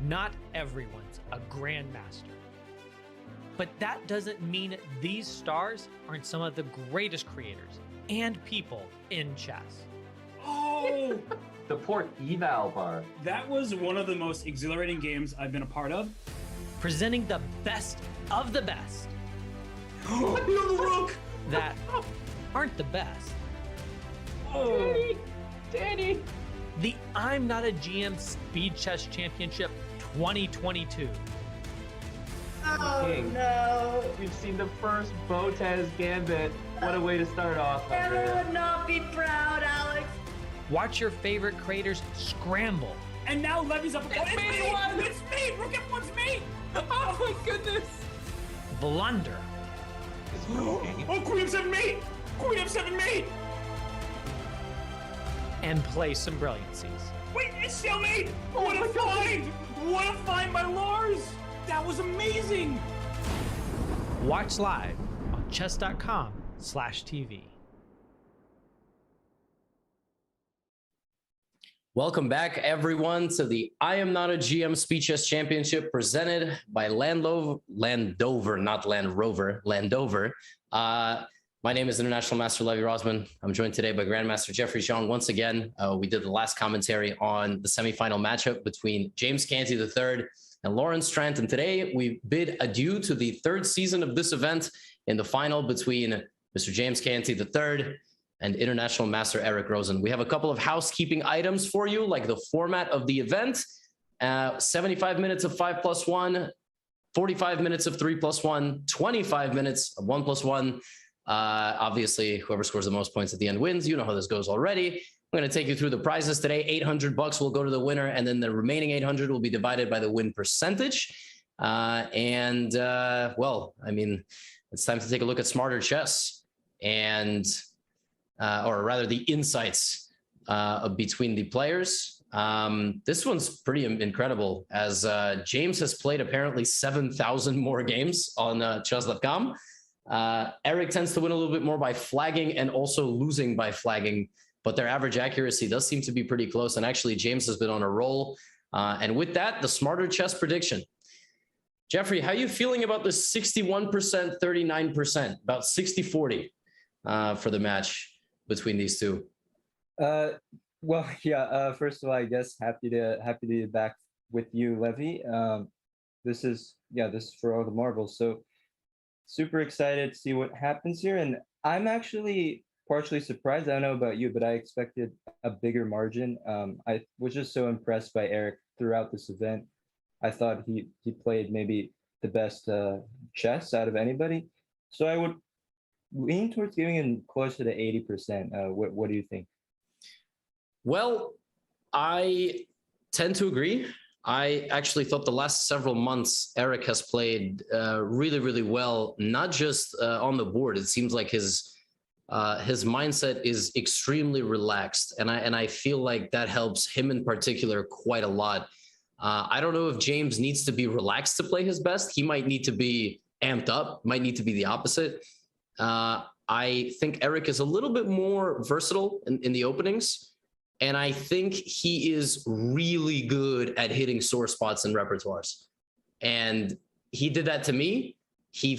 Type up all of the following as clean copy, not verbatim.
Not everyone's a grandmaster. But that doesn't mean these stars aren't some of the greatest creators and people in chess. Oh! The poor eval bar. That was one of the most exhilarating games I've been a part of. Presenting the best of the best Oh, the rook! that aren't the best. Oh, Danny. The I'm Not a GM Speed Chess Championship 2022. Oh King. no! We've seen the first Botez gambit. What a way to start off. Evan would not be proud, Alex. Watch your favorite creators scramble. And now Levy's up. It's me! It's me! Rook F1's me! Oh my goodness! Blunder. Oh, Queen F7 mate! Queen F7 mate! And play some brilliancies. Wait, it's stalemate! What a find! What a find by Lars! That was amazing! Watch live on chess.com/TV. Welcome back, everyone, to the I Am Not a GM Speed Chess Championship presented by Landover, not Land Rover, Landover. My name is International Master Levy Rosen. I'm joined today by Grandmaster Jeffrey Zhang. Once again, we did the last commentary on the semifinal matchup between James Canty III and Lawrence Strant. And today we bid adieu to the third season of this event in the final between Mr. James Canty III and International Master Eric Rosen. We have a couple of housekeeping items for you, like the format of the event, 75 minutes of 5+1, 45 minutes of 3+1, 25 minutes of 1+1. Obviously, whoever scores the most points at the end wins. You know how this goes already. I'm going to take you through the prizes today. $800 will go to the winner, and then the remaining 800 will be divided by the win percentage. Well, I mean, it's time to take a look at Smarter Chess and or rather the insights between the players. This one's pretty incredible, as James has played apparently 7,000 more games on chess.com. Eric tends to win a little bit more by flagging and also losing by flagging, but their average accuracy does seem to be pretty close. And actually, James has been on a roll. And with that, the Smarter Chess prediction. Jeffrey, how are you feeling about the 61%, 39%, about 60-40 for the match between these two? Well, yeah. First of all, I guess happy to be back with you, Levy. This is for all the marbles. So super excited to see what happens here, and I'm actually partially surprised. I don't know about you, but I expected a bigger margin. I was just so impressed by Eric throughout this event. I thought he played maybe the best chess out of anybody. So I would lean towards giving him closer to 80%. What do you think? Well, I tend to agree. I actually thought the last several months Eric has played really, really well, not just on the board. It seems like his mindset is extremely relaxed, and I feel like that helps him in particular quite a lot. I don't know if James needs to be relaxed to play his best. He might need to be amped up, might need to be the opposite. I think Eric is a little bit more versatile in the openings. And I think he is really good at hitting sore spots in repertoires. And he did that to me. He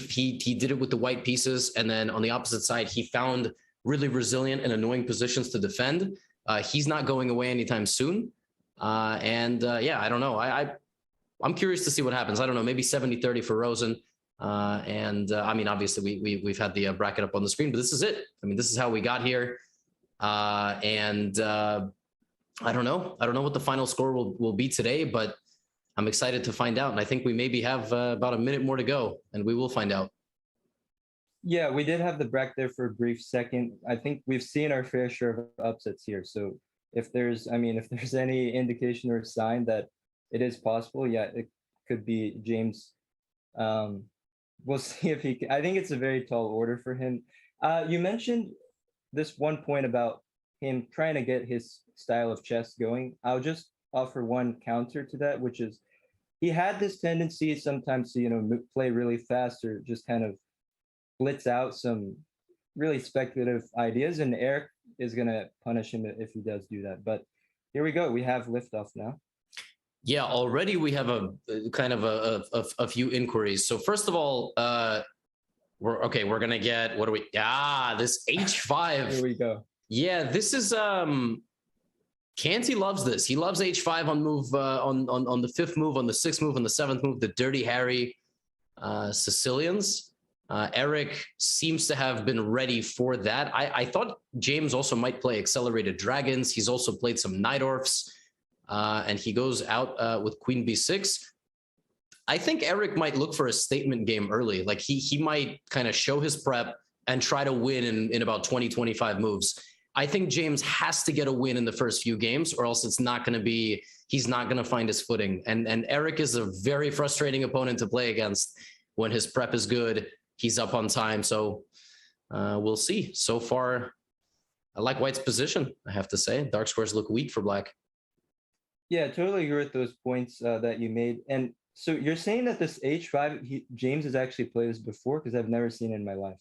did it with the white pieces. And then on the opposite side, he found really resilient and annoying positions to defend. He's not going away anytime soon. Yeah, I don't know. I'm curious to see what happens. I don't know, maybe 70-30 for Rosen. I mean, obviously we've had the bracket up on the screen, but this is it. I mean, this is how we got here. I don't know what the final score will be today, but I'm excited to find out. And I think we maybe have about a minute more to go, and we will find out. Yeah, we did have the bracket there for a brief second. I think we've seen our fair share of upsets here. So if there's any indication or sign that it is possible, yeah, it could be James. We'll see if he can. I think it's a very tall order for him. You mentioned this one point about him trying to get his style of chess going. I'll just offer one counter to that, which is he had this tendency sometimes to, play really fast or just kind of blitz out some really speculative ideas, and Eric is going to punish him if he does do that. But here we go. We have liftoff now. Yeah, already we have a kind of a few inquiries. So first of all, we're gonna get, what do we? This H5. Here we go. Yeah, this is Canty loves this. He loves H5 on move on the 5th move, on the 6th move, on the 7th move. The Dirty Harry Sicilians. Eric seems to have been ready for that. I thought James also might play Accelerated Dragons. He's also played some Night Orphs. And he goes out with Queen B6. I think Eric might look for a statement game early. Like he might kind of show his prep and try to win in about 20, 25 moves. I think James has to get a win in the first few games, or else it's not going to be, he's not going to find his footing. And Eric is a very frustrating opponent to play against when his prep is good. He's up on time. So we'll see. So far, I like White's position, I have to say. Dark squares look weak for Black. Yeah, totally agree with those points that you made. And so you're saying that this H5, James has actually played this before? Because I've never seen it in my life.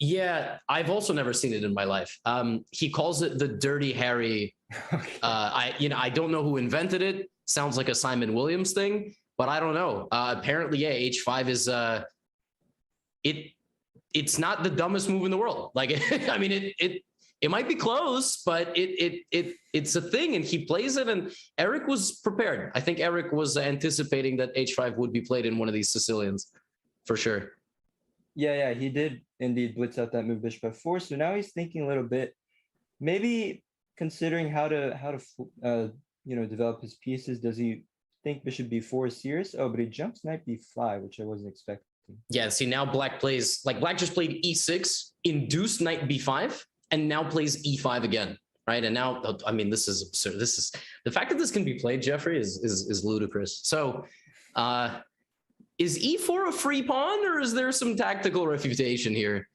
Yeah, I've also never seen it in my life. He calls it the Dirty Harry. Okay. I don't know who invented it. Sounds like a Simon Williams thing, but I don't know. Apparently, yeah, H5 is it's not the dumbest move in the world. Like, I mean, it might be close, but it's a thing, and he plays it. And Eric was prepared. I think Eric was anticipating that H5 would be played in one of these Sicilians, for sure. Yeah, he did indeed blitz out that move Bishop F4. So now he's thinking a little bit, maybe considering how to develop his pieces. Does he think Bishop B4 is serious? Oh, but he jumps Knight B5, which I wasn't expecting. Yeah, see, now Black plays, like Black just played E6, induced Knight B5, and now plays E5 again, right? And now, I mean, this is absurd. This is, the fact that this can be played, Jeffrey, is ludicrous. So, is E4 a free pawn, or is there some tactical refutation here?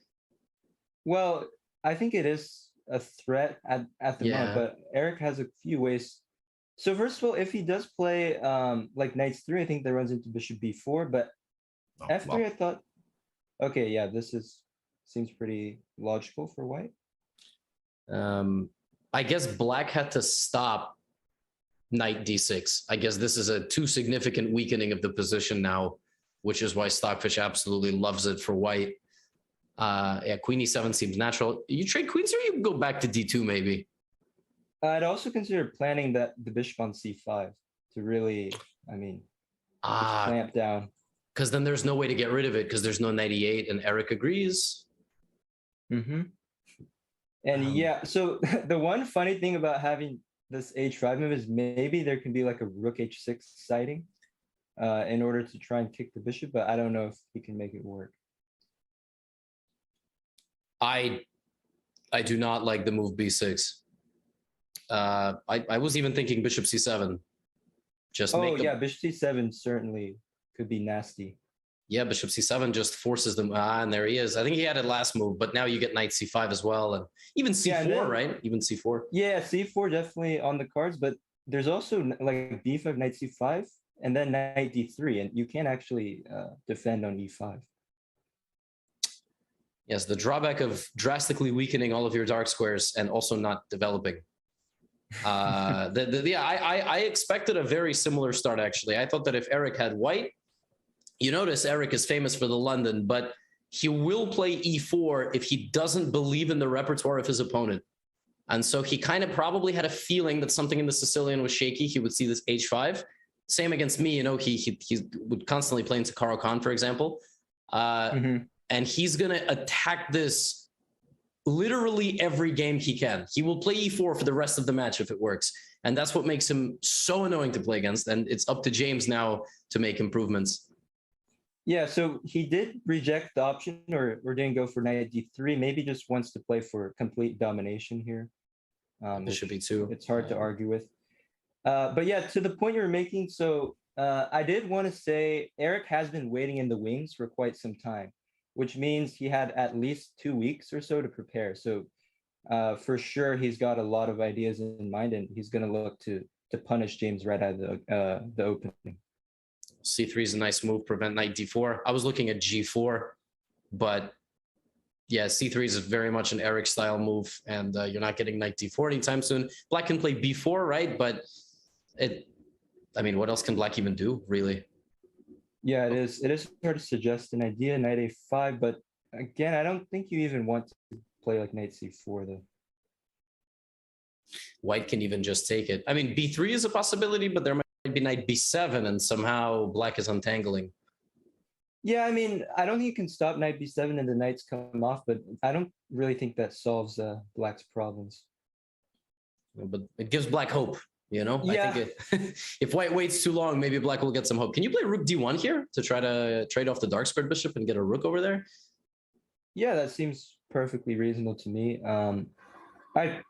Well, I think it is a threat at the moment, but Eric has a few ways. So first of all, if he does play like Knight 3, I think that runs into Bishop B4, but F3, I thought, okay, yeah, seems pretty logical for White. I guess Black had to stop Knight D6. I guess this is a too significant weakening of the position now, which is why Stockfish absolutely loves it for White. Yeah, Queen E7 seems natural. You trade queens, or you go back to D2 maybe? I'd also consider planning the bishop on C5 to really, I mean, clamp down. Because then there's no way to get rid of it, because there's no Knight E8, and Eric agrees. Mm-hmm. And yeah, so the one funny thing about having this H5 move is maybe there can be like a Rook H6 sighting in order to try and kick the bishop, but I don't know if he can make it work. I do not like the move B6. I was even thinking Bishop C7. Bishop C7 certainly could be nasty. Yeah, Bishop C7 just forces them. And there he is. I think he had it last move, but now you get Knight C5 as well. And even C4, right? Even C4. Yeah, C4 definitely on the cards, but there's also like B5, Knight C5, and then Knight D3, and you can't actually defend on E5. Yes, the drawback of drastically weakening all of your dark squares and also not developing. I expected a very similar start, actually. I thought that if Eric had White, you notice Eric is famous for the London, but he will play E4 if he doesn't believe in the repertoire of his opponent. And so he kind of probably had a feeling that something in the Sicilian was shaky. He would see this H5. Same against me, he would constantly play into Caro Kann, for example. And he's going to attack this literally every game he can. He will play E4 for the rest of the match if it works. And that's what makes him so annoying to play against. And it's up to James now to make improvements. Yeah, so he did reject the option or didn't go for Knight D3. Maybe just wants to play for complete domination here. Bishop E2. It's hard to argue with. But yeah, to the point you were making, so I did want to say Eric has been waiting in the wings for quite some time, which means he had at least 2 weeks or so to prepare. So for sure, he's got a lot of ideas in mind, and he's going to look to punish James right out of the opening. C3 is a nice move, prevent Knight D4. I was looking at G4, but yeah, C3 is very much an Eric style move, and you're not getting Knight D4 anytime soon. Black can play B4, right? But I mean, what else can black even do, really? Yeah, it is. It is hard to suggest an idea, knight a5, but again, I don't think you even want to play like knight c4 though. White can even just take it. I mean, b3 is a possibility, but there might be knight b7, and somehow black is untangling. Yeah, I mean, I don't think you can stop knight b7 and the knights come off, but I don't really think that solves black's problems. But it gives black hope, you know? Yeah. I think if white waits too long, maybe black will get some hope. Can you play rook d1 here to try to trade off the dark squared bishop and get a rook over there? Yeah, that seems perfectly reasonable to me. I'd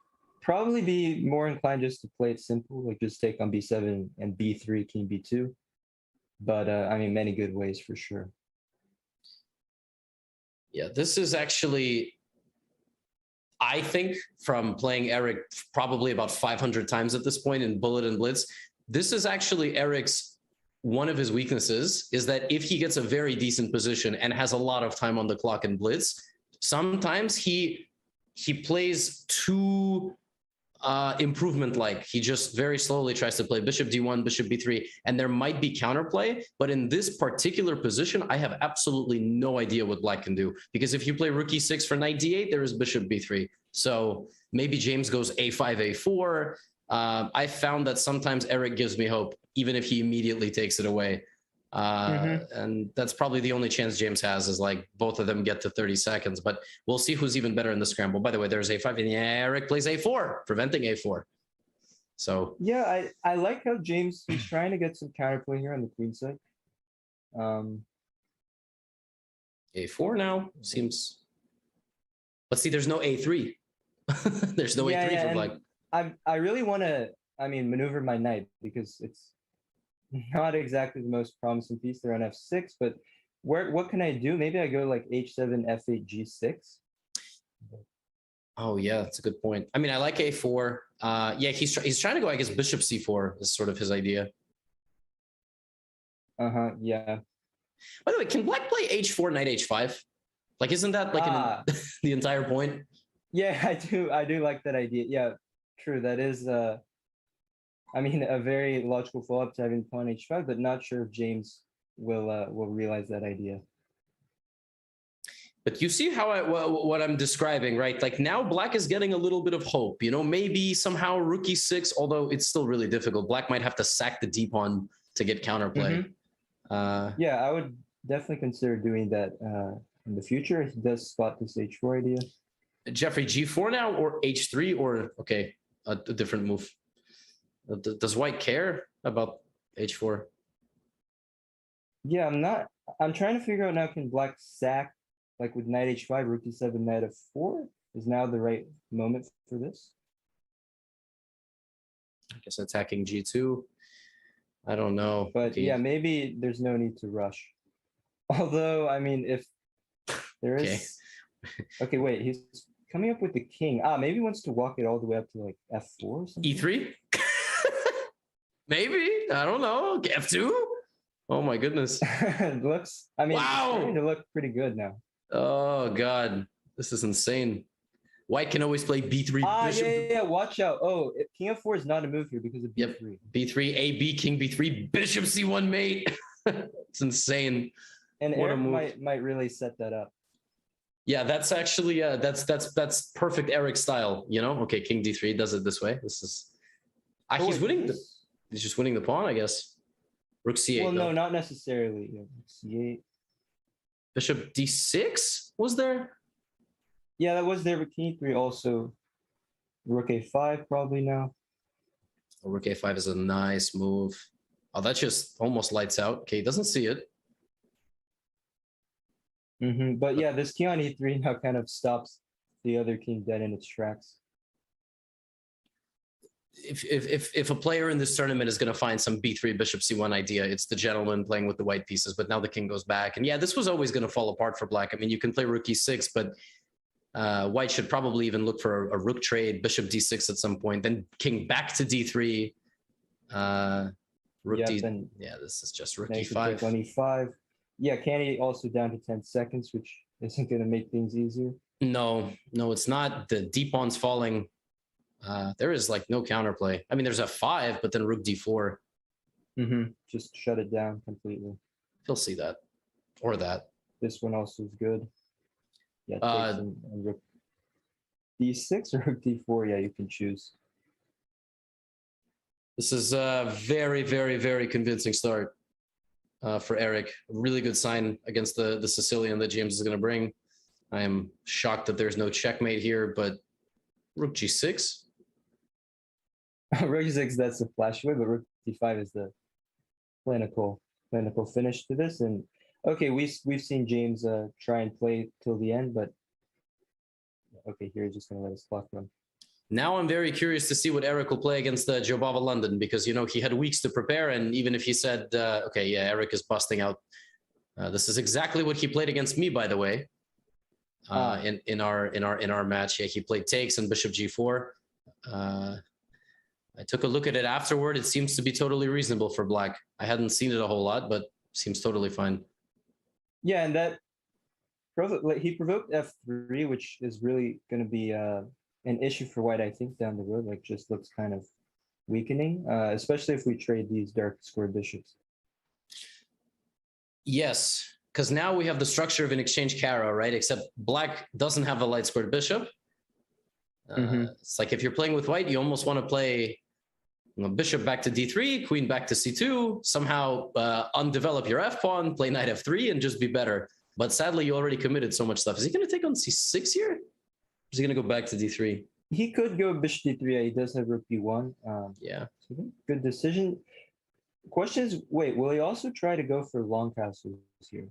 probably be more inclined just to play it simple, like just take on b7 and b3, king b2. But I mean, many good ways for sure. Yeah, this is actually, I think, from playing Eric probably about 500 times at this point in Bullet and Blitz, this is actually Eric's, one of his weaknesses is that if he gets a very decent position and has a lot of time on the clock in Blitz, sometimes he plays too improvement like. He just very slowly tries to play bishop d1, bishop b3, and there might be counterplay, but in this particular position, I have absolutely no idea what black can do, because if you play rook e6 for knight d8, there is bishop b3. So maybe James goes a5, a4. I found that sometimes Eric gives me hope, even if he immediately takes it away. And that's probably the only chance James has, is like both of them get to 30 seconds, but we'll see who's even better in the scramble. By the way, there's a5 and Eric plays a4, preventing a4. So yeah, I like how James, he's trying to get some counterplay here on the queen side. a4 now seems, but see, there's no a3. There's no a3 for black. I really want to, I mean, maneuver my knight, because it's not exactly the most promising piece there on f6, but what can I do? Maybe I go like h7, f8, g6. Oh yeah, that's a good point. I mean, I like a4. Yeah, he's trying to go, I guess, bishop c4 is sort of his idea. Yeah. By the way, can black play h4, knight h5? Like, isn't that like the entire point? Yeah, I do like that idea. Yeah, true. That is I mean, a very logical follow-up to having pawn h5, but not sure if James will realize that idea. But you see how what I'm describing, right? Like now black is getting a little bit of hope, you know, maybe somehow rook e6, although it's still really difficult. Black might have to sack the d pawn to get counterplay. Yeah, I would definitely consider doing that in the future. He does spot this h4 idea. Jeffrey, g4 now or h3, or okay, a different move? Does white care about h4? Yeah, I'm trying to figure out now, can black sack, like with knight h5, rook e7, knight f4? Is now the right moment for this? I guess attacking g2. I don't know. But okay. Yeah, maybe there's no need to rush. Although, I mean, if there is... Okay, wait, he's coming up with the king. Maybe he wants to walk it all the way up to like f4 or something? e3? Maybe, I don't know. f2? Oh my goodness. It looks, I mean, wow. It's starting to look pretty good now. Oh God, this is insane. White can always play b3. Bishop. Yeah, watch out. Oh, king f4 is not a move here because of b3. Yep. b3, ab, king b3, bishop c1 mate. It's insane. And Eric might really set that up. Yeah, that's actually that's perfect Eric style, you know? Okay, king d3 does it this way. This is he's winning he's just winning the pawn, I guess. Rook c8. Well, no, not necessarily. Yeah, c8. Bishop d6 was there? Yeah, that was there, but king e3 also. Rook a5 probably now. Oh, rook a5 is a nice move. Oh, that just almost lights out. Okay, doesn't see it. But yeah, this king on e3 now kind of stops the other king dead in its tracks. If a player in this tournament is going to find some b3 bishop c1 idea, it's the gentleman playing with the white pieces. But now the king goes back, and yeah, this was always going to fall apart for black. I mean, you can play rook e6, but white should probably even look for a rook trade, bishop d6 at some point, then king back to d3. Rook d. Yeah, this is just rook e5. On e5. Yeah, Canty also down to 10 seconds, which isn't going to make things easier. No, it's not. The d pawn's falling. There is like no counterplay. I mean, there's f5, but then rook d4. Just shut it down completely. He'll see that. Or that. This one also is good. Yeah, takes and rook d6 or rook d4. Yeah, you can choose. This is a very, very, very convincing start for Eric. Really good sign against the Sicilian that James is going to bring. I am shocked that there's no checkmate here, but rook g6. Rook g6, that's the flash away, but rook d5 is the clinical finish to this. And okay, we've seen James try and play till the end, but okay, here he's just going to let his clock run. Now I'm very curious to see what Eric will play against Jobava London, because, you know, he had weeks to prepare. And even if he said, okay, yeah, Eric is busting out. This is exactly what he played against me, by the way, in our match. Yeah, he played takes and bishop g4. I took a look at it afterward. It seems to be totally reasonable for black. I hadn't seen it a whole lot, but seems totally fine. Yeah, and that he provoked f3, which is really going to be an issue for white, I think, down the road. Like, just looks kind of weakening, especially if we trade these dark square bishops. Yes, because now we have the structure of an exchange Cara, right? Except black doesn't have a light squared bishop. It's like if you're playing with white, you almost want to play bishop back to d3, queen back to c2, somehow undevelop your f-pawn, play knight f3, and just be better. But sadly, you already committed so much stuff. Is he going to take on c6 here? Or is he going to go back to d3? He could go bishop d3. He does have rook d1. Yeah. So good decision. Question is, wait, will he also try to go for long castles here?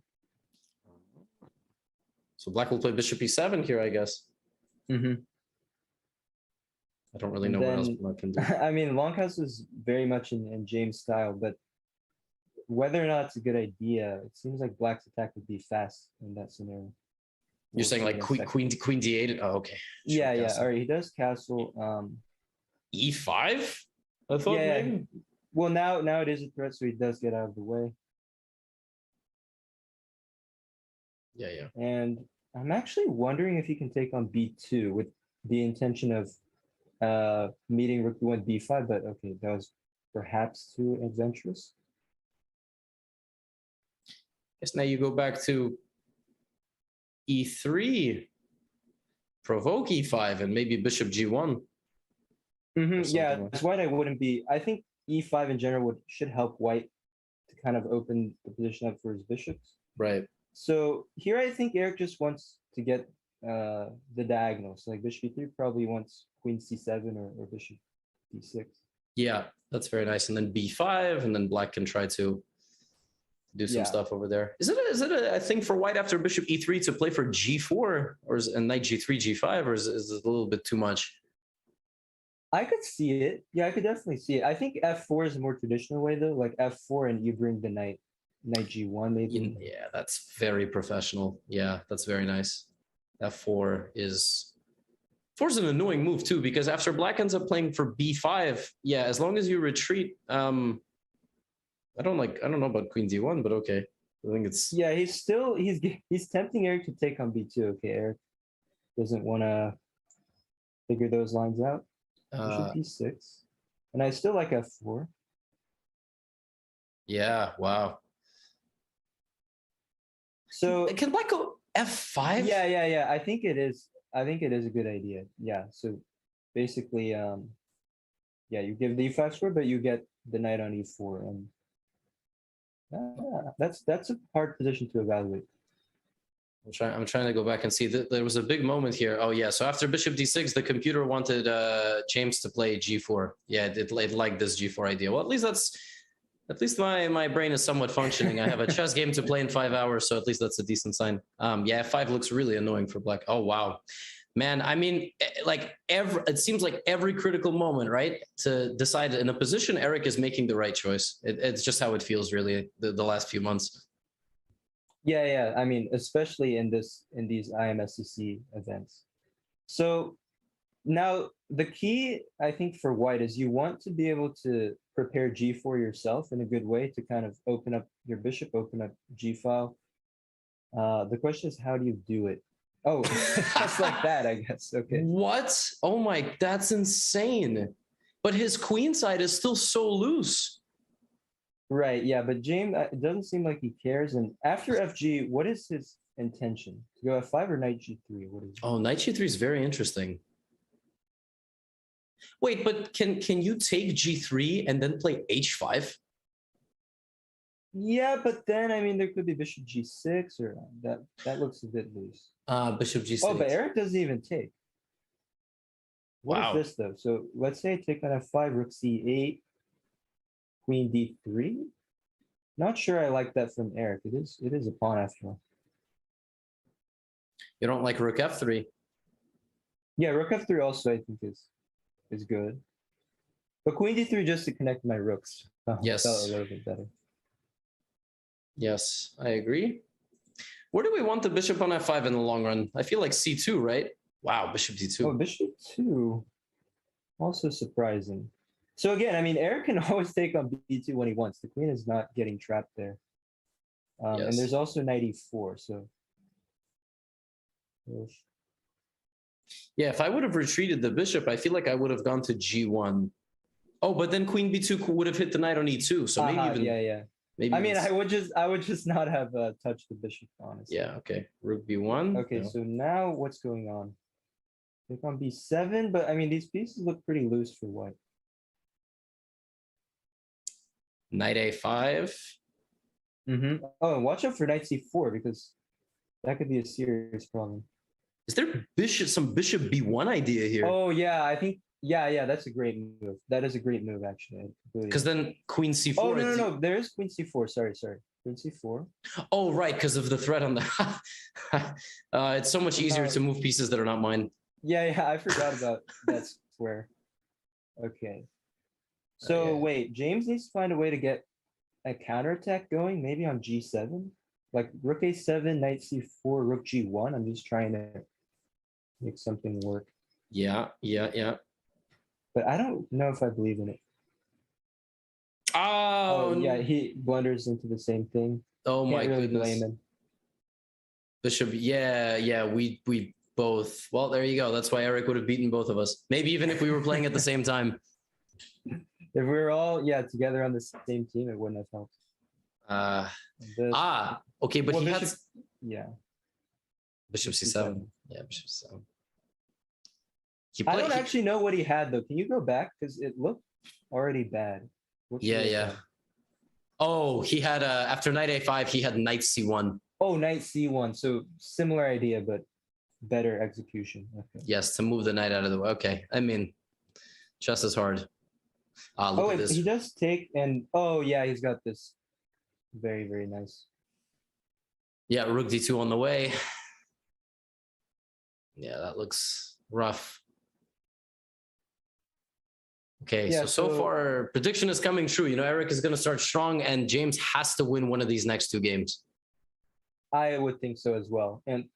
So black will play bishop e7 here, I guess. I don't really know what else black can do. I mean, long castle is very much in James' style, but whether or not it's a good idea, it seems like black's attack would be fast in that scenario. You're saying like queen d8? Oh, okay. Sure, yeah. All right, he does castle. E5? I thought maybe. Well, now it is a threat, so he does get out of the way. Yeah. And I'm actually wondering if he can take on b2 with the intention of meeting rook d1 d5, but okay, that was perhaps too adventurous. Guess now you go back to e3, provoke e5, and maybe bishop g1. Yeah, that's why I wouldn't be. I think e5 in general should help white to kind of open the position up for his bishops. Right. So here I think Eric just wants to get the diagonal. So like bishop e3 probably wants queen c7 or bishop d6. Yeah, that's very nice. And then b5, and then black can try to do some stuff over there. Is it a thing for white after bishop e3 to play for g4 or knight g3, g5, or is it a little bit too much? I could see it. Yeah, I could definitely see it. I think f4 is a more traditional way though, like f4 and you bring the knight g1 maybe. Yeah, that's very professional. Yeah, that's very nice. f4 is an annoying move too, because after black ends up playing for b5, yeah, as long as you retreat, I don't know about queen d1, but okay. I think it's he's tempting Eric to take on b2. Okay, Eric doesn't want to figure those lines out. Bishop b6, and I still like f4. Yeah, wow. So can black go f5? Yeah. I think it is a good idea. Yeah. So basically, you give the e5 square, but you get the knight on e4, and that's a hard position to evaluate. I'm trying to go back and see that there was a big moment here. Oh yeah, so after bishop d6, the computer wanted James to play g4. Yeah, it liked this g4 idea. Well, at least my brain is somewhat functioning. I have a chess game to play in 5 hours, so at least that's a decent sign. Yeah, f5 looks really annoying for black. Oh wow, man. I mean, like it seems like every critical moment, right, to decide in a position, Eric is making the right choice. It's just how it feels, really, the last few months. Yeah. I mean, especially in these IMSCC events. So now the key, I think, for white is you want to be able to prepare g4 yourself in a good way to kind of open up your bishop, open up g-file. The question is, how do you do it? Oh, just like that, I guess. Okay. What? Oh my, that's insane. But his queen side is still so loose. Right, yeah, but James, it doesn't seem like he cares. And after FG, what is his intention? To go F5 or knight G3? What is it? Oh, knight G3 is very interesting. Wait, but can you take G3 and then play H5? Yeah, but then I mean there could be bishop G6 or that looks a bit loose. Bishop G6. Oh, but Eric doesn't even take. What Wow. is this though? So let's say I take on F5, rook C8, queen D3. Not sure I like that from Eric. It is a pawn after all. You don't like rook F3? Yeah, rook F3 also I think is good. But queen D3 just to connect my rooks. Yes. Felt a little bit better. Yes, I agree. Where do we want the bishop on F5 in the long run? I feel like C2, right? Wow, bishop D2. Oh, bishop 2. Also surprising. So again, I mean, Eric can always take on B2 when he wants. The queen is not getting trapped there. And Yes. there's also knight E4, so. Yeah, if I would have retreated the bishop, I feel like I would have gone to G1. Oh, but then queen B2 would have hit the knight on E2. So maybe even yeah. maybe I mean, even- I would just not have touched the bishop, honestly. Yeah, okay. Rook B1. Okay, No. so now what's going on? Take on B7, but I mean, these pieces look pretty loose for white. Knight A5. Mm-hmm. Oh, and watch out for knight C4 because that could be a serious problem. Is there some bishop B1 idea here? Oh yeah, I think yeah, that's a great move. That is a great move actually. Because then queen C4. Oh no, there is queen C4. Sorry, queen C4. Oh right, because of the threat on the. It's so much easier to move pieces that are not mine. Yeah, I forgot about that square. Okay. So yeah. wait, James needs to find a way to get a counterattack going, maybe on G7. Like rook A7, knight C4, rook G1. I'm just trying to make something work. Yeah. But I don't know if I believe in it. Oh yeah, he blunders into the same thing. Oh my Can't really goodness. blame him. Bishop, yeah, we both. Well, there you go. That's why Eric would have beaten both of us. Maybe even if we were playing at the same time. If we were all together on the same team, it wouldn't have helped. Okay, but well, he bishop, had yeah. bishop C7. Yeah, bishop C7. I don't actually know what he had though. Can you go back because it looked already bad? Yeah. Oh, he had after knight A5, he had knight C1. Oh, knight C1. So similar idea, but better execution. Okay. Yes, to move the knight out of the way. Okay, I mean, chess is hard. Look at this. He does take and yeah, he's got this. Very, very nice. Yeah, rook D2 on the way. Yeah, that looks rough. Okay, Yeah, so far prediction is coming true. You know, Eric is going to start strong, and James has to win one of these next two games. I would think so as well. And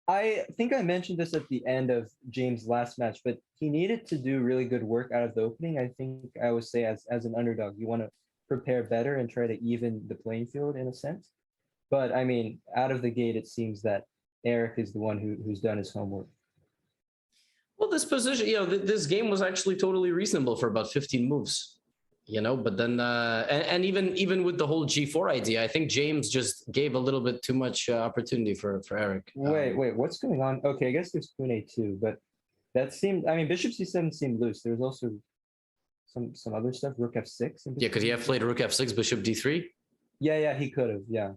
I think I mentioned this at the end of James' last match, but he needed to do really good work out of the opening. I think I would say as an underdog, you want to prepare better and try to even the playing field in a sense. But I mean, out of the gate, it seems that Eric is the one who's done his homework. Well, this position, you know, this game was actually totally reasonable for about 15 moves, you know, but then, and even with the whole G4 idea, I think James just gave a little bit too much opportunity for Eric. Wait, what's going on? Okay, I guess there's queen A2, but that seemed, I mean, bishop C7 seemed loose. There was also some other stuff, rook F6. Yeah, could he have played rook F6, bishop D3? Yeah, he could have, yeah.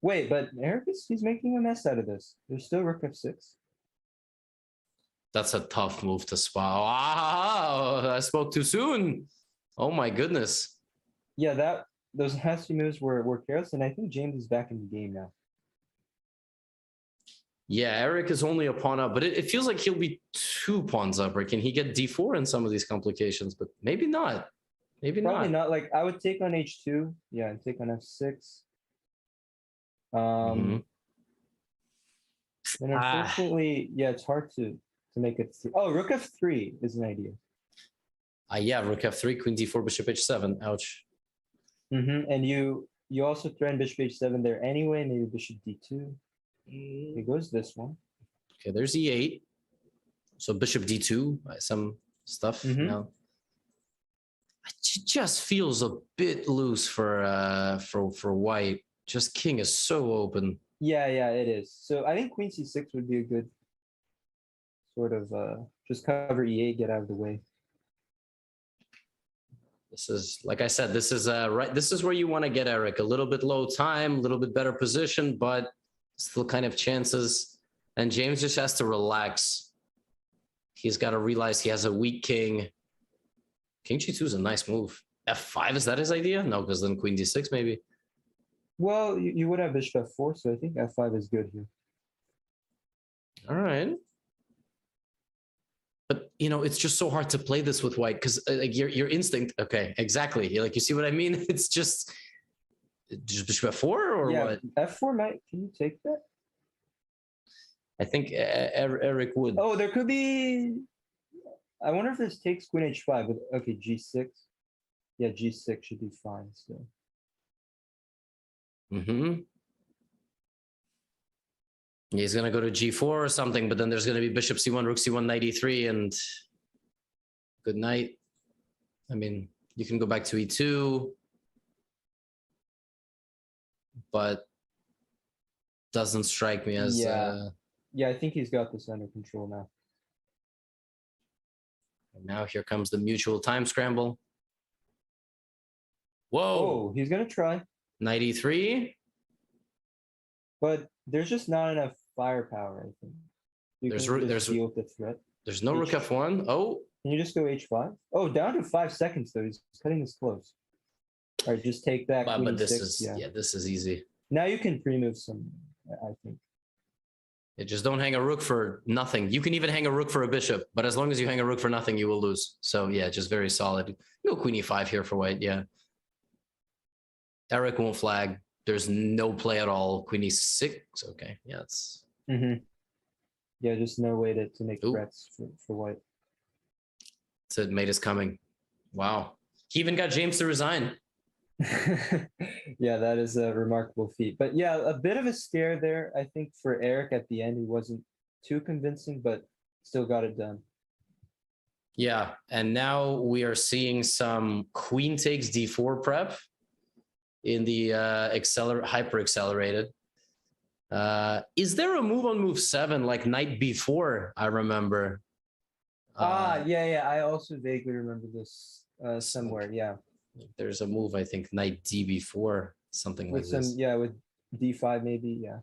Wait, but Eric he's making a mess out of this. There's still rook F6. That's a tough move to spot. Wow, I spoke too soon. Oh my goodness. Yeah, those last few moves were chaos, and I think James is back in the game now. Yeah, Eric is only a pawn up, but it feels like he'll be 2 pawns up, or can he get D4 in some of these complications? But maybe not. Probably not. Like I would take on H2, yeah, and take on F6. And unfortunately, yeah, it's hard to make it through. Oh, rook F3 is an idea. Yeah, rook F3, queen D4, bishop H7. Ouch. And you also threaten bishop H7 there anyway. Maybe bishop D2. It goes this one. Okay, there's E8. So bishop D2, some stuff. Now, It just feels a bit loose for white. Just king is so open. Yeah, it is. So I think queen c6 would be a good sort of just cover e8, get out of the way. This is, like I said, this is right. This is where you want to get Eric. A little bit low time, a little bit better position, but still kind of chances. And James just has to relax. He's got to realize he has a weak king. King g2 is a nice move. f5, is that his idea? No, because then queen d6 maybe. Well, you would have bishop f4, so I think f5 is good here. All right. But it's just so hard to play this with white because like your instinct. Okay, exactly. You see what I mean? It's just bishop f4 or what? F4 might. Can you take that? I think Eric would. Oh, there could be. I wonder if this takes queen h5. But okay, g6. Yeah, g6 should be fine. So. He's gonna go to g4 or something, but then there's gonna be bishop c1, rook c1, knight e3, and good night. I mean, you can go back to e2, but doesn't strike me as. Yeah, I think he's got this under control now. And now here comes the mutual time scramble. Whoa! Oh, he's gonna try. Knight e3. But there's just not enough firepower, I think. There's deal with the threat. There's no rook f1. Oh. Can you just go h5? Oh, down to 5 seconds though. He's cutting this close. All right, just take that. But this is this is easy. Now you can pre-move some, I think. Just don't hang a rook for nothing. You can even hang a rook for a bishop, but as long as you hang a rook for nothing, you will lose. So yeah, just very solid. Go queen e5 here for white. Yeah. Eric won't flag. There's no play at all. Queen e6. Okay, yeah, it's. Yeah, just no way to make threats for white. So mate is coming. Wow, he even got James to resign. Yeah, that is a remarkable feat. But yeah, a bit of a scare there. I think for Eric at the end, he wasn't too convincing, but still got it done. Yeah, and now we are seeing some queen takes d4 prep in the hyper accelerated. Is there a move on move 7 like knight b4? I remember. Yeah. I also vaguely remember this somewhere. Yeah. There's a move, I think, knight db4, something with like this. Yeah, with d5 maybe. Yeah.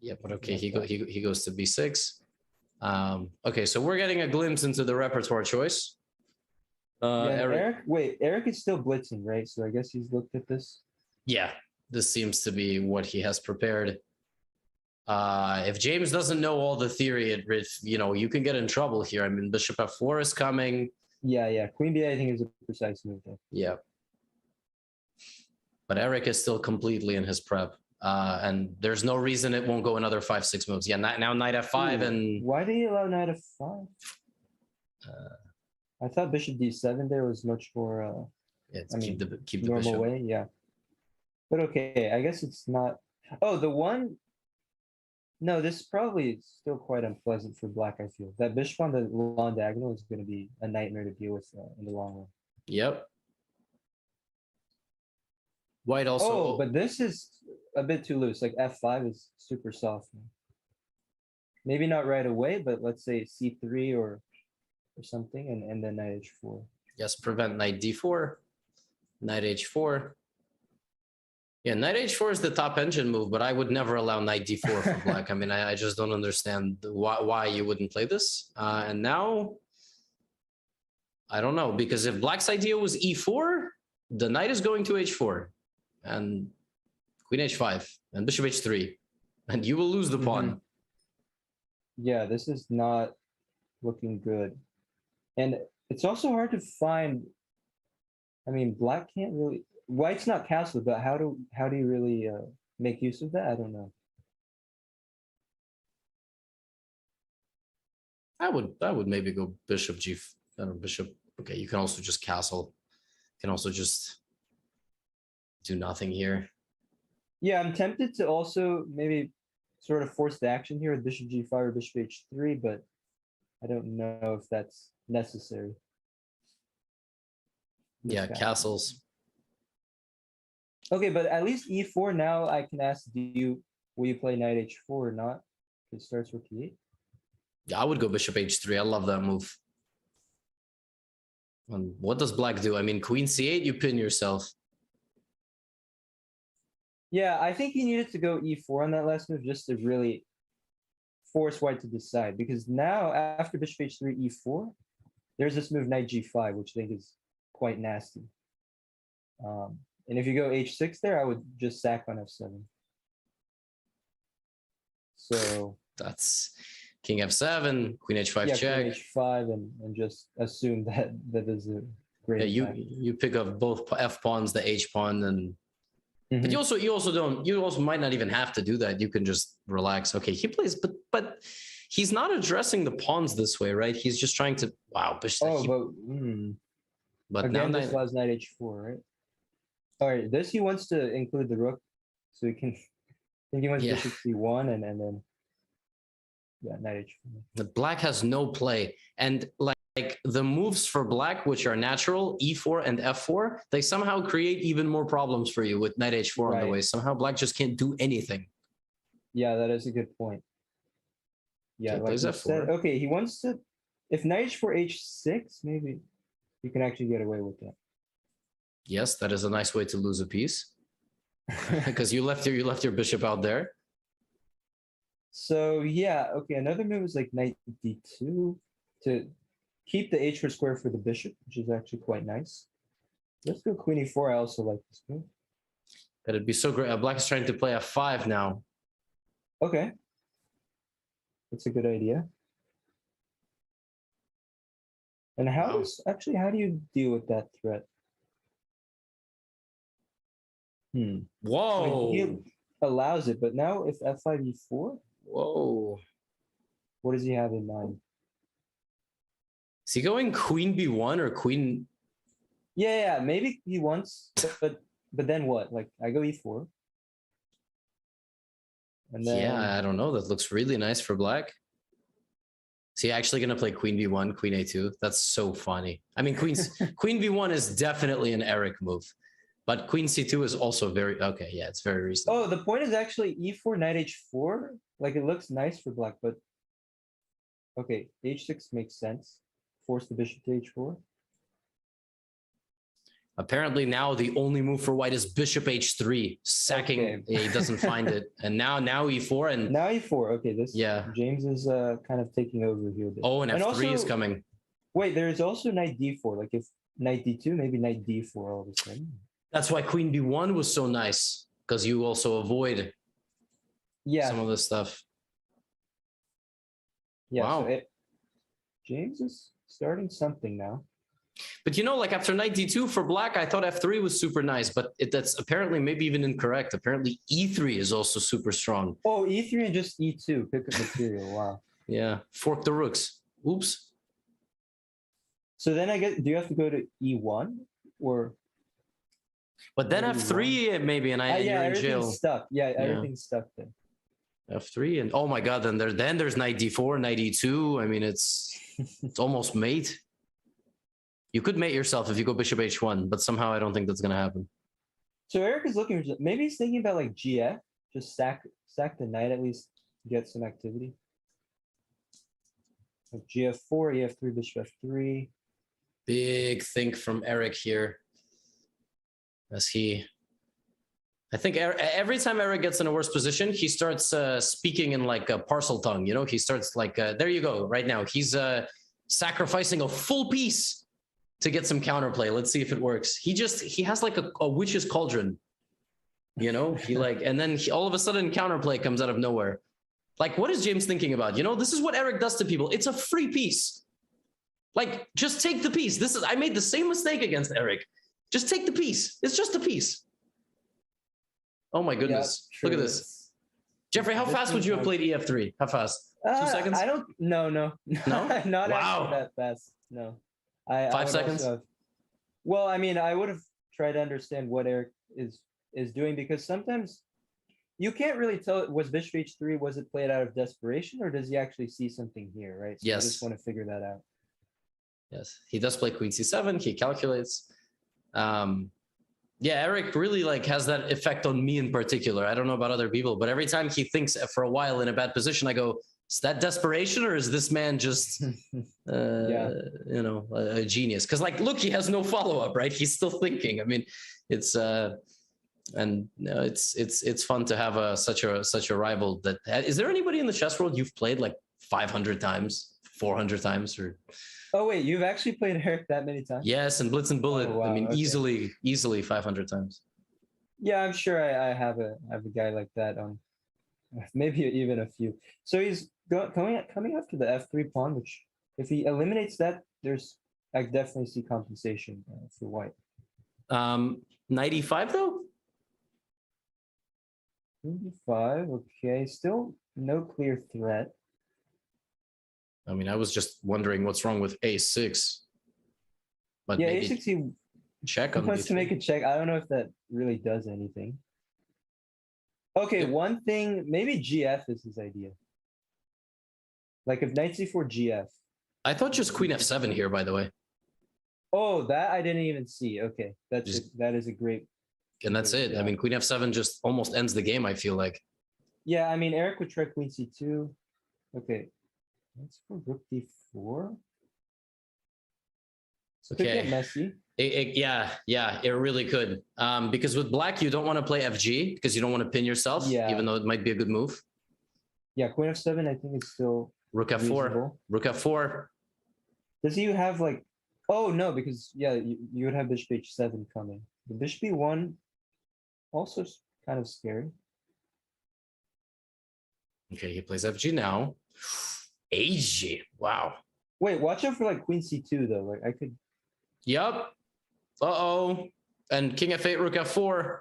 Yeah, but okay, he goes to b6. Okay, so we're getting a glimpse into the repertoire choice. Eric is still blitzing, right? So I guess he's looked at this. Yeah, this seems to be what he has prepared. If James doesn't know all the theory, you can get in trouble here. I mean, bishop f4 is coming. Yeah. Queen b8, I think, is a precise move there. Yeah. But Eric is still completely in his prep. And there's no reason it won't go another 5-6 moves. Yeah, now knight f5 and... Why did he allow knight f5? I thought bishop d7 there was much more... keep the normal bishop. way, yeah. But okay, I guess it's not... Oh, the one... No, this probably is still quite unpleasant for black, I feel. That bishop on the long diagonal is going to be a nightmare to deal with in the long run. Yep. White also... Oh, but this is a bit too loose. Like f5 is super soft. Maybe not right away, but let's say c3 or something, and then knight h4. Yes, prevent knight d4, knight h4. Yeah, knight h4 is the top engine move, but I would never allow knight d4 for black. I mean, I just don't understand why you wouldn't play this. And now, I don't know, because if black's idea was e4, the knight is going to h4, and queen h5, and bishop h3, and you will lose the pawn. Yeah, this is not looking good. And it's also hard to find... I mean, black can't really... White's not castled, but how do you really make use of that? I don't know. I would maybe go bishop g, bishop. Okay, you can also just castle. You can also just do nothing here. Yeah, I'm tempted to also maybe sort of force the action here with bishop g5 or bishop h3, but I don't know if that's necessary. Yeah, castles. Okay, but at least e4 now I can ask, will you play knight h4 or not? It starts with e8. Yeah, I would go bishop h3. I love that move. And what does black do? I mean, queen c8, you pin yourself. Yeah, I think he needed to go e4 on that last move just to really force white to decide, because now after bishop h3 e4, there's this move knight g5, which I think is quite nasty. And if you go h6 there, I would just sack on f7. So that's king f7, queen h5 yeah, check. queen h5 and just assume that that is a great. Yeah, you pick up both f pawns, the h pawn, and but you also might not even have to do that. You can just relax. Okay, he plays, but he's not addressing the pawns this way, right? He's just trying to but again, now this allows knight h4, right? All right, this he wants to include the rook, so he can. I think he wants bishop c1 and then knight h4. The black has no play, and like the moves for black, which are natural, e4 and f4, they somehow create even more problems for you with knight h4 on the way. Somehow black just can't do anything. Yeah, that is a good point. Yeah, Okay, like plays f4. Okay, he wants to. If knight h4 h6, maybe you can actually get away with that. Yes, that is a nice way to lose a piece because you left your bishop out there. So yeah, okay. Another move is like knight d2 to keep the h4 square for the bishop, which is actually quite nice. Let's go queen e4. I also like this move. That'd be so great. Black is trying to play f5 now. Okay, that's a good idea. And how do you deal with that threat? Whoa! He allows it, but now if f5 e4. Whoa! What does he have in mind? Is he going queen b1 or queen? Yeah, maybe he wants, but then what? Like I go e4, and then Yeah, I don't know. That looks really nice for black. Is he actually gonna play queen b1, queen a2? That's so funny. I mean, queen b1 is definitely an Eric move, but queen c2 is also very okay. Yeah, it's very reasonable. Oh, the point is actually e4 knight h4. Like it looks nice for black, but okay, h6 makes sense. Force the bishop to h4. Apparently now the only move for white is bishop h3, sacking. Okay. He doesn't find it, and now e4 and now e4. Okay, this James is kind of taking over here. Oh, and f3 also, is coming. Wait, there is also knight d4. Like if knight d2, maybe knight d4 all of a sudden. That's why queen b1 was so nice, because you also avoid some of this stuff. Yeah, wow. So James is starting something now. But you know, like after knight d2 for black, I thought f3 was super nice, but that's apparently maybe even incorrect. Apparently e3 is also super strong. Oh, e3 and just e2, pick up material. Wow. Yeah, fork the rooks. Oops. So then I guess, do you have to go to e1 or? But then f3 maybe, and you're in jail. Stuck. Yeah, everything's stuck then. F3 and oh my god, then there's knight d4, knight e2. I mean, it's almost mate. You could mate yourself if you go bishop h1, but somehow I don't think that's gonna happen. So Eric is looking for, maybe he's thinking about like gf, just sack the knight, at least get some activity. Like gf4, ef3, bishop f3. Big think from Eric here. I think every time Eric gets in a worse position, he starts speaking in like a parcel tongue. You know, he starts like, there you go. Right now, he's sacrificing a full piece to get some counterplay. Let's see if it works. He has like a witch's cauldron. You know, and then all of a sudden counterplay comes out of nowhere. Like, what is James thinking about? You know, this is what Eric does to people. It's a free piece. Like, just take the piece. I made the same mistake against Eric. Just take the piece. It's just a piece. Oh my goodness. Yeah, look at this. Jeffrey, how fast would you have played EF3? How fast? 2 seconds? I don't, no. No? Not wow. actually that fast. No. 5 seconds? Well, I mean, I would have tried to understand what Eric is doing, because sometimes you can't really tell. Was bishop h3, was it played out of desperation, or does he actually see something here, right? So yes. I just want to figure that out. Yes, he does play queen c7. He calculates. Yeah, Eric really like has that effect on me in particular. I don't know about other people, but every time he thinks for a while in a bad position, I go, is that desperation or is this man just, you know, a genius? Because like, look, he has no follow-up, right? He's still thinking. I mean, it's and it's fun to have such a rival. That is there anybody in the chess world you've played like 500 times, 400 times, or? Oh wait, you've actually played Eric that many times? Yes, and Blitz and Bullet. Oh, wow, I mean, okay. easily 500 times. Yeah, I'm sure I have a guy like that on, maybe even a few. So he's coming up to the F3 pawn, which if he eliminates that, I definitely see compensation for white. 95 though. 95, okay, still no clear threat. I mean, I was just wondering what's wrong with A6. But Yeah, maybe A6 he check on wants to B3. make a check. I don't know if that really does anything. Okay, one thing, maybe GF is his idea. Like if knight c4 GF. I thought just Queen F7 here, by the way. Oh, that I didn't even see. Okay, that is a great. And that's it. Yeah. I mean, Queen F7 just almost ends the game, I feel like. Yeah, I mean, Eric would try Queen C2. Okay, let's go Rook D4. Could get messy. Yeah, it really could. Because with black, you don't want to play FG because you don't want to pin yourself, even though it might be a good move. Yeah, Queen F7, I think it's still Rook F4. reasonable. Rook F4. Does he have like? Oh no, because you would have Bishop H7 coming. The Bishop E1 also kind of scary. Okay, he plays FG now. AG. Wow. Wait, watch out for like Queen C2 though. Like I could. Yup. Uh-oh. And King F8, Rook F4.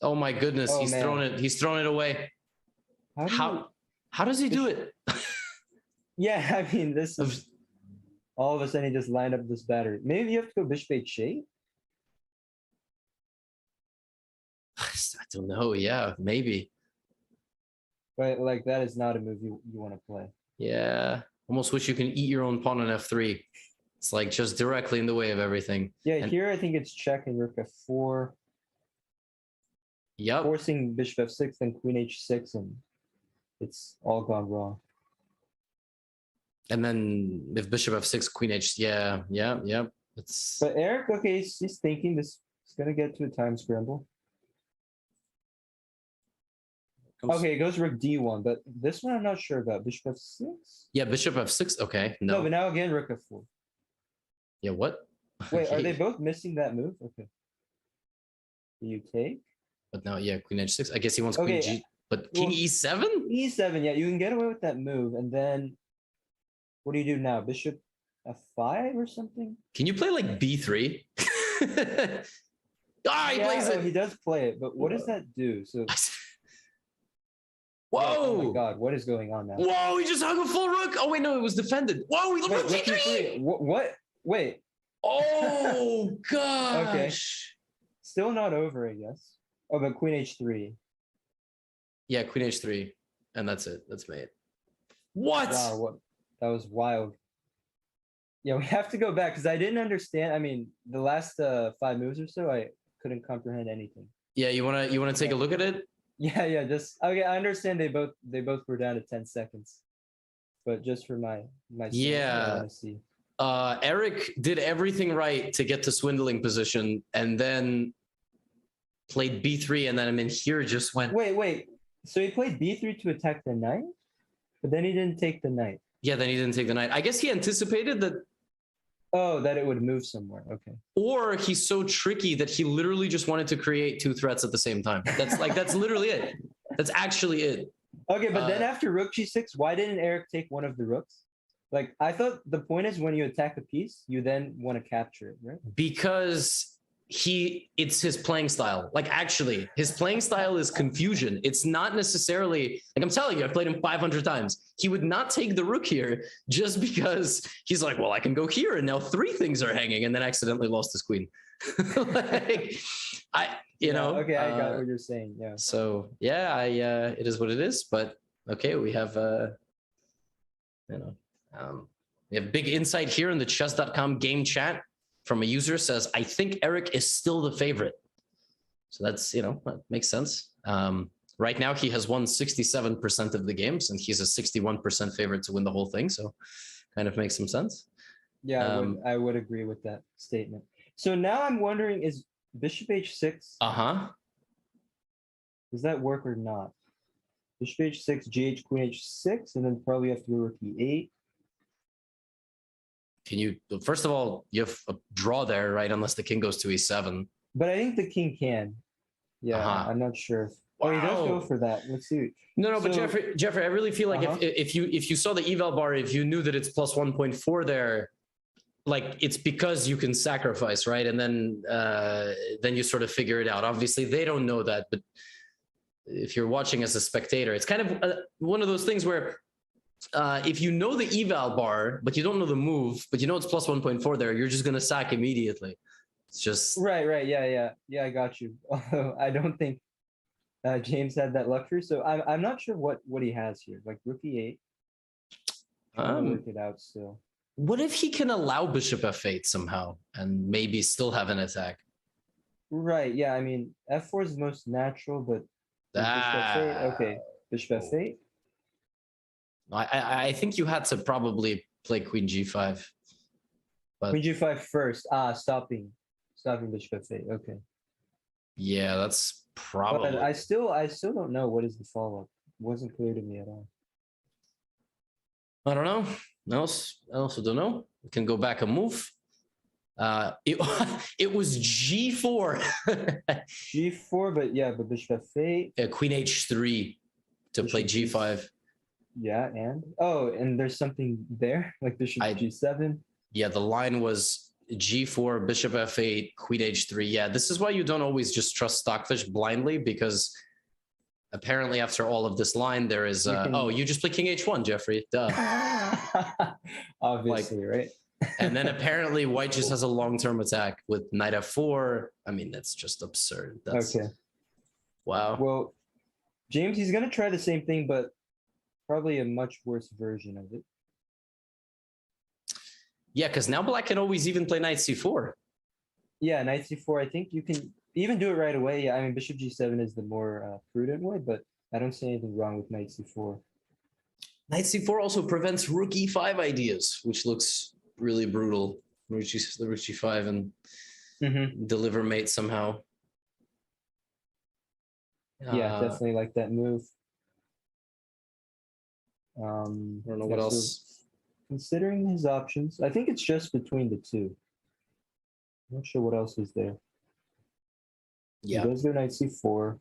Oh my goodness, Oh, he's man. thrown it. He's thrown it away. How does he do it? Yeah, I mean, this is all of a sudden he just lined up this battery. Maybe you have to go Bishop H8. I don't know. Yeah, maybe. But like that is not a move you want to play. Yeah. Almost wish you can eat your own pawn on F3. It's like just directly in the way of everything. Yeah, And- here I think it's check and Rook F4, Yep. forcing Bishop F6 and Queen H6, and it's all gone wrong. And then if Bishop F6, Queen H, yeah. It's But Eric, okay, he's thinking this is gonna get to a time scramble. Okay, it goes Rook D1, but this one I'm not sure about. Bishop F6? yeah, Bishop F6. Okay, No, no. but now again Rook F4. Yeah, what? Wait, are Okay. they both missing that move? Okay. Do you take? But now, yeah, Queen H6. I guess he wants Okay, Queen G. But King well- E7? E7, yeah, you can get away with that move, and then what do you do now? Bishop F5 or something? Can you play like B3? He plays oh, it. he does play it, but what does that do? So, Whoa! oh my God, what is going on now? Whoa! He just hung a full rook. Oh wait, no, it was defended. Whoa! He looked Wait, at Rook G3. E3. What? Wait, Oh gosh. still not over, I guess. Oh, but Queen H3. Yeah, Queen H3, and that's it. That's mate. What? Wow, that was wild. Yeah, we have to go back because I didn't understand. I mean, the last 5 moves or so, I couldn't comprehend anything. Yeah, you wanna take a look at it? Yeah, just okay. I understand they both were down to 10 seconds, but just for my Yeah. I want to see. Eric did everything right to get to swindling position, and then played B3, and then here just went. Wait. So he played B3 to attack the knight, but then he didn't take the knight. Yeah, then he didn't take the knight. I guess he anticipated that, Oh, that it would move somewhere. Okay. or he's so tricky that he literally just wanted to create 2 threats at the same time. That's literally it. That's actually it. Okay, but then after Rook G6, why didn't Eric take one of the rooks? Like I thought the point is when you attack a piece, you then want to capture it, right? Because it's his playing style. Like actually, his playing style is confusion. It's not necessarily like, I'm telling you, I've played him 500 times. He would not take the rook here just because he's like, well, I can go here and now 3 things are hanging, and then accidentally lost his queen. Like, Okay, I got what you're saying. Yeah. So yeah, it is what it is. But okay, we have we have big insight here in the chess.com game chat from a user says, I think Eric is still the favorite. So that's, that makes sense. Right now, he has won 67% of the games, and he's a 61% favorite to win the whole thing. So kind of makes some sense. Yeah, I would agree with that statement. So now I'm wondering, is Bishop H6, does that work or not? Bishop H6, GH, Queen H6, and then probably have to go Rook E8. Can you, first of all, you have a draw there, right? Unless the king goes to E7. But I think the king can. Yeah, I'm not sure. Oh, he does go for that. Let's see. No, but Jeffrey, I really feel like if you saw the eval bar, if you knew that it's plus 1.4 there, like it's because you can sacrifice, right? And then you sort of figure it out. Obviously, they don't know that, but if you're watching as a spectator, it's kind of one of those things where if you know the eval bar, but you don't know the move, but you know it's plus 1.4 there, you're just gonna sack immediately. It's just right. Yeah, I got you. Although I don't think James had that luxury, so I'm not sure what he has here. Like Rook E8. Work it out still. What if he can allow Bishop F8 somehow and maybe still have an attack? Right. Yeah. I mean, F4 is the most natural, but Bishop F8. Okay. Bishop F8. I think you had to probably play Queen G5. But Queen G5 first. Stopping Bishop F8. Okay. Yeah, that's probably. But I still don't know what is the follow-up. It wasn't clear to me at all. I don't know. I also don't know. We can go back a move. It was G4. G4, but Bishop F8. Queen H3 to play G5. Yeah, and there's something there, like Bishop G7. Yeah, the line was G4, Bishop F8, Queen H3. Yeah, this is why you don't always just trust Stockfish blindly, because apparently after all of this line, there is... you just play King H1, Jeffrey. Duh. Obviously, right? And then apparently White just has a long-term attack with Knight F4. I mean, that's just absurd. Okay. Wow. Well, James, he's going to try the same thing, but probably a much worse version of it. Yeah, because now Black can always even play Knight C4. Yeah, Knight C4. I think you can even do it right away. Yeah, I mean, Bishop G7 is the more prudent way, but I don't see anything wrong with Knight C4. Knight C4 also prevents Rook E5 ideas, which looks really brutal. Rook G5 and deliver mate somehow. Yeah, definitely like that move. I don't know what else. So considering his options, I think it's just between the two. I'm not sure what else is there. Yeah. He does go Knight C4.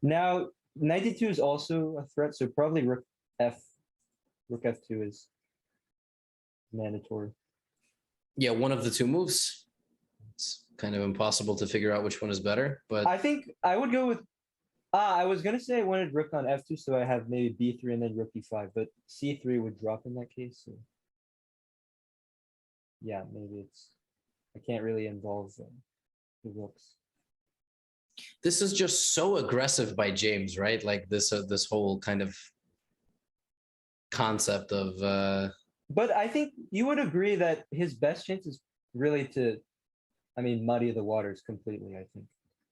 Now, Knight D2 is also a threat, so probably Rook F2 is mandatory. Yeah, one of the two moves. It's kind of impossible to figure out which one is better, but I think I would go with I was gonna say I wanted Rook on F2, so I have maybe B3 and then Rook E5, but C3 would drop in that case. So yeah, maybe I can't really involve the rooks. this is just so aggressive by James, right? Like this whole kind of concept of But I think you would agree that his best chance is really to, muddy the waters completely, I think.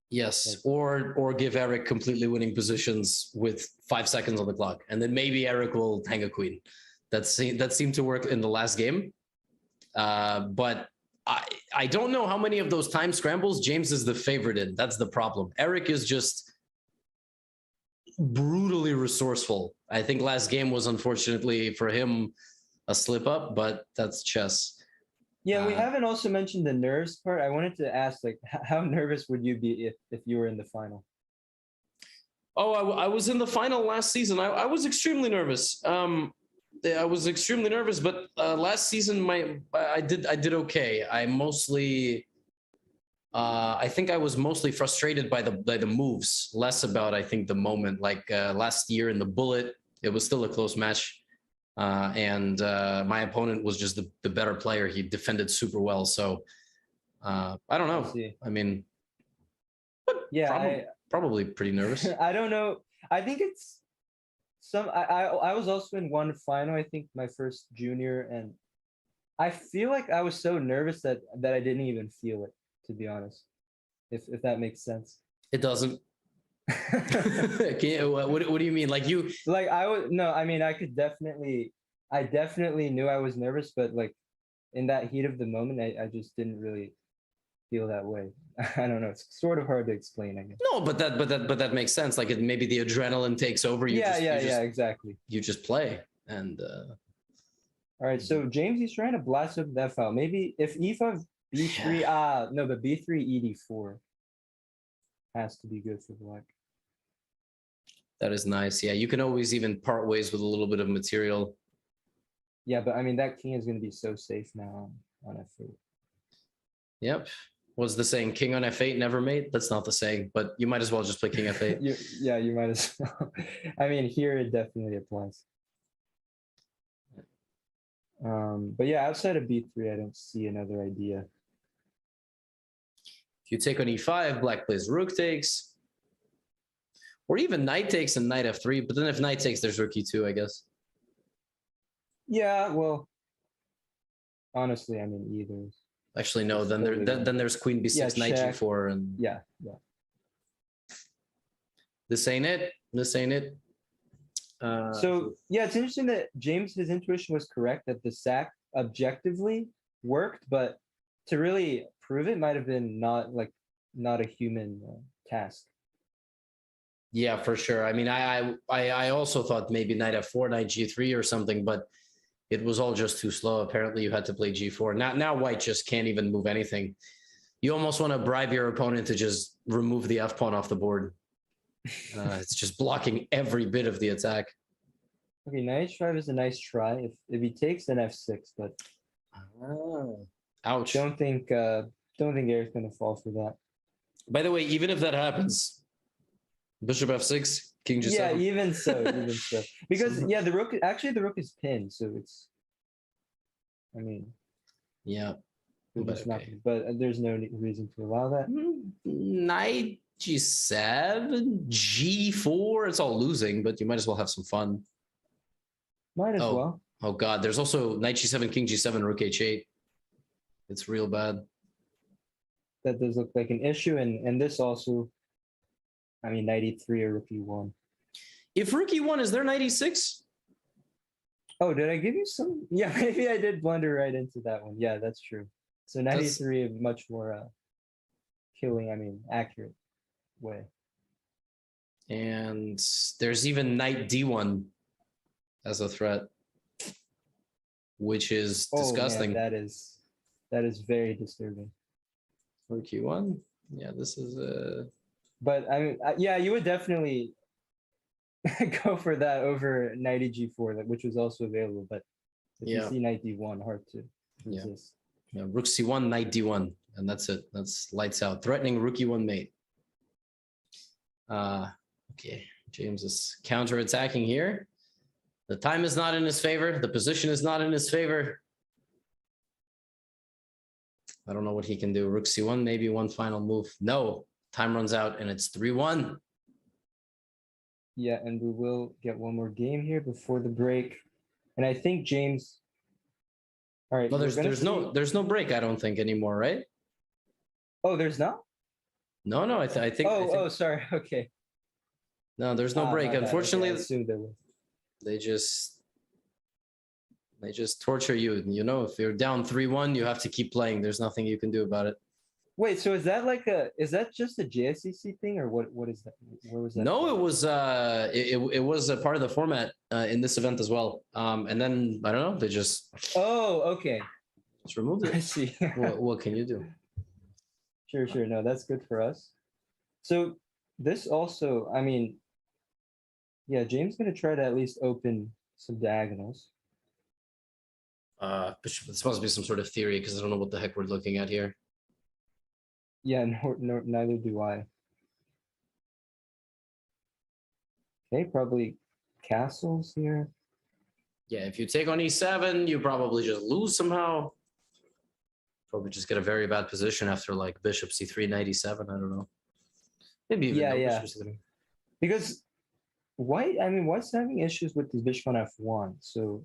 yes, or give Eric completely winning positions with 5 seconds on the clock, and then maybe Eric will hang a queen. That seemed to work in the last game, but I don't know how many of those time scrambles James is the favorite in. That's the problem. Eric is just brutally resourceful. I think last game was unfortunately for him a slip up, but that's chess. Yeah, we haven't also mentioned the nerves part. I wanted to ask, like, how nervous would you be if you were in the final? Oh, I was in the final last season. I was extremely nervous. I was extremely nervous, but last season I did okay. I think I was mostly frustrated by the moves, less about I think the moment. Like last year in the Bullet, it was still a close match. And my opponent was just the better player. He defended super well. So I don't know. I mean, yeah, probably pretty nervous. I don't know. I think it's I was also in one final, I think my first junior, and I feel like I was so nervous that I didn't even feel it, to be honest. If that makes sense. It doesn't. What do you mean? Like you? Like I was no, I mean I definitely knew I was nervous, but like in that heat of the moment, I just didn't really feel that way. I don't know. It's sort of hard to explain, I guess. No, but that makes sense. Like maybe the adrenaline takes over. Exactly. You just play and. All right, so James, he's trying to blast up that file. Maybe if e5, b3, no, but b3, ed4 has to be good for black. That is nice. Yeah, you can always even part ways with a little bit of material. Yeah, but I mean, that king is going to be so safe now on f8. Yep. What's the saying? King on f8, never mate? That's not the saying, but you might as well just play king f8. You might as well. I mean, here it definitely applies. But yeah, outside of b3, I don't see another idea. If you take on e5, black plays rook takes. Or even knight takes and knight f3. But then if knight takes, there's rook e2, I guess. Yeah, well, honestly, I mean, either. Actually, no. Then there's queen b6, knight check. g4, and Yeah. This ain't it. This ain't it. So yeah, it's interesting that James, his intuition was correct that the sack objectively worked, but to really prove it might have been not a human task. Yeah, for sure. I mean, I also thought maybe knight f4, knight g3 or something, but it was all just too slow. Apparently, you had to play g4. Now white just can't even move anything. You almost want to bribe your opponent to just remove the f pawn off the board. It's just blocking every bit of the attack. Okay, knight h5 is a nice try. If he takes, then f6, but Ouch. don't think Eric's gonna fall for that. By the way, even if that happens, bishop f6, king g7. Yeah, even so. Because yeah, the rook is pinned, so it's. I mean. Yeah. But there's no reason to allow that. Knight g7, g4. It's all losing, but you might as well have some fun. Might as well. Oh god, there's also knight g7, king g7, rook h8. It's real bad. That does look like an issue, and this also. I mean, knight e3 or rook e1. If rook e1, is there knight e6? Oh, did I give you some? Yeah, maybe I did blunder right into that one. Yeah, that's true. So knight e3 is much more killing. I mean, accurate way. And there's even knight d1 as a threat, which is disgusting. Man, that is very disturbing. Rook e1. Yeah, this is a. But I mean, yeah, you would definitely go for that over knight g4, which was also available. But if you see knight d1, hard to resist. Yeah, rook c1, knight d1, and that's it. That's lights out. Threatening rook e1 mate. Okay, James is counter-attacking here. The time is not in his favor. The position is not in his favor. I don't know what he can do. Rook c1, maybe one final move. No, time runs out, and it's 3-1. Yeah, and we will get one more game here before the break. And I think James. All right. Well, there's no break, I don't think, anymore, right? Oh, there's not? No, I think. Oh, sorry. Okay. No, there's no break. Unfortunately, okay, they just torture you. You know, if you're down 3-1, you have to keep playing. There's nothing you can do about it. Wait, so is that just a JSCC thing, or what is that? Where was that? No, it was a part of the format in this event as well. And then I don't know, they just. Oh, okay. Just removed it. I see. What can you do? Sure. No, that's good for us. So this also, I mean, yeah, James gonna try to at least open some diagonals. This must be some sort of theory because I don't know what the heck we're looking at here. Yeah, no, neither do I. Okay, probably castles here. Yeah, if you take on e7, you probably just lose somehow. Probably just get a very bad position after like bishop c3, knight e7. I don't know. Maybe even yeah. Because white's having issues with the bishop on f1. So,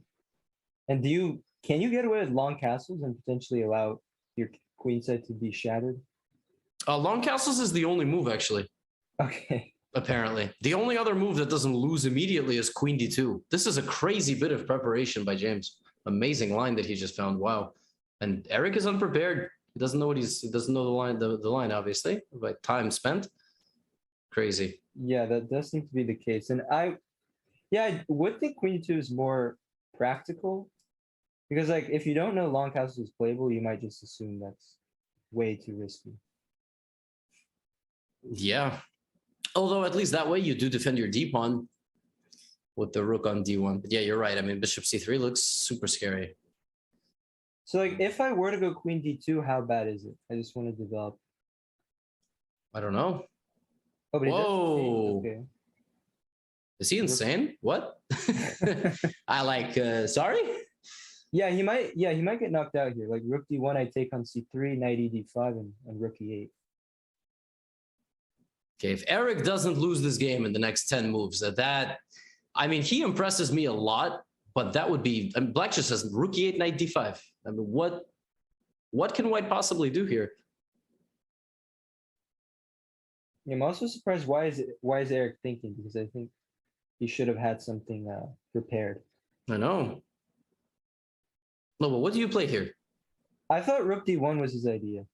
and do Can you get away with long castles and potentially allow your queen side to be shattered? Long castles is the only move, actually. Okay. Apparently. The only other move that doesn't lose immediately is queen d2. This is a crazy bit of preparation by James. Amazing line that he just found. Wow. And Eric is unprepared. He doesn't know what he doesn't know the line, obviously, by time spent. Crazy. Yeah, that does seem to be the case. And I would think queen 2 is more practical. Because like if you don't know long castles is playable, you might just assume that's way too risky. Yeah. Although at least that way you do defend your d pawn with the rook on d1. But yeah, you're right. I mean, bishop c3 looks super scary. So like if I were to go queen d2, how bad is it? I just want to develop. I don't know. Oh, but he does Whoa. okay. Is he insane? What? I like, sorry? Yeah, he might get knocked out here. Like rook d1, I take on c3, knight e d5, and rook e8. Okay, if Eric doesn't lose this game in the next 10 moves, I mean, he impresses me a lot, but that would be, I mean, Black just says rook e8, knight d5. I mean, what can White possibly do here? I'm also surprised why is Eric thinking, because I think he should have had something prepared. I know. No, but what do you play here? I thought rook d1 was his idea.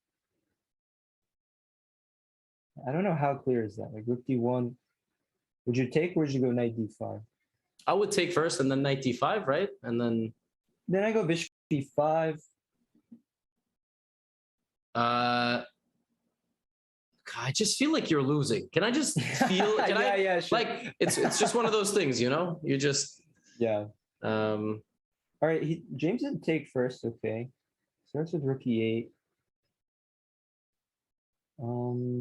I don't know how clear is that. Like rook d1, would you take or would you go knight d5? I would take first and then knight d5, right? And then I go bishop d5. I just feel like you're losing. Can I just feel? Can yeah, sure. Like it's just one of those things, you know. You just yeah. All right, James didn't take first. Okay, starts with rook e8.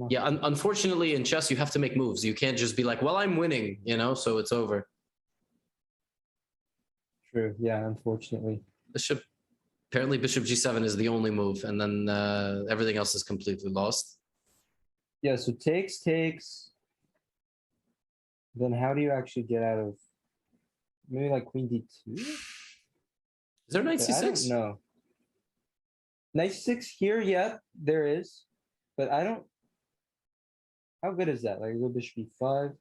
Yeah, unfortunately in chess you have to make moves. You can't just be like, well, I'm winning, you know, so it's over. True. Yeah, unfortunately. Apparently bishop g7 is the only move, and then everything else is completely lost. Yeah, so takes. Then how do you actually get out of maybe like queen d2? Is there knight c6? No. Knight c6 here, yeah, there is. But I don't. How good is that? Like go bishop e5.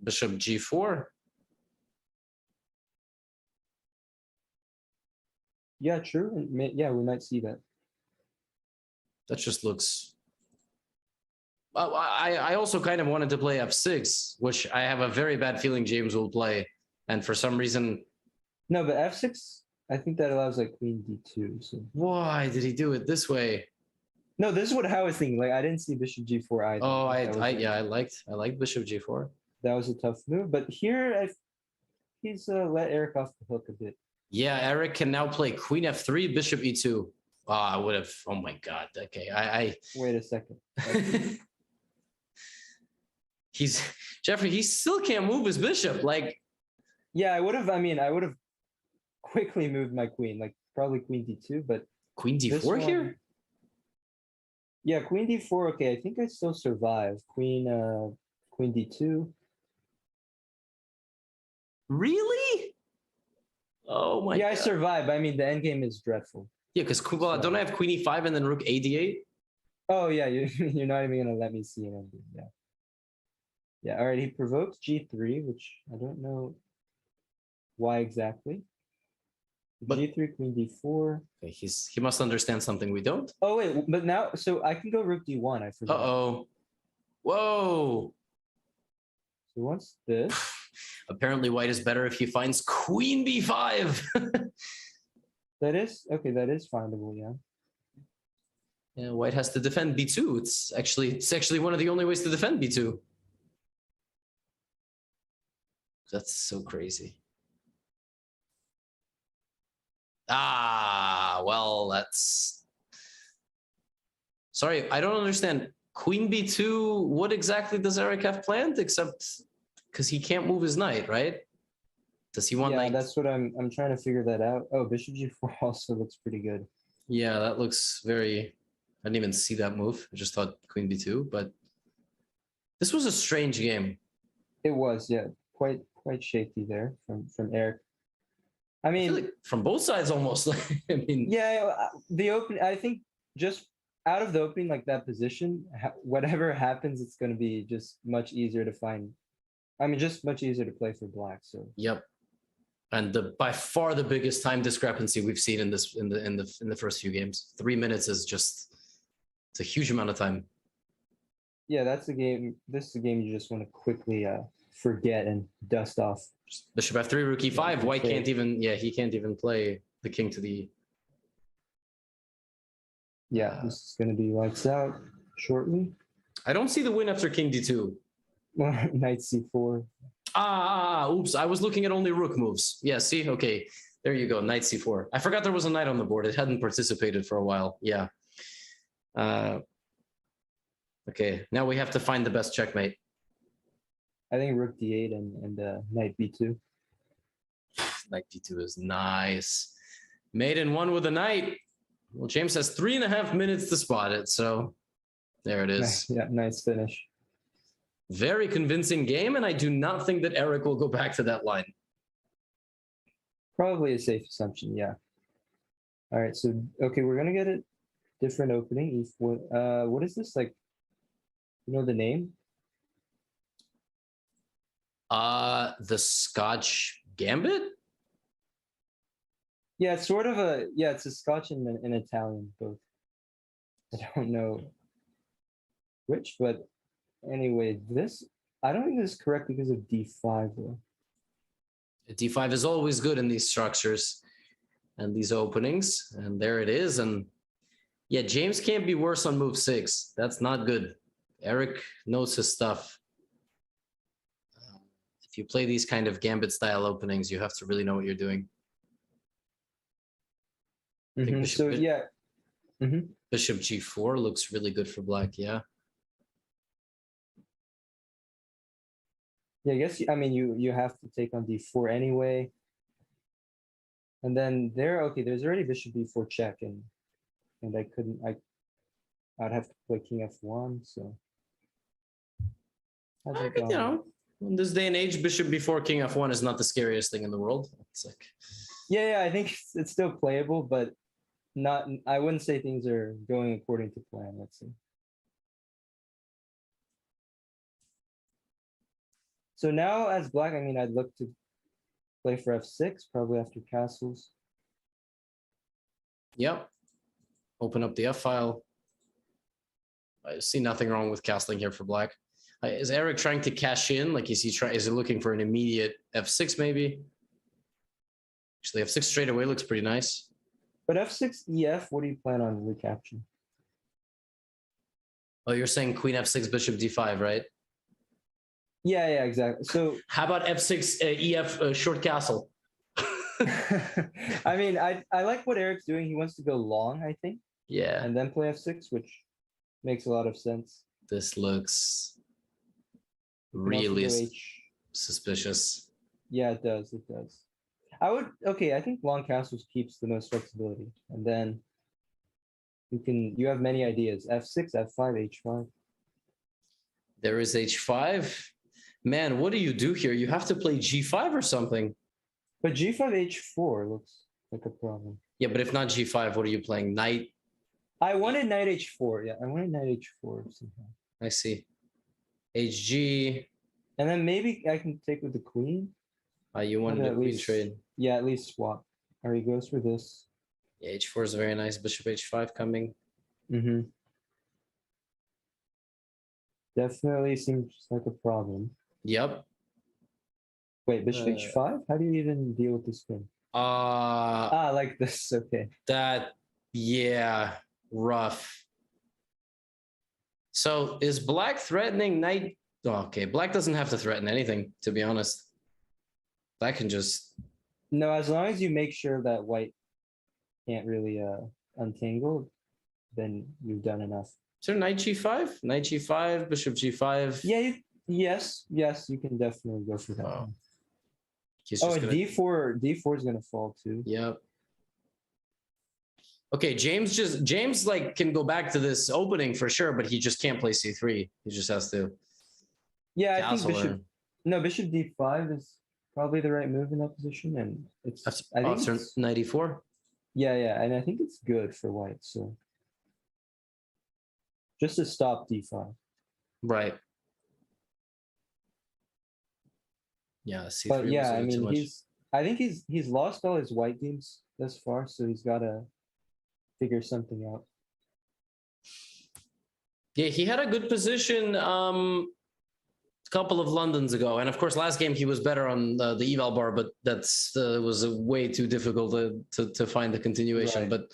Bishop g4. Yeah, true. Yeah, we might see that. That just looks. I also kind of wanted to play f6, which I have a very bad feeling James will play, and for some reason. No, but f6. I think that allows like queen d2. So why did he do it this way? No, this is what I was thinking. Like I didn't see bishop g4 either. Oh, I liked bishop g4. That was a tough move, but here he's let Eric off the hook a bit. Yeah, Eric can now play queen f3, bishop e2. Oh, I would have. Oh my god. Okay, Wait a second. Jeffrey. He still can't move his bishop. Like, yeah, I would have. I mean, I would have quickly moved my queen, like probably queen d2, but queen d4 here. Yeah, queen d4. Okay, I think I still survive. Queen d2. Really? Oh my. Yeah, God. I survive. I mean, the endgame is dreadful. Yeah, because don't I have queen e5 and then rook a d8? Oh yeah, you're not even gonna let me see an endgame. Yeah. Yeah. All right. He provokes g3, which I don't know why exactly. But g3, queen d4. Okay, he must understand something we don't. Oh wait, but now so I can go rook d1. I forgot. Uh-oh. Whoa. So what's this? Apparently white is better if he finds queen b5. That is okay, that is findable, yeah. Yeah, white has to defend b2. It's actually one of the only ways to defend b2. That's so crazy. Ah, well, that's... Sorry, I don't understand. Queen b2, what exactly does Eric have planned? Except because he can't move his knight, right? Does he want knight? Yeah, that's what I'm trying to figure that out. Oh, bishop g4 also looks pretty good. Yeah, that looks very... I didn't even see that move. I just thought queen b2, but this was a strange game. It was, yeah, quite shaky there from Eric. I I mean, feel like from both sides almost. I mean, yeah, the open. I think just out of the opening, like that position, whatever happens, it's going to be just much easier to find. I mean, just much easier to play for black. So yep. And by far the biggest time discrepancy we've seen in the first few games. 3 minutes is just it's a huge amount of time. yeah, that's a game. This is a game you just want to quickly forget and dust off. Bishop f3, rook e5. White okay. can't even. Yeah, he can't even play the king to the. Yeah, this is going to be lights out shortly. I don't see the win after king d2. Knight c4. Oops. I was looking at only rook moves. Yeah, see? Okay. There you go. Knight c4. I forgot there was a knight on the board. It hadn't participated for a while. Yeah. Okay. Now we have to find the best checkmate. I think rook d8 and knight b2. Knight d2 is nice. Mate in one with a knight. Well, James has 3.5 minutes to spot it. So there it is. Yeah, nice finish. Very convincing game, and I do not think that Eric will go back to that line. Probably a safe assumption, yeah. All right, so okay, we're gonna get a different opening. What is this like? You know the name? The Scotch Gambit? Yeah, it's sort of it's a Scotch and an Italian both. I don't know which, but anyway, I don't think this is correct because of d5 though. D5 is always good in these structures and these openings, and there it is. And yeah, James can't be worse on move 6. That's not good. Eric knows his stuff. If you play these kind of gambit style openings, you have to really know what you're doing. So yeah. Bishop g4 looks really good for black. Yeah. Yeah, I guess I mean you have to take on d4 anyway. And then there's already bishop b4 check and I'd have to play king f1, so You know, in this day and age, bishop before king f1 is not the scariest thing in the world. It's like yeah, I think it's still playable, but not I wouldn't say things are going according to plan, let's say. So now as black, I mean, I'd look to play for f6, probably after castles. Yep. Open up the F file. I see nothing wrong with castling here for black. Is Eric trying to cash in? Like, is he looking for an immediate F6 maybe? Actually, F6 straight away looks pretty nice. But f6, ef, what do you plan on recapturing? Oh, you're saying queen F6, bishop D5, right? Yeah, exactly. So how about F6, EF, short castle? I mean, I like what Eric's doing. He wants to go long, I think. Yeah. And then play f6, which makes a lot of sense. This looks really suspicious. Yeah, it does. I think long castles keeps the most flexibility. And then you have many ideas. F6, F5, H5. There is H5. Man, what do you do here? You have to play G5 or something. But G5, H4 looks like a problem. Yeah, but if not G5, what are you playing? Knight? I wanted knight H4. Yeah, I wanted knight H4 somehow. I see. HG. And then maybe I can take with the queen. You wanted a queen trade. Yeah, at least swap. Or he goes for this. Yeah, H4 is very nice. Bishop H5 coming. Mm-hmm. Definitely seems like a problem. Yep. Wait, bishop H5? How do you even deal with this thing? Like this. Okay. Yeah, rough. So is black threatening knight? Oh, okay, black doesn't have to threaten anything, to be honest. Black can just... No, as long as you make sure that white can't really untangle, then you've done enough. Is there knight G5? Knight G5, bishop G5? Yeah, yes, you can definitely go for that. Oh. And D4 is gonna fall too. Yep. Okay, James like can go back to this opening for sure, but he just can't play C3. He just has to. Yeah, I think bishop D5 is probably the right move in that position, and it's I think After it's, 94. yeah, and I think it's good for white. So just to stop d5. Right. Yeah, C3 But was yeah, a I bit too mean much. I think he's lost all his white games thus far, so he's got to figure something out. Yeah, he had a good position a couple of Londons ago, and of course, last game he was better on the eval bar, but that's was a way too difficult to find the continuation. Right. But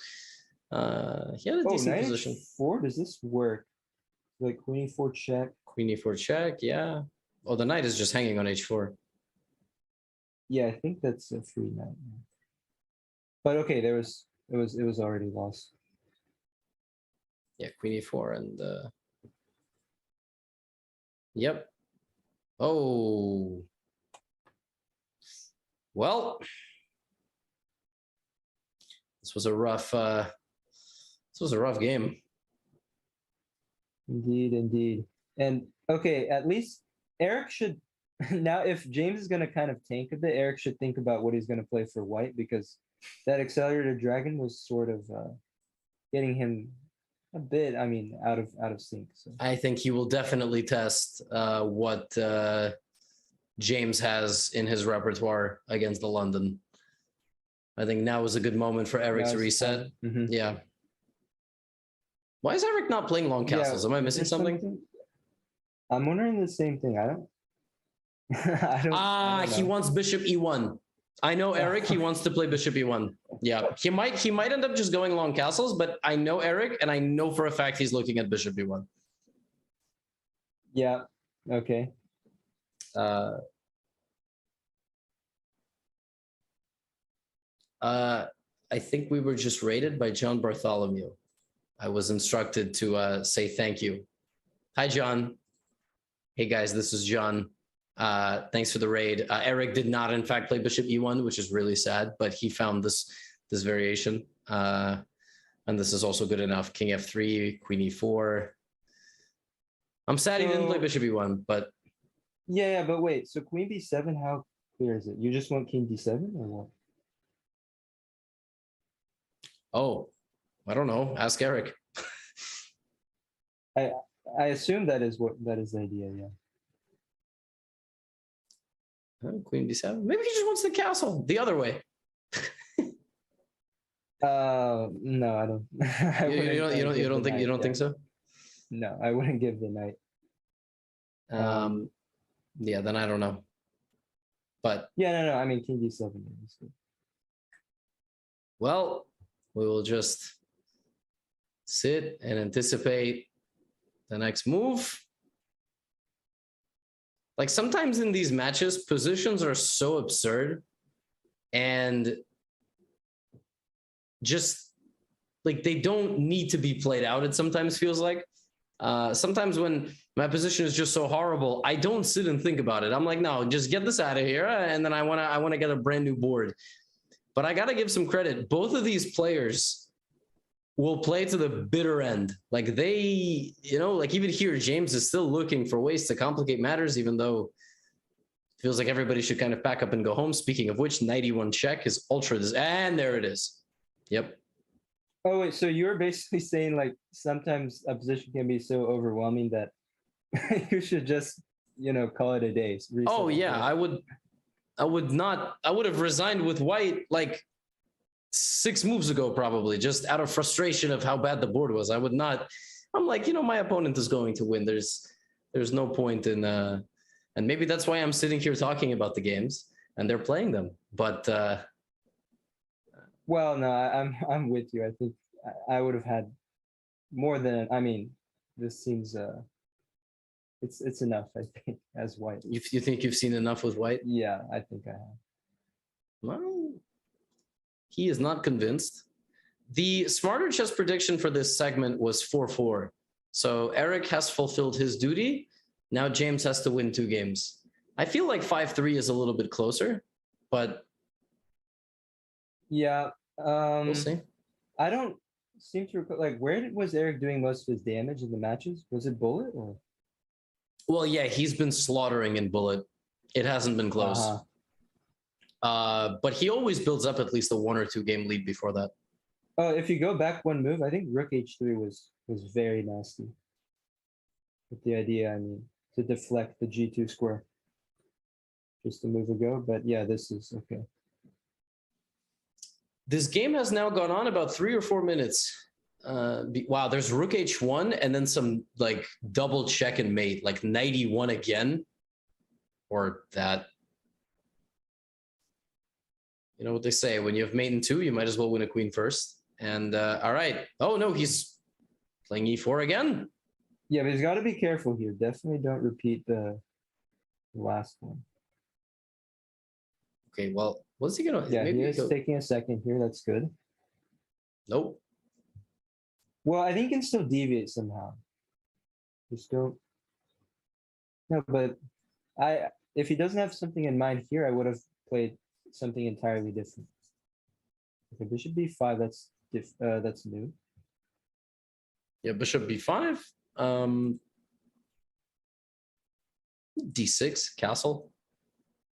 he had a Oh, decent knight position. h4. Does this work? Like queen e4 check. Queen e4 check, yeah. Oh, the knight is just hanging on h4. Yeah, I think that's a free knight. But okay, it was already lost. Yeah, queen e4 and yep. Oh. Well, this was a rough game. Indeed. And okay, at least Eric should now if James is gonna kind of tank a bit, Eric should think about what he's gonna play for white, because that accelerated dragon was sort of getting him a bit, I mean, out of sync. So I think he will definitely test what James has in his repertoire against the London. I think now is a good moment for Eric to reset. Mhm. Yeah. Why is Eric not playing long castles? Am I missing there's something? I'm wondering the same thing. I don't. I don't He know. wants bishop e1. I know Eric. He wants to play bishop e1. Yeah, he might end up just going long castles, but I know Eric, and I know for a fact he's looking at bishop e1. Yeah. Okay. I think we were just rated by John Bartholomew. I was instructed to say thank you. Hi, John. Hey, guys, this is John. Thanks for the raid. Eric did not, in fact, play bishop e1, which is really sad, but he found this variation. And this is also good enough. King f3, queen e4. I'm sad he didn't play bishop e1, but... Yeah, but wait. So queen b7, how clear is it? You just want king d7 or what? Oh, I don't know. Ask Eric. I assume that is the idea. Yeah. Queen b7. Maybe he just wants the castle the other way. No, I don't. You don't think so? No, I wouldn't give the knight. Yeah, then I don't know. But yeah, no. I mean, king d7. well, we will just sit and anticipate the next move. Like sometimes in these matches, positions are so absurd and just like they don't need to be played out. It sometimes feels like sometimes when my position is just so horrible, I don't sit and think about it. I'm like, no, just get this out of here. And then I want to get a brand new board. But I got to give some credit. Both of these players will play to the bitter end. Like they, like even here, James is still looking for ways to complicate matters, even though it feels like everybody should kind of pack up and go home. Speaking of which, knight e1 check is ultra, and there it is. Yep. Oh, wait, so you're basically saying like sometimes a position can be so overwhelming that you should just, call it a day. Oh yeah, I would have resigned with white like 6 moves ago, probably, just out of frustration of how bad the board was. I would not, I'm like, my opponent is going to win. There's no point in, and maybe that's why I'm sitting here talking about the games and they're playing them. But, well, no, I'm with you. I think I would have had more than, I mean, this seems, it's enough, I think, as white. You think you've seen enough with white? Yeah, I think I have. Well, he is not convinced. The smarter chess prediction for this segment was 4-4. So Eric has fulfilled his duty. Now James has to win 2 games. I feel like 5-3 is a little bit closer, but yeah, we'll see. I don't seem to recall, like, where was Eric doing most of his damage in the matches? Was it bullet or? Well, yeah, he's been slaughtering in bullet. It hasn't been close. But he always builds up at least a 1 or 2 game lead before that. Oh, if you go back one move, I think Rook H3 was very nasty. With the idea, I mean, to deflect the G2 square. Just a move ago, but yeah, this is okay. This game has now gone on about 3 or 4 minutes. Wow, there's Rook H1 and then some like double check and mate, like Knight E1 again, or that. You know what they say, when you have mate in 2, you might as well win a queen first. And all right. Oh no, he's playing E4 again. Yeah, but he's got to be careful here. Definitely don't repeat the last one. Okay, well, what's he gonna? Yeah, maybe he is go, taking a second here. That's good. nope. Well, I think he can still deviate somehow. Just don't. No, but if he doesn't have something in mind here, I would have played something entirely different. Okay, Bishop B5. That's new. Yeah, Bishop B5. D6 castle.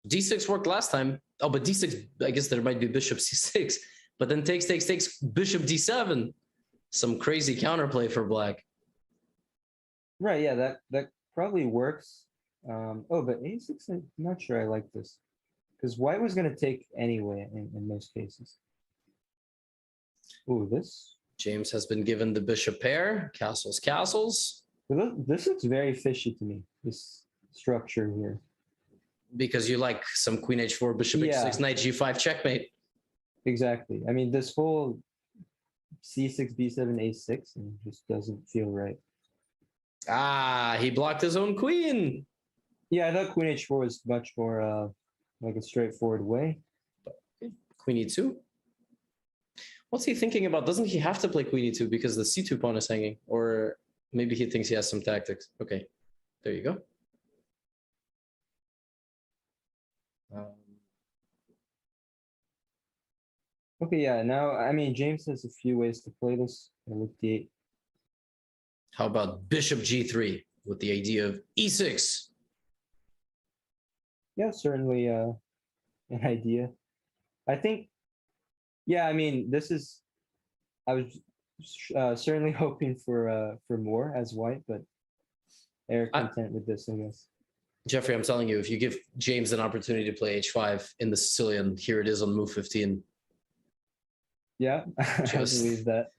D6 worked last time. Oh, but D6. I guess there might be Bishop C6. But then takes Bishop D7. Some crazy counterplay for Black. Right. Yeah. That probably works. Oh, but A6. I'm not sure I like this because White was going to take anyway in most cases. Ooh, this. James has been given the bishop pair. Castles. This looks very fishy to me. This structure here. Because you like some Queen H4, Bishop H6, Knight G5 checkmate. Exactly. I mean, this whole C6, B7, A6 and just doesn't feel right. Ah, he blocked his own queen. Yeah, I thought Queen H4 was much more like a straightforward way. Queen E2. What's he thinking about? Doesn't he have to play Queen E2 because the C2 pawn is hanging? Or maybe he thinks he has some tactics. Okay, there you go. Okay, yeah, now, I mean, James has a few ways to play this. With D8. How about Bishop G3 with the idea of E6? Yeah, certainly an idea. I think, yeah, I mean, I was certainly hoping for more as White, but they're content with this, I guess. Jeffrey, I'm telling you, if you give James an opportunity to play H5 in the Sicilian, here it is on move 15. Yeah, I believe that.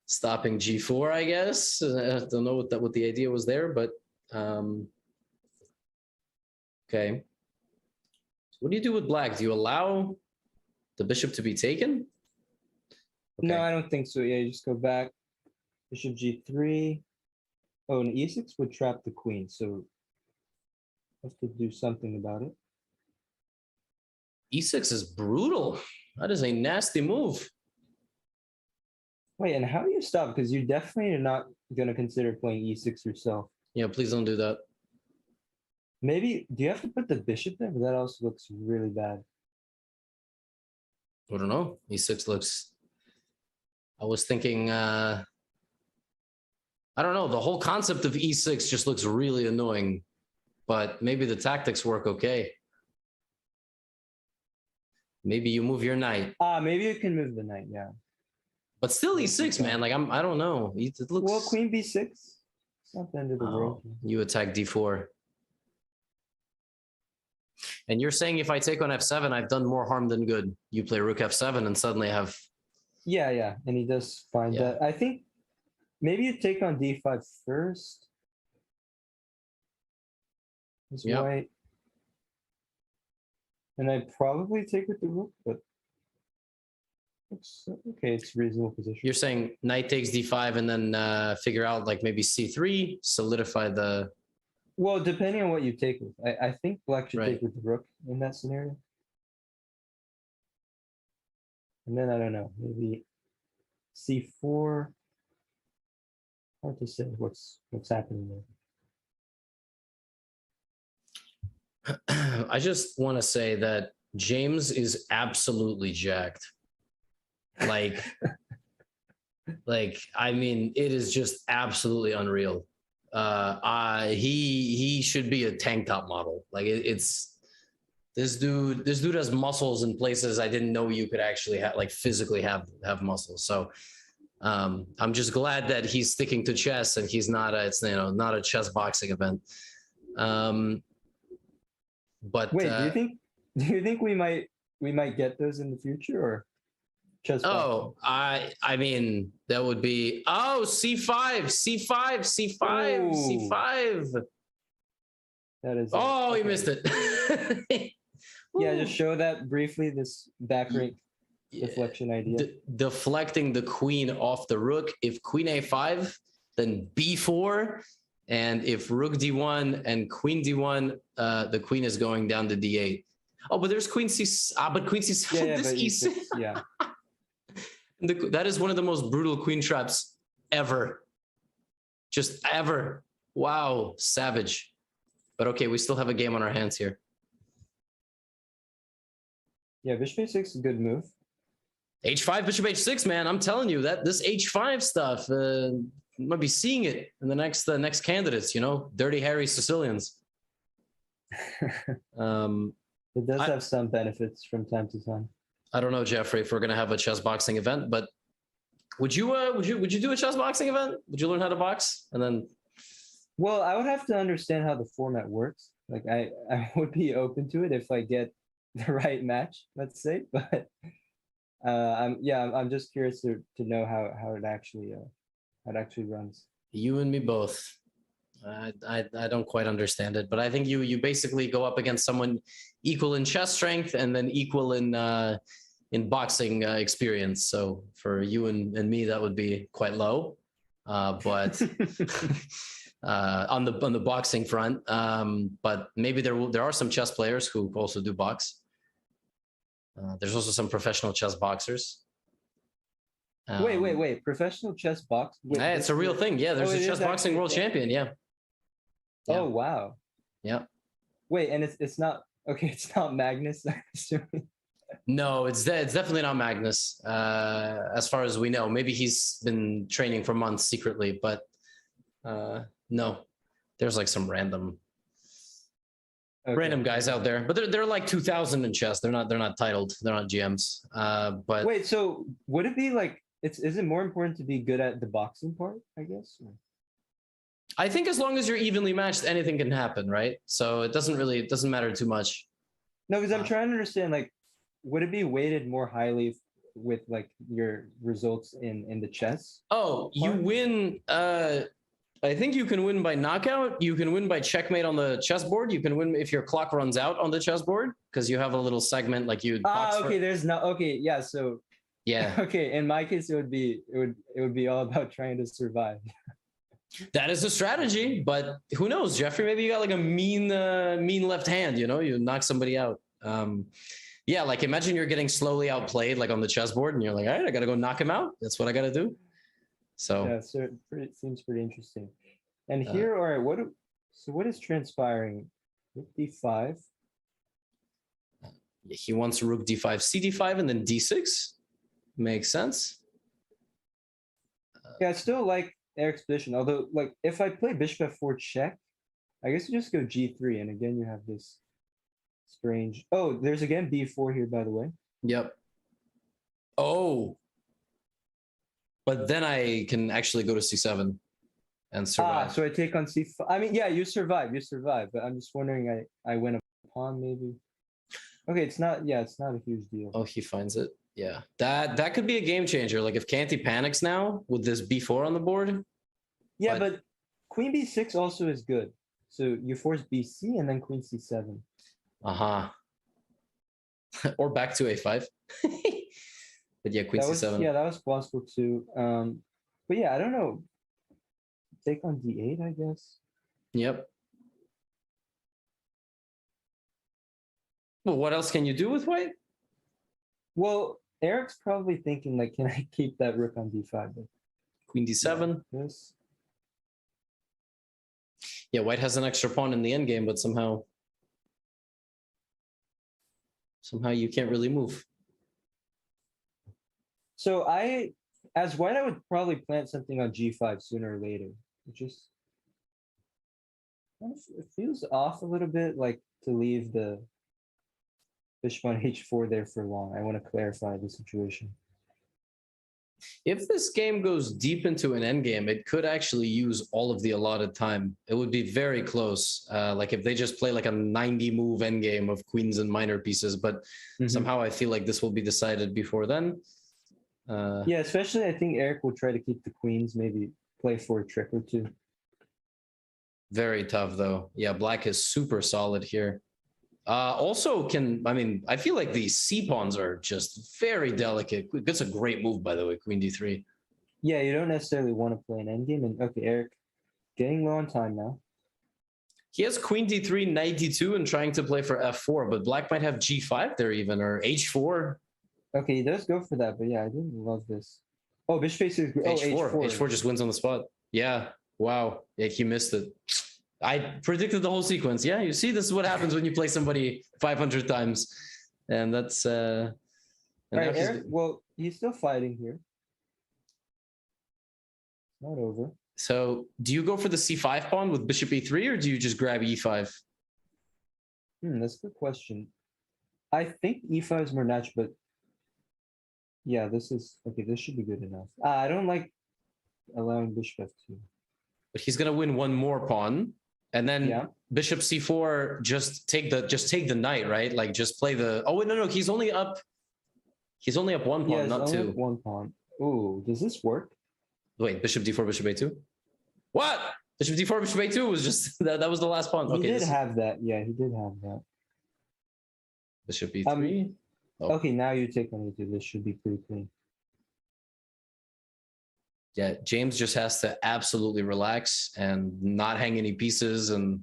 Stopping G4, I guess. I don't know what the idea was there, but okay. So what do you do with Black? Do you allow the bishop to be taken? Okay. No, I don't think so. Yeah, you just go back. Bishop G3. Oh, and E6 would trap the queen, so have to do something about it. E6 is brutal. That is a nasty move. Wait, and how do you stop? Because you definitely are not going to consider playing E6 yourself. Yeah, please don't do that. Maybe, do you have to put the bishop there? But that also looks really bad. I don't know. E6 looks... I was thinking... I don't know. The whole concept of E6 just looks really annoying. But maybe the tactics work okay. Maybe you move your knight. Maybe you can move the knight, yeah. But still E6, man. Like, I don't know. It looks... Well, Queen B6. It's not the end of the world. You attack D4. And you're saying if I take on F7, I've done more harm than good. You play Rook F7 and suddenly have... Yeah. And he does find that. I think maybe you take on D5 first. It's White. And I'd probably take with the Rook, but it's okay. It's a reasonable position. You're saying knight takes D5 and then figure out like maybe C3, solidify the... Well, depending on what you take with. I think Black should take with the Rook in that scenario. And then I don't know, maybe C4. Hard to say what's happening there. I just want to say that James is absolutely jacked. Like, I mean, it is just absolutely unreal. He should be a tank top model. Like it's This dude has muscles in places I didn't know you could actually have, like physically have muscles. So I'm just glad that he's sticking to chess and he's not not a chess boxing event. But Wait, do you think we might get those in the future or chess boxing? I mean that would be c5 Ooh. c5. That is He missed it. Yeah, just show that briefly, this back rank deflection idea. Deflecting the queen off the rook. If queen a5, then b4. And if rook d1 and queen d1, the queen is going down to d8. Oh, but there's queen c. But queen c7. Yeah, this but e6. yeah. That is one of the most brutal queen traps ever. Just ever. Wow, savage. But okay, we still have a game on our hands here. Yeah, bishop a6 is a good move. h5, bishop h6, man. I'm telling you that this h5 stuff, might be seeing it in the next candidates. Dirty Harry Sicilians. It does have some benefits from time to time. I don't know, Jeffrey, if we're gonna have a chess boxing event, but would you do a chess boxing event? Would you learn how to box and then? Well, I would have to understand how the format works. Like I would be open to it if I get the right match, let's say. But I'm just curious to know how it actually runs. You and me both. I don't quite understand it, but I think you basically go up against someone equal in chess strength and then equal in boxing experience. So for you and me, that would be quite low. But on the boxing front, but maybe there are some chess players who also do box. There's also some professional chess boxers. Wait! Professional chess box? Wait, it's a real thing. Yeah, there's a chess boxing world champion. Yeah. Oh wow. Yeah. Wait, and it's not okay. It's not Magnus. I'm assuming. No, it's definitely not Magnus. As far as we know, maybe he's been training for months secretly, but no, there's like some random guys out there, but they're like 2000 in chess. They're not titled. They're not GMs. But wait, so would it be like is it more important to be good at the boxing part? I guess. I think as long as you're evenly matched, anything can happen, right? So it doesn't matter too much. No, because I'm trying to understand, like, would it be weighted more highly with like your results in the chess? Oh, you win. I think you can win by knockout. You can win by checkmate on the chessboard. You can win if your clock runs out on the chessboard because you have a little segment like you. Okay. There's no. Okay. Yeah. So. Yeah. Okay. In my case, it would be all about trying to survive. That is a strategy, but who knows, Jeffrey? Maybe you got like a mean left hand. You knock somebody out. Yeah, like imagine you're getting slowly outplayed, like on the chessboard, and you're like, all right, I got to go knock him out. That's what I got to do. So yeah, so it seems pretty interesting. And here, all right, what is transpiring? Rook d5. He wants rook d5, cd5, and then d6. Makes sense. Yeah, I still like Eric's position. Although, like, if I play bishop f4 check, I guess you just go g3, and again you have this strange. Oh, there's again b4 here, by the way. Yep. Oh. But then I can actually go to c7 and survive. So I take on c5. I mean, yeah, you survive. But I'm just wondering, I win a pawn maybe. Okay, it's not a huge deal. Oh, he finds it. Yeah, that could be a game changer. Like if Canty panics now with this b4 on the board. Yeah, but queen b6 also is good. So you force bc and then queen c7. Or back to a5. But yeah, queen c7. Yeah, that was possible too. But yeah, I don't know. Take on d8, I guess. Yep. Well, what else can you do with white? Well, Eric's probably thinking like, can I keep that rook on d5? But queen d7. Yeah, this. Yeah, white has an extra pawn in the endgame, but somehow you can't really move. So as white, I would probably plant something on g5 sooner or later. It feels off a little bit, like to leave the bishop on h4 there for long. I want to clarify the situation. If this game goes deep into an endgame, it could actually use all of the allotted time. It would be very close. Like if they just play like a 90 move endgame of queens and minor pieces, but somehow I feel like this will be decided before then. Yeah, especially I think Eric will try to keep the queens, maybe play for a trick or two. Very tough though. Yeah, black is super solid here. Also I feel like these C pawns are just very delicate. That's a great move, by the way, queen d3. Yeah, you don't necessarily want to play an endgame. And okay, Eric, getting low on time now. He has queen d3, knight d2, and trying to play for f4, but black might have g5 there even, or h4. Okay, he does go for that, but yeah, I didn't love this. Oh, bishop h6. Oh, h4. H4 just wins on the spot. Yeah. Wow. Yeah, he missed it. I predicted the whole sequence. Yeah, you see, this is what happens when you play somebody 500 times. And that's... All right, Eric, well, he's still fighting here. Not over. So do you go for the c5 pawn with bishop e3, or do you just grab e5? That's a good question. I think e5 is more natural, but yeah, this is... Okay, this should be good enough. I don't like allowing bishop f2. But he's going to win one more pawn. And then bishop c4, just take the knight, right? Like just play the... Oh, wait, no, he's only up one pawn, not two. One pawn. Ooh, does this work? Wait, bishop d4, bishop a2? What? Bishop d4, bishop a2 was just... That was the last pawn. He did have that. Yeah, he did have that. Bishop e3. Okay, now you take on e2. This should be pretty clean. Yeah, James just has to absolutely relax and not hang any pieces and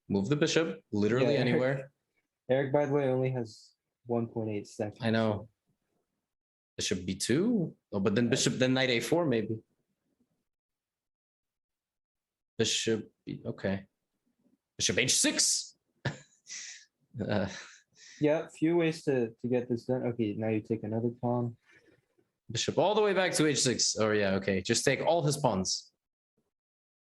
move the bishop literally anywhere. Eric, by the way, only has 1.8 seconds. I know. Bishop b2. Oh, but then then knight a4 maybe. Bishop okay. Bishop h6. Yeah, few ways to get this done. Okay, now you take another pawn. Bishop all the way back to h6. Oh yeah, okay. Just take all his pawns.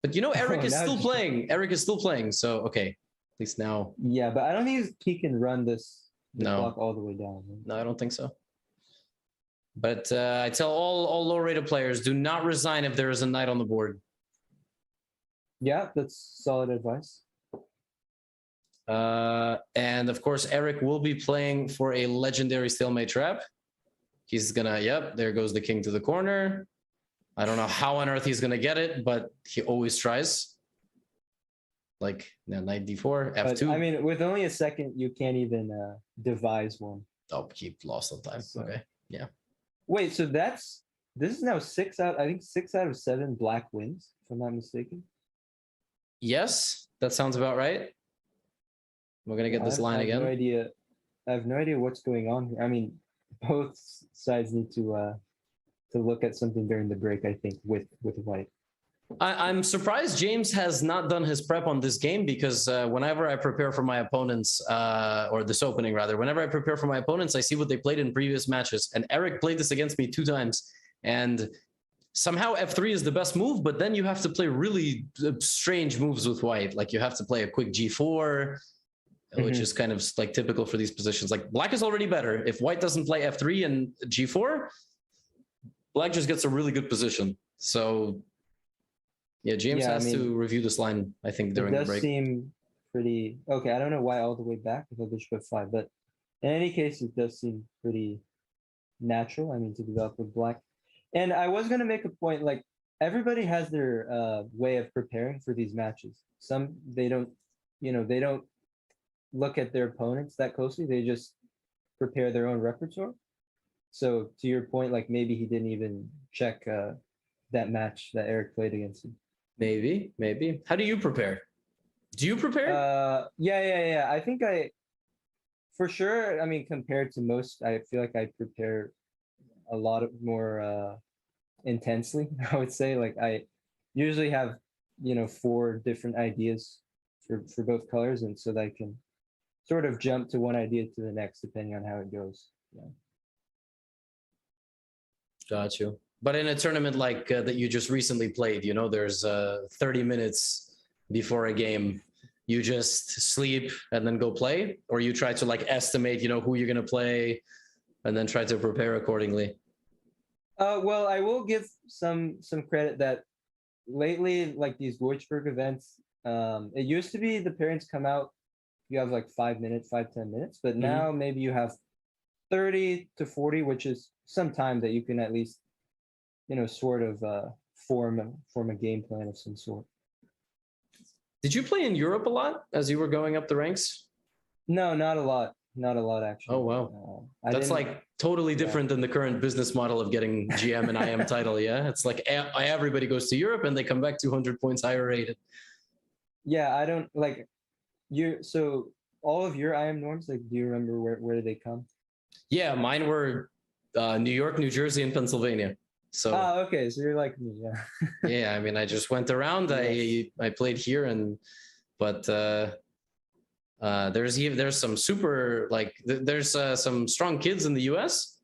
But you know, Eric is still playing. Eric is still playing. So okay, at least now. Yeah, but I don't think he can run this block all the way down. Right? No, I don't think so. But I tell all low-rated players, do not resign if there is a knight on the board. Yeah, that's solid advice. And of course, Eric will be playing for a legendary stalemate trap. He's gonna, there goes the king to the corner. I don't know how on earth he's gonna get it, but he always tries. Like, knight d4, f2. But, I mean, with only a second, you can't even devise one. Oh, he lost on time. So, okay, yeah. Wait, so this is now 6 out of 7 black wins, if I'm not mistaken. Yes, that sounds about right. We're gonna get this line again. I have no idea what's going on here. I mean, both sides need to look at something during the break, I think, with white. I'm surprised James has not done his prep on this game, because whenever I prepare for my opponents, or this opening rather, whenever I prepare for my opponents, I see what they played in previous matches. And Eric played this against me 2 times. And somehow f3 is the best move, but then you have to play really strange moves with white. Like you have to play a quick g4, which is kind of like typical for these positions. Like black is already better. If white doesn't play f3 and g4, black just gets a really good position. So yeah, James has to review this line, I think, during the break. It does seem pretty... Okay, I don't know why all the way back with bishop f5, but in any case, it does seem pretty natural, I mean, to develop with black. And I was going to make a point, like, everybody has their way of preparing for these matches. Some, they don't look at their opponents that closely. They just prepare their own repertoire. So to your point, like, maybe he didn't even check that match that Eric played against him. Maybe. How do you prepare? Do you prepare? Yeah. I think for sure, I mean, compared to most, I feel like I prepare a lot more intensely, I would say. Like I usually have, 4 different ideas for both colors, and so that I can sort of jump to one idea to the next, depending on how it goes. Yeah. Got you. But in a tournament like that you just recently played, there's 30 minutes before a game. you just sleep and then go play, or you try to like estimate, you know, who you're gonna play, and then try to prepare accordingly? Well, I will give some credit that lately, like these Würzburg events, it used to be the parents come out, you have like 5 minutes, 5-10 minutes, but now maybe you have 30 to 40, which is some time that you can at least, you know, sort of form a game plan of some sort. Did you play in Europe a lot as you were going up the ranks? No, not a lot. Not a lot, actually. Oh, wow. I That's didn't- like totally different than the current business model of getting GM and IM title. Yeah. It's like everybody goes to Europe and they come back 200 points higher rated. Yeah, I don't like you. So all of your IM norms, like, do you remember where did they come? Yeah. Mine were New York, New Jersey, and Pennsylvania. So, Okay. So you're like me. Yeah. yeah, I mean, I just went around. Yes. I played here but there's some super like there's some strong kids in the US,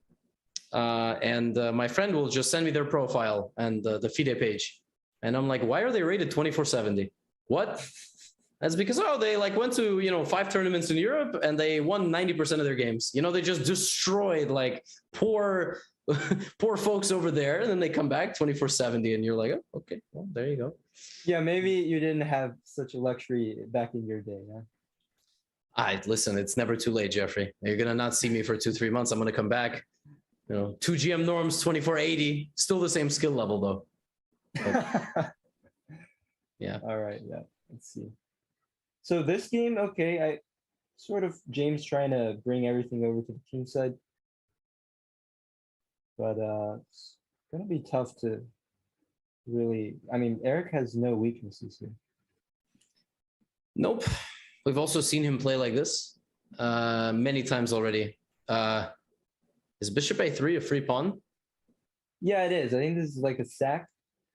and my friend will just send me their profile and the FIDE page, and I'm like, why are they rated 2470? What? That's because they like went to 5 tournaments in Europe and they won 90% of their games. They just destroyed like poor folks over there, and then they come back 2470, and you're like, oh, okay, well, there you go. Yeah, maybe you didn't have such a luxury back in your day. Yeah. Listen, it's never too late, Jeffrey. You're gonna not see me for 2-3 months. I'm gonna come back. 2 GM norms, 2480, still the same skill level though. Yeah. All right. Yeah. Let's see. So this game, okay, I sort of James trying to bring everything over to the team side, but it's gonna be tough to really. I mean, Eric has no weaknesses here. Nope. We've also seen him play like this many times already. Is Bishop A3 a free pawn? Yeah, it is. I think this is like a sack.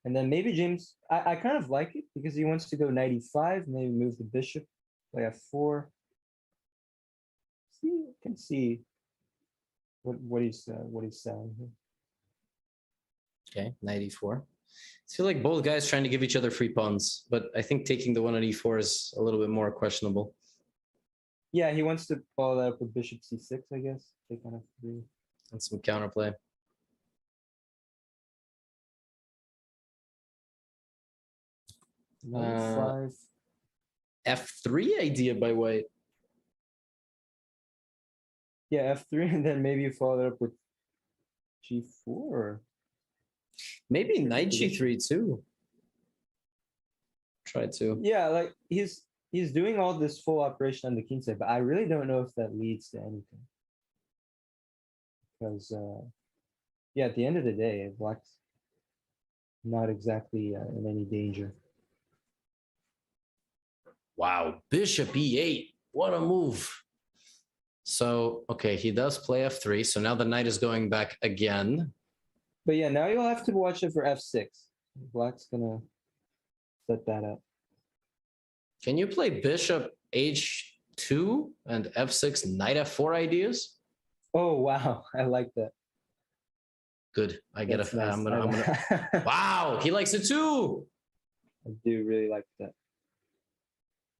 And then maybe James, I kind of like it because he wants to go 95, maybe move the bishop, play F4. See, you can see what he's saying here. Okay, 94. I feel like both guys trying to give each other free pawns, but I think taking the one on E4 is a little bit more questionable. Yeah, he wants to follow that up with bishop C6, I guess. They kind of agree. And some counterplay. Five. F3 idea by white. Yeah, F3, and then maybe you follow it up with G4. Or... Maybe knight G3 too. Try to. Yeah, like he's doing all this full operation on the king side, but I really don't know if that leads to anything. Because yeah, at the end of the day, Black's not exactly in any danger. Wow, bishop E8. What a move. So, okay, he does play F3. So now the knight is going back again. But yeah, now you'll have to watch it for F6. Black's gonna set that up. Can you play bishop H2 and F6 knight F4 ideas? Oh wow, I like that. Good. I get That's a. nice. I'm gonna. Wow, he likes it too. I do really like that.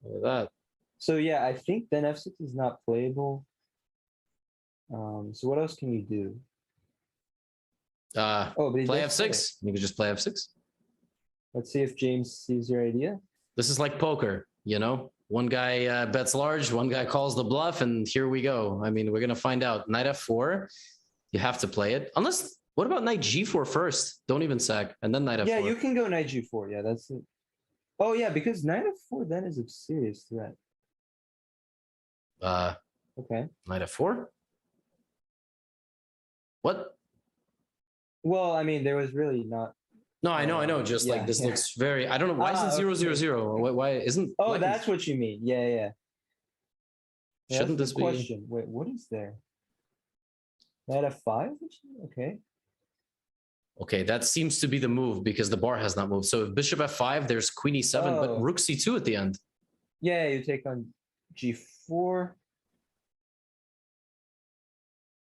Look at that. So yeah, I think then F6 is not playable. So what else can you do? But play does F6. You could just play F6. Let's see if James sees your idea. This is like poker, One guy bets large, one guy calls the bluff, and here we go. I mean, we're gonna find out. Knight F4, you have to play it. Unless, what about knight G4 first? Don't even sack, and then knight F4. Yeah, you can go knight G4. Yeah, that's it. Oh yeah, because knight F4 then is a serious threat. Okay. Knight F4. What? Well, I mean, there was really not. No, I know. Just like this looks very. I don't know why is it 0-0-0. Why isn't? Oh, that's what you mean. Yeah. Shouldn't this be? Question? Wait, what is there? Knight F5. Okay. Okay, that seems to be the move because the bar has not moved. So if bishop F5, there's queen E7, but rook C2 at the end. Yeah, you take on G4.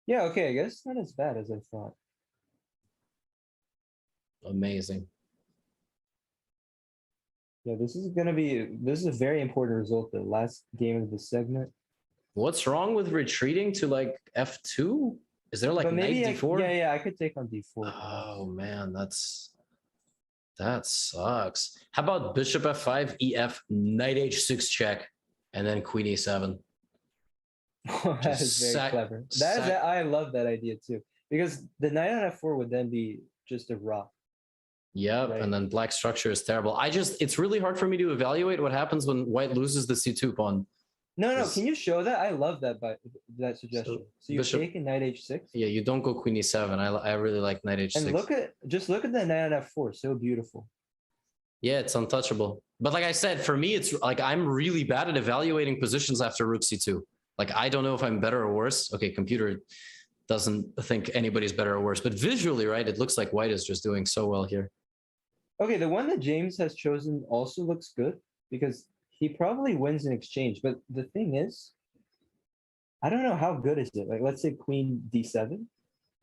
Yeah. Okay. I guess not as bad as I thought. Amazing. Yeah, this is a very important result. The last game of the segment. What's wrong with retreating to like f2? Is there like But knight maybe d4? yeah, I could take on d4. Oh man, that sucks. How about bishop f5, ef, knight h6 check, and then queen e7? That is very clever. I love that idea too, because the knight on f4 would then be just a rock. Yep, Right. and then black structure is terrible. It's really hard for me to evaluate what happens when white loses the c2 pawn. No, can you show that? I love that suggestion. So you bishop- take a knight h6. Yeah, you don't go queen e7. I really like knight h6. And look at the knight on f4. So beautiful. Yeah, it's untouchable. But like I said, for me, it's like I'm really bad at evaluating positions after rook c2. Like I don't know if I'm better or worse. Okay, computer doesn't think anybody's better or worse, but visually, right, it looks like white is just doing so well here. Okay, the one that James has chosen also looks good because he probably wins in exchange. But the thing is, I don't know how good is it. Like, let's say queen d7.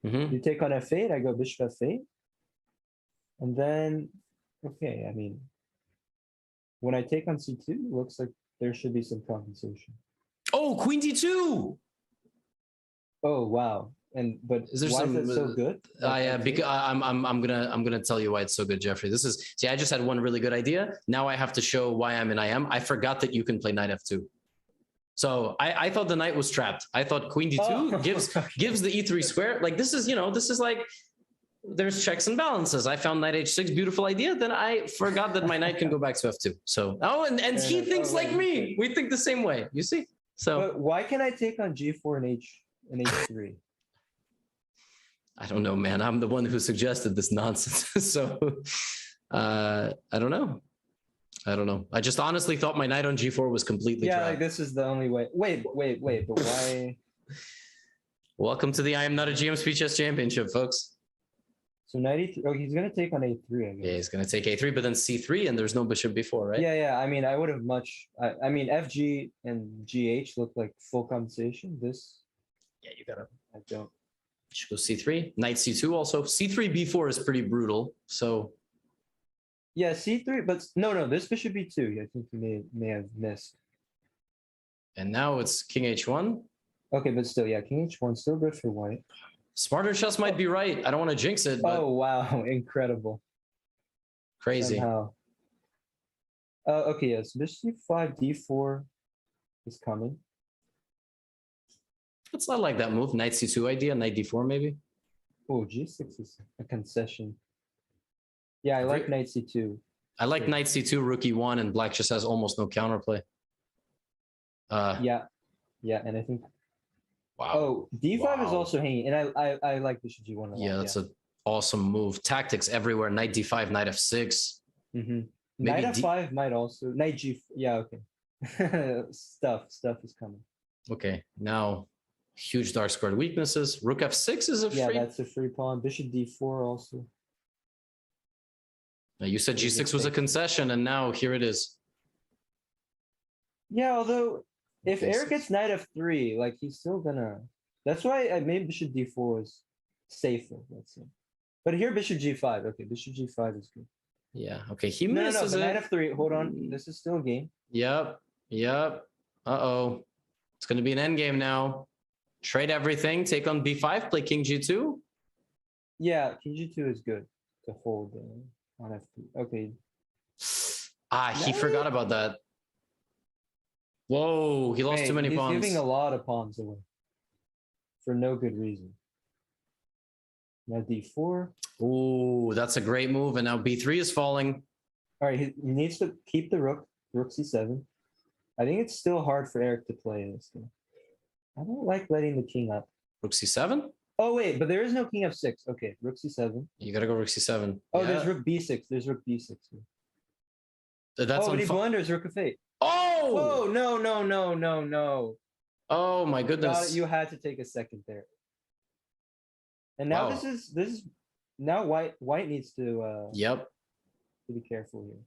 Mhm. You take on f8, I go bishop f8. And then, okay, I mean, when I take on c2, it looks like there should be some compensation. Oh, queen d2. Oh, wow. But Is there why some, is it so good? Yeah, because I'm gonna tell you why it's so good, Jeffrey. I just had one really good idea. Now I have to show why I'm in IM. I forgot that you can play knight f2. So I thought the knight was trapped. I thought queen d2 gives the e3 square. Like this is like there's checks and balances. I found knight h6, beautiful idea. Then I forgot that my knight can go back to f2. So and he thinks like me. We think the same way. You see? So But why can I take on g4 and h3? I don't know, man. I'm the one who suggested this nonsense. So I don't know. I just honestly thought my knight on g4 was completely Yeah, trapped. like this is the only way. Wait, but why? Welcome to the I Am Not a GM Speed Chess Championship, folks. So knight e3. Oh, he's gonna take on a3, I guess. Yeah, he's going to take a3, but then c3, and there's no bishop before, right? Yeah. I mean, I would have I mean, FG and GH look like full compensation. This, Yeah, you got to. I don't. Should go c3. Knight c2 also. c3, b4 is pretty brutal. So Yeah, c3, but no, this bishop b2. I think you may have missed. and now it's king h1. Okay, but still, yeah, king h1 still good for white. Smarter chess might be right. I don't want to jinx it, but Oh wow, incredible. crazy. Somehow. Okay, yes, bishop c5, d4 is coming. It's not like that move. Knight c2 idea, knight d4 maybe. Oh, g6 is a concession. Yeah, I like knight c2. I like knight c2, rook e1, and black just has almost no counterplay. Yeah, and I think. Wow. Oh, d5 is Wow. also hanging, and I like bishop g1 a lot. Yeah, that's an awesome move. Tactics everywhere. Knight d5, knight f6. Mm-hmm. Maybe Knight f5 might also knight g. Yeah, okay. stuff is coming. Okay, now huge dark squared weaknesses. Rook f6 is a Yeah, free. that's a free pawn. Bishop d4 also. Now, you said g6 was a concession, and now here it is. Yeah, although if Okay, Eric gets knight f3, like he's still gonna. That's why I made bishop d4 is safer. Let's say, but here bishop g5. Okay, bishop g5 is good. Yeah. Okay. He No, misses but it. knight f3. Hold on, this is still a game. Yep. Uh-oh. It's going to be an endgame now. Trade everything. Take on b5. Play king g2. Yeah, king g2 is good to hold on f3. Okay. He forgot about that. Whoa, he lost too many he's pawns. giving a lot of pawns away for no good reason. Now d4. Ooh, that's a great move. And now b3 is falling. All right, he needs to keep the rook c7. I think it's still hard for Eric to play this game. I don't like letting the king up. Rook c7. Oh wait, but there is no king f6. Okay, rook c7. You got to go rook c7. Oh, Yeah. there's rook b6. There's rook b6. That's Oh, on but he blunders rook f8. Oh! Oh no. Oh my goodness. You had to take a second there. And now Wow. this is now white needs to Yep. be careful here.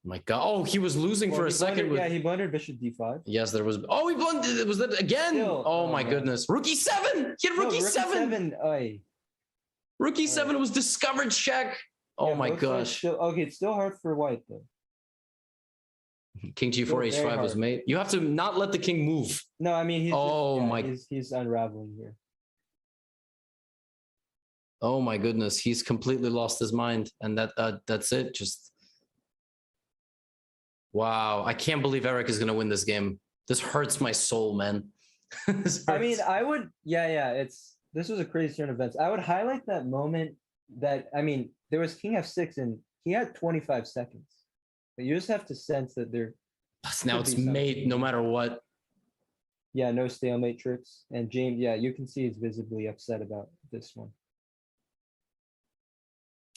My God. Oh, he was losing for a second. Yeah, he blundered bishop d5. Yes, there was. Oh, he blundered. Was that again? Still, oh oh, my man. goodness. Rook e7. He had rook No, e7. rook e7. Oy. Rook e7 was discovered check. Oh Yeah, my both sides gosh. Still, okay, it's still hard for white though. King Still G4 very H5 was hard. made. You have to not let the king move. No, I mean he's Oh just, yeah, my- he's unraveling here. Oh my goodness, he's completely lost his mind, and that's it. Just wow, I can't believe Eric is gonna win this game. This hurts my soul, man. This I mean, hurts. I would, yeah. This was a crazy turn of events. I would highlight that moment that I mean, there was King F6 and he had 25 seconds. But you just have to sense that there. Now could it's be mate something. no matter what. Yeah, no stalemate tricks. And James, yeah, you can see he's visibly upset about this one.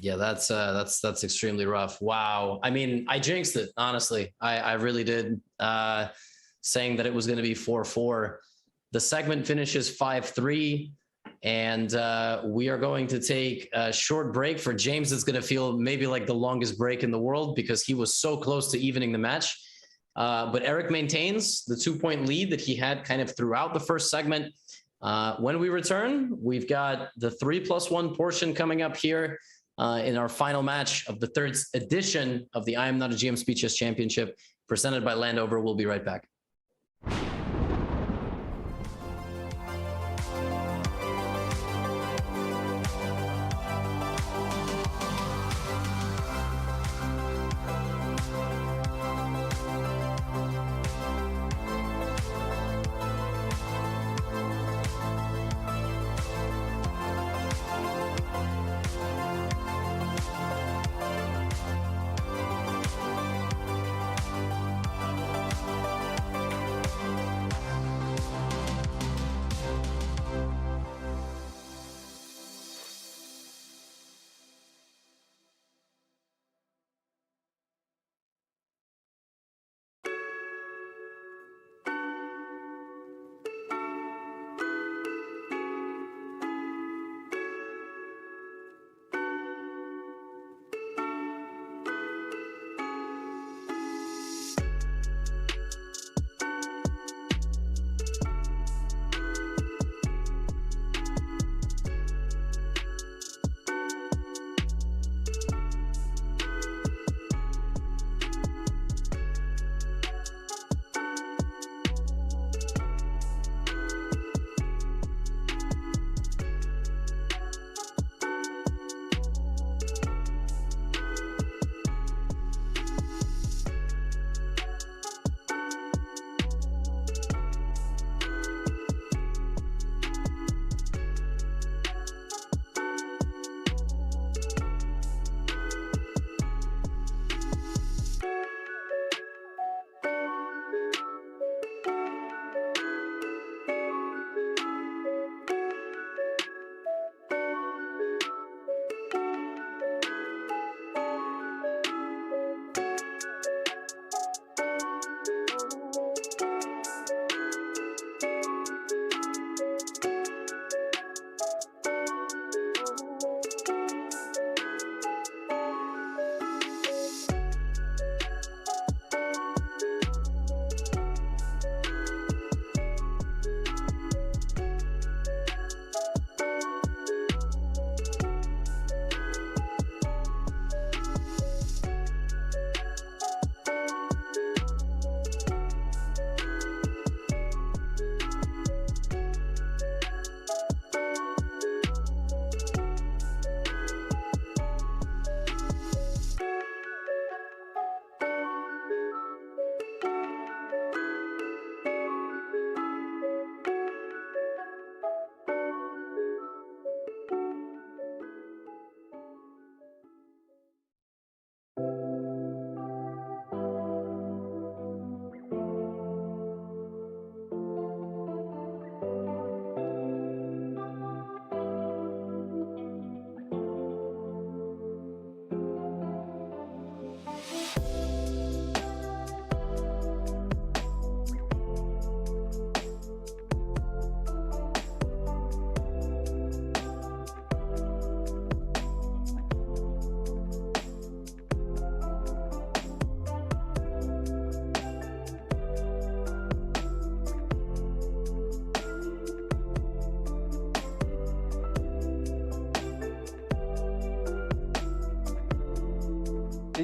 Yeah, that's extremely rough. Wow. I mean, I jinxed it, honestly. I really did. Saying that it was going to be 4-4. The segment finishes 5-3, and we are going to take a short break. For James, it's going to feel maybe like the longest break in the world because he was so close to evening the match. But Eric maintains the 2-point lead that he had kind of throughout the first segment. When we return, we've got the 3+1 portion coming up here in our final match of the third edition of the I Am Not a GM Speed Chess Championship, presented by Landover. We'll be right back.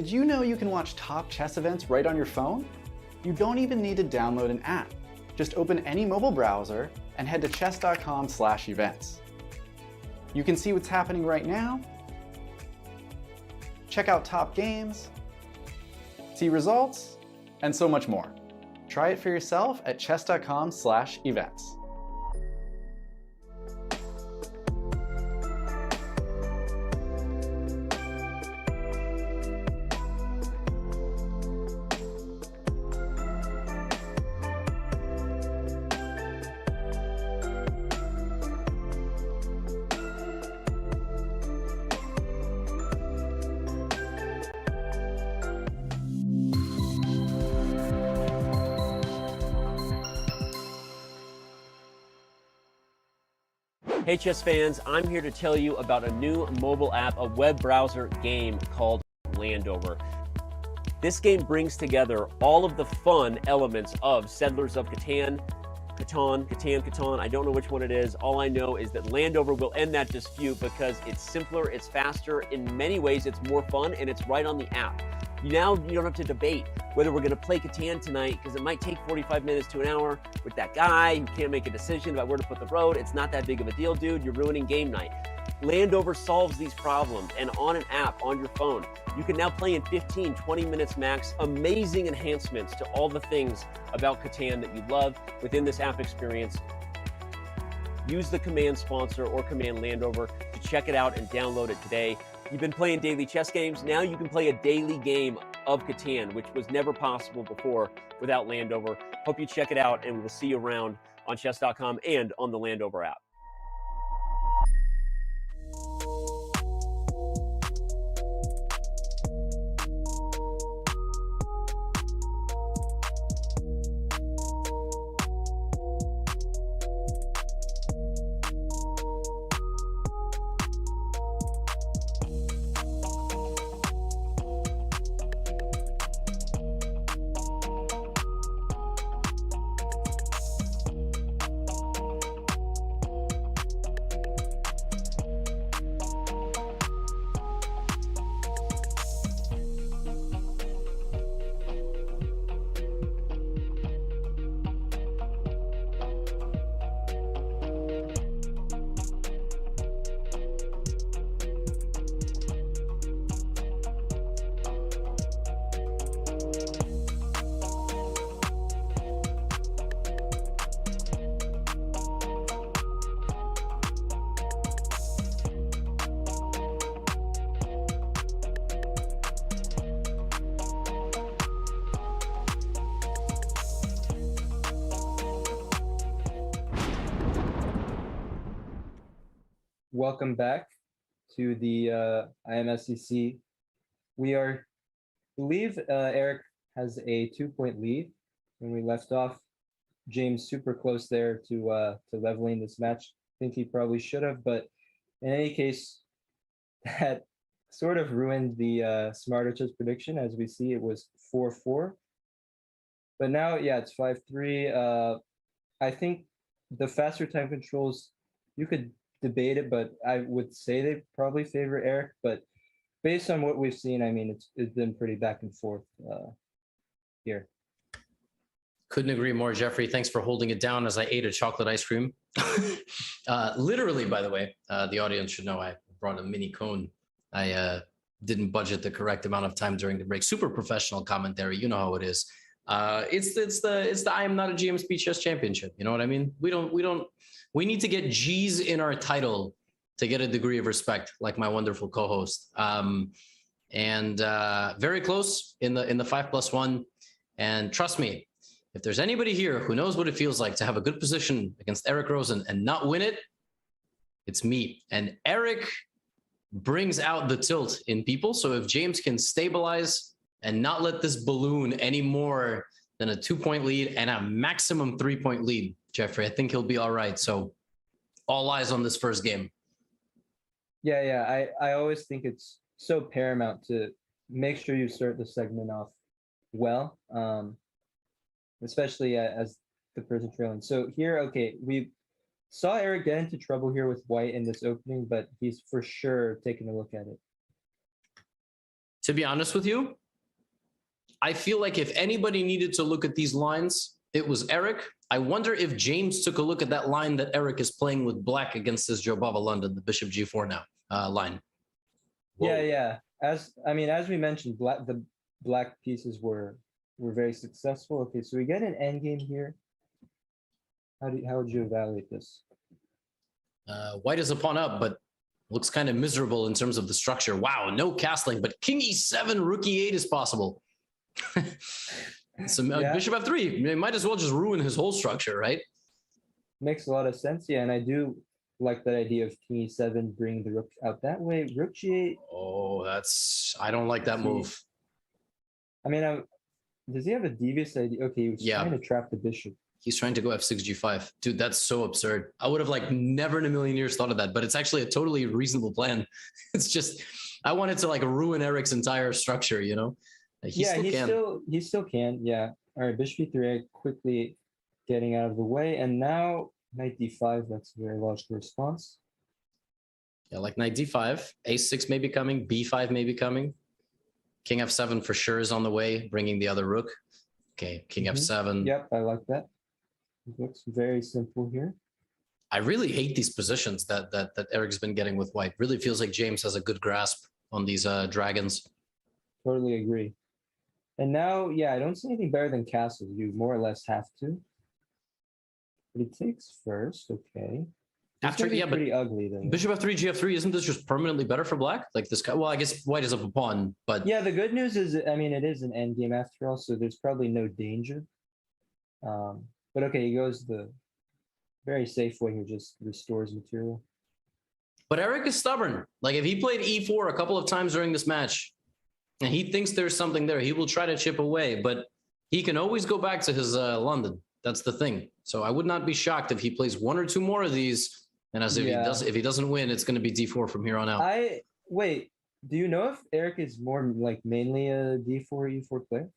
Did you know you can watch top chess events right on your phone? You don't even need to download an app. Just open any mobile browser and head to chess.com/events. You can see what's happening right now, check out top games, see results, and so much more. Try it for yourself at chess.com/events. Hey chess fans, I'm here to tell you about a new mobile app, a web browser game called Landover. This game brings together all of the fun elements of Settlers of Catan, I don't know which one it is. All I know is that Landover will end that dispute because it's simpler, it's faster, in many ways it's more fun, and it's right on the app. Now you don't have to debate whether we're going to play Catan tonight because it might take 45 minutes to an hour with that guy who can't make a decision about where to put the road. It's not that big of a deal, dude. You're ruining game night. Landover solves these problems, and on an app on your phone, you can now play in 15, 20 minutes max. Amazing enhancements to all the things about Catan that you love within this app experience. Use the command sponsor or command Landover to check it out and download it today. You've been playing daily chess games. Now you can play a daily game of Catan, which was never possible before without Landover. Hope you check it out, and we'll see you around on chess.com and on the Landover app. Welcome back to the IMSCC. We believe Eric has a 2-point lead when we left off. James super close there to leveling this match. I think he probably should have, but in any case, that sort of ruined the Smarter Chess prediction. As we see, it was 4-4. But now, yeah, it's 5-3. I think the faster time controls, you could debate it, but I would say they probably favor Eric. But based on what we've seen, I mean, it's been pretty back and forth here. Couldn't agree more, Jeffrey. Thanks for holding it down as I ate a chocolate ice cream. Literally, by the way, the audience should know I brought a mini cone. I didn't budget the correct amount of time during the break. Super professional commentary. You know how it is. It's the I am not a GM Speed Chess Championship. You know what I mean? We need to get G's in our title to get a degree of respect, like my wonderful co-host. Very close in the 5+1. And trust me, if there's anybody here who knows what it feels like to have a good position against Eric Rosen and not win it, it's me. And Eric brings out the tilt in people. So if James can stabilize and not let this balloon any more than a 2-point lead and a maximum 3-point lead, Jeffrey, I think he'll be all right. So all eyes on this first game. Yeah. I always think it's so paramount to make sure you start the segment off well, especially as the person trailing. So here, okay, we saw Eric get into trouble here with white in this opening, but he's for sure taking a look at it. To be honest with you, I feel like if anybody needed to look at these lines, it was Eric. I wonder if James took a look at that line that Eric is playing with black against his Joe Baba London, the Bishop G4 now line. Whoa. Yeah. As we mentioned, the black pieces were very successful. Okay, so we get an endgame here. How would you evaluate this? White is a pawn up, but looks kind of miserable in terms of the structure. Wow, no castling, but King E7, Rook E8 is possible. So Bishop F3, they might as well just ruin his whole structure, right? Makes a lot of sense, yeah, and I do like that idea of King E7 bringing the rook out that way. Rook G8. Oh, I don't like that move. I mean, does he have a devious idea? Okay, he was trying to trap the bishop. He's trying to go F6 G5. Dude, that's so absurd. I would have like never in a million years thought of that, but it's actually a totally reasonable plan. It's just, I wanted to like ruin Eric's entire structure, you know? He still can. Yeah. All right, Bishop E3 quickly getting out of the way. And now Knight D5, that's a very logical response. Yeah, like Knight D5, A6 may be coming, B5 may be coming. King F7 for sure is on the way, bringing the other rook. Okay, King F7. Yep, I like that. It looks very simple here. I really hate these positions that Eric's been getting with white. Really feels like James has a good grasp on these dragons. Totally agree. And now, yeah, I don't see anything better than castles. You more or less have to. But he takes first, okay. After, yeah, but pretty ugly then. Bishop F3, GF3, isn't this just permanently better for black? Like this guy, well, I guess white is up a pawn, but... Yeah, the good news is, I mean, it is an endgame after all, so there's probably no danger. But okay, he goes the very safe way, he just restores material. But Eric is stubborn. Like if he played E4 a couple of times during this match, and he thinks there's something there, he will try to chip away, but he can always go back to his London. That's the thing. So I would not be shocked if he plays one or two more of these, and as if he doesn't win, it's going to be D4 from here on out. Wait, do you know if Eric is more like mainly a D4, E4 player?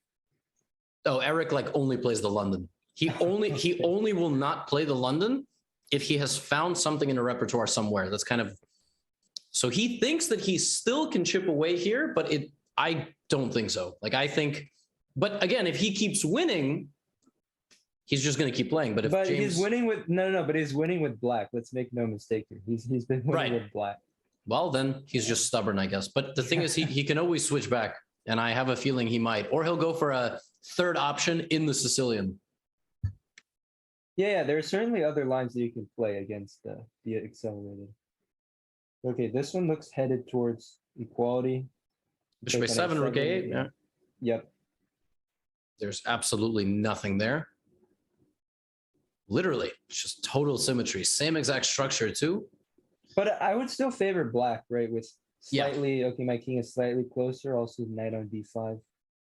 Oh, Eric like only plays the London. He only will not play the London if he has found something in a repertoire somewhere. That's kind of, so he thinks that he still can chip away here, but I don't think so. Like I think, but again, if he keeps winning, he's just going to keep playing. But if he's winning with but he's winning with black. Let's make no mistake here. He's been winning with black. Well, then he's just stubborn, I guess. But the thing is, he can always switch back, and I have a feeling he might, or he'll go for a third option in the Sicilian. Yeah, there are certainly other lines that you can play against the accelerated. Okay, this one looks headed towards equality. Bishop A7, Rook A8. Yeah. Yep. There's absolutely nothing there. Literally, it's just total symmetry. Same exact structure too. But I would still favor black, right? With slightly, okay, my king is slightly closer. Also, knight on D5,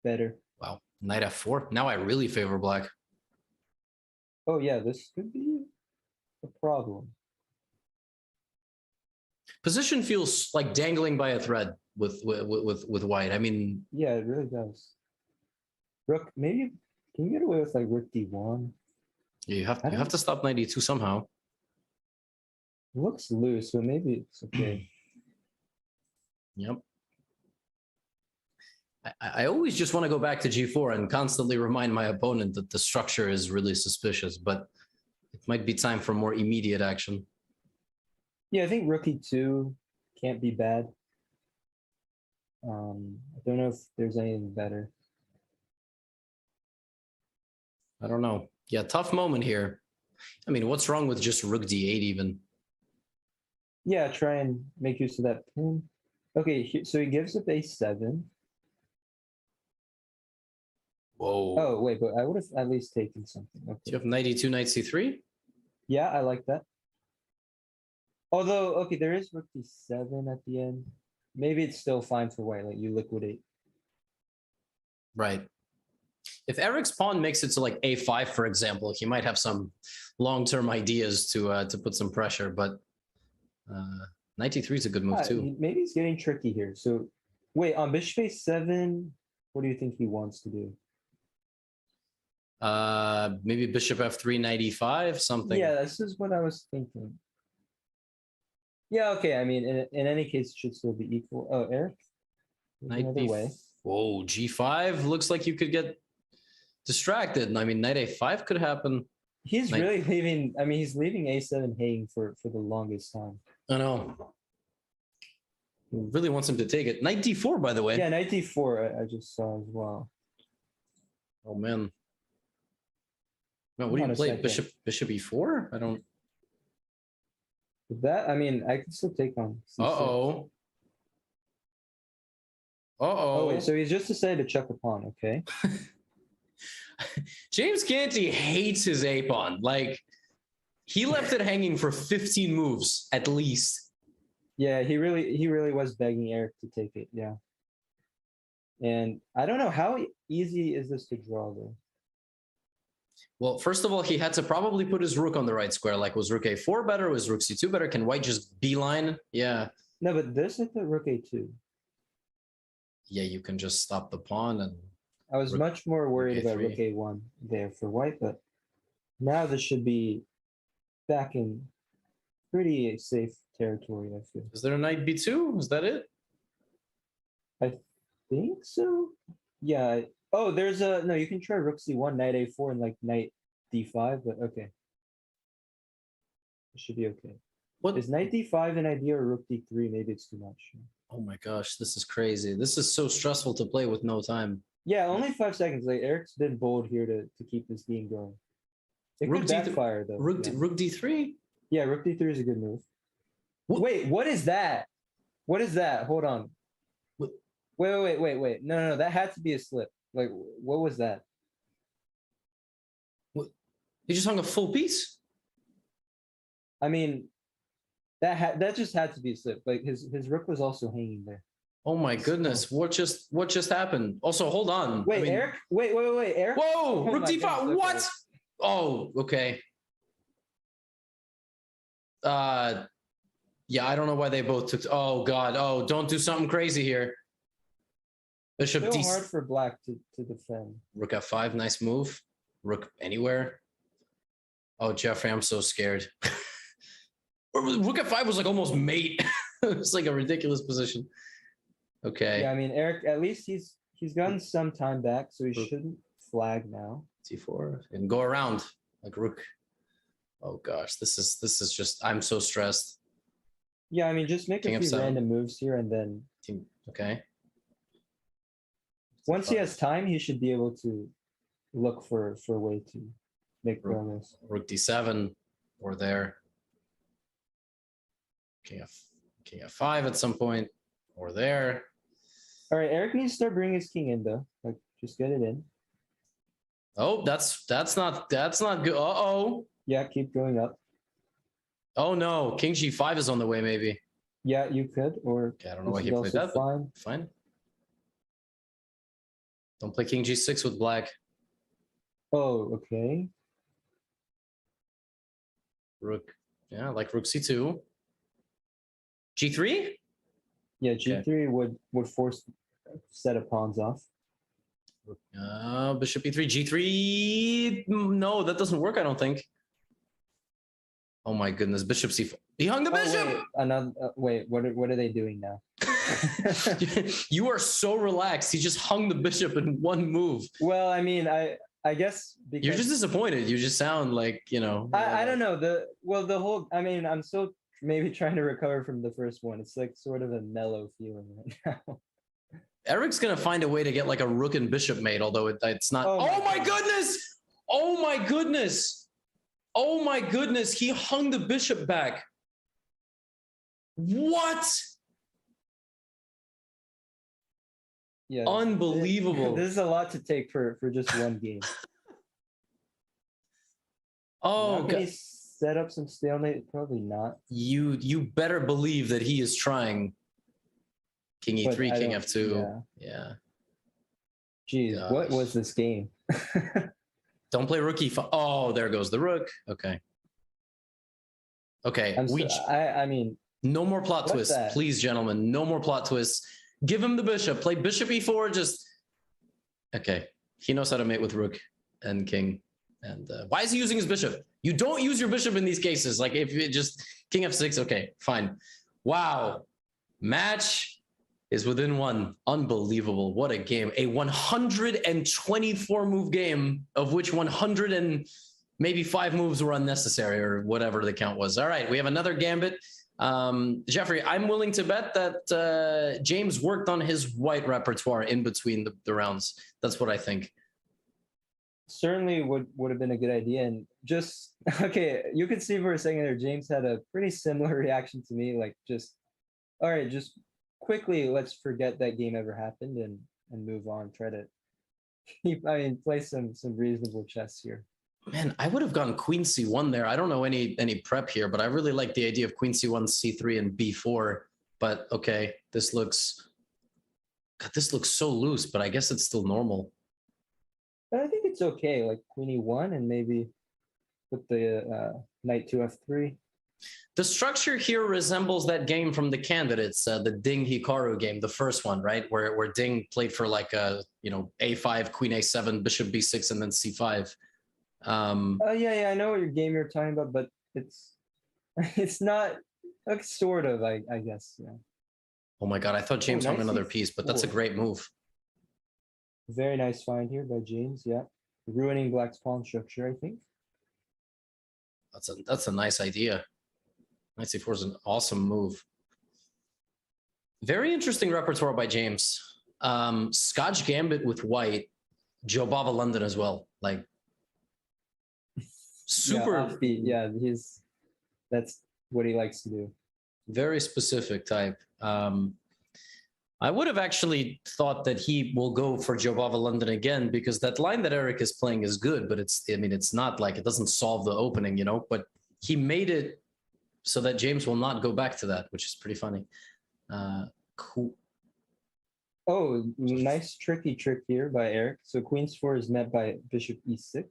better. Wow, knight F4. Now I really favor black. Oh yeah, this could be a problem. Position feels like dangling by a thread with white. I mean, yeah, it really does. Rook, maybe can you get away with like Rook D1? You have to stop knight E2 somehow. It looks loose, but maybe it's okay. Yep. I always just want to go back to G4 and constantly remind my opponent that the structure is really suspicious, but it might be time for more immediate action. Yeah, I think Rook E2 can't be bad. I don't know if there's anything better. I don't know. Yeah, tough moment here. I mean, what's wrong with just Rook D8 even? Yeah, try and make use of that pin. Okay, so he gives up A7. Whoa. Oh, wait, but I would have at least taken something. Okay. Do you have knight E2, knight C3? Yeah, I like that. Although, okay, there is Rook D7 at the end. Maybe it's still fine for white, like you liquidate. Right. If Eric's pawn makes it to like A5, for example, he might have some long-term ideas to put some pressure, but knight E3 is a good move too. Maybe he's getting tricky here. So wait, on bishop A7, what do you think he wants to do? Maybe bishop F3, knight E5, something. Yeah, this is what I was thinking. Yeah, okay. I mean, in any case, it should still be equal. Oh, Eric? Another way. Whoa, G5 looks like you could get distracted. I mean, knight A5 could happen. He's really leaving. I mean, he's leaving A7 hanging for the longest time. I know. He really wants him to take it. Knight D4, by the way. Yeah, knight D4. I just saw as well. Oh man. No, what do you play? Bishop E4? I don't. With that, I mean, I can still take on. C6. Uh-oh. Oh wait, so he's just decided to check a pawn. Okay. James Canty hates his A-pawn. Like, he left it hanging for 15 moves at least. Yeah, he really was begging Eric to take it. Yeah. And I don't know how easy is this to draw though. Well, first of all, he had to probably put his rook on the right square. Like, was rook A4 better? Was rook C2 better? Can white just beeline? Yeah. No, but this I thought rook A2. Yeah, you can just stop the pawn and. I was much more worried about rook A3. A1 there for white, but now this should be back in pretty safe territory, I feel. Is there a knight B2? Is that it? I think so. Yeah. Oh, there's a no. You can try rook C1, knight A4, and like knight D5. But okay, it should be okay. What is knight D5 an idea or rook D3? Maybe it's too much. Oh my gosh, this is crazy. This is so stressful to play with no time. Yeah, only 5 seconds. Like Eric's been bold here to keep this game going. It could backfire though. Rook D3. Yeah, rook D3 is a good move. What? Wait, what is that? What is that? Hold on. What? Wait. No. That had to be a slip. Like, what was that? What? He just hung a full piece? I mean, that just had to be a slip. Like his rook was also hanging there. Oh my goodness! What just happened? Also, hold on. Wait, I mean, Eric. Wait, Eric. Whoa, Oh rook my D5. goodness, What? okay. Oh, okay. Yeah, I don't know why they both took. Oh God! Oh, don't do something crazy here. Bishop So D. hard for black to defend. Rook F5, nice move. Rook anywhere. Oh, Jeffrey, I'm so scared. Rook F5 was like almost mate. It was like a ridiculous position. Okay. Yeah, I mean, Eric, at least he's gotten some time back, so he shouldn't flag now. T4 and go around like rook. Oh gosh, this is just, I'm so stressed. Yeah, I mean, just make King a few F7. random moves here, and then Okay. once he has time, he should be able to look for a way to make progress. Rook D7 or there. King F5 at some point or there. All right, Eric needs to start bringing his king in though. Like, just get it in. Oh, that's not good. Uh-oh. Yeah, keep going up. Oh no, King G5 is on the way maybe. Yeah, you could, or Okay, I don't know why this he is played that. also But fine. fine. Don't play King G6 with black. Oh, okay. Rook. Yeah, like Rook C2. G3? Yeah, G3 would force a set of pawns off. Bishop E3, G3. No, that doesn't work, I don't think. Oh my goodness, Bishop C4. He hung the bishop! Wait, another, wait, what are they doing now? You are so relaxed. He just hung the bishop in one move. Well, I mean, I guess because You're just disappointed. You just sound like, you know. I don't know. The whole, I mean, I'm still maybe trying to recover from the first one. It's like sort of a mellow feeling right now. Eric's gonna find a way to get like a rook and bishop mate, although it's not. Oh my goodness! Oh my goodness! Oh my goodness! He hung the bishop back. What? Yeah, Unbelievable. This is a lot to take for just one game. Oh, Can he set up some stalemate? Probably not. you better believe that he is trying. King But E3, I King don't- F2. Yeah. Jeez, Gosh. what was this game? Don't play rook E5. Oh, there goes the rook. Okay. Okay. I mean, No more plot What's twists, that? please, gentlemen. No more plot twists. Give him the bishop. Play bishop E4. Just okay. He knows how to mate with rook and king. And why is he using his bishop? You don't use your bishop in these cases. Like if you just King F6. Okay, fine. Wow. Match is within one. Unbelievable. What a game. A 124 move game, of which 100 and maybe 5 moves were unnecessary, or whatever the count was. All right, we have another gambit. Jeffrey, I'm willing to bet that James worked on his white repertoire in between the rounds. That's what I think. Certainly would have been a good idea. And just, okay, you could see for a second there, James had a pretty similar reaction to me. Like, just, all right, just quickly, let's forget that game ever happened and move on. Try to play some reasonable chess here. Man, I would have gone Queen C1 there. I don't know any prep here, but I really like the idea of Queen C1, C3, and B4. But okay, this looks so loose, but I guess it's still normal. But I think it's okay, like Queen E1 and maybe put the Knight to F3. The structure here resembles that game from the candidates, the Ding Hikaru game, the first one, right? Where Ding played for like A5, Queen A7, Bishop B6, and then C5. Yeah, I know what your game you're talking about, but it's not like sort of, I guess. Yeah. Oh my God, I thought James hung another piece, but that's a great move. Very nice find here by James. Yeah, ruining Black's pawn structure, I think. That's a nice idea. Knight C4 is an awesome move. Very interesting repertoire by James. Scotch Gambit with white, Jobava London as well. Like super. Yeah, offbeat. Yeah, that's what he likes to do. Very specific type. I would have actually thought that he will go for Jobava London again, because that line that Eric is playing is good, but it's not like, it doesn't solve the opening, but he made it so that James will not go back to that, which is pretty funny. Cool. Oh, nice tricky trick here by Eric. So Queen C4 is met by Bishop E6.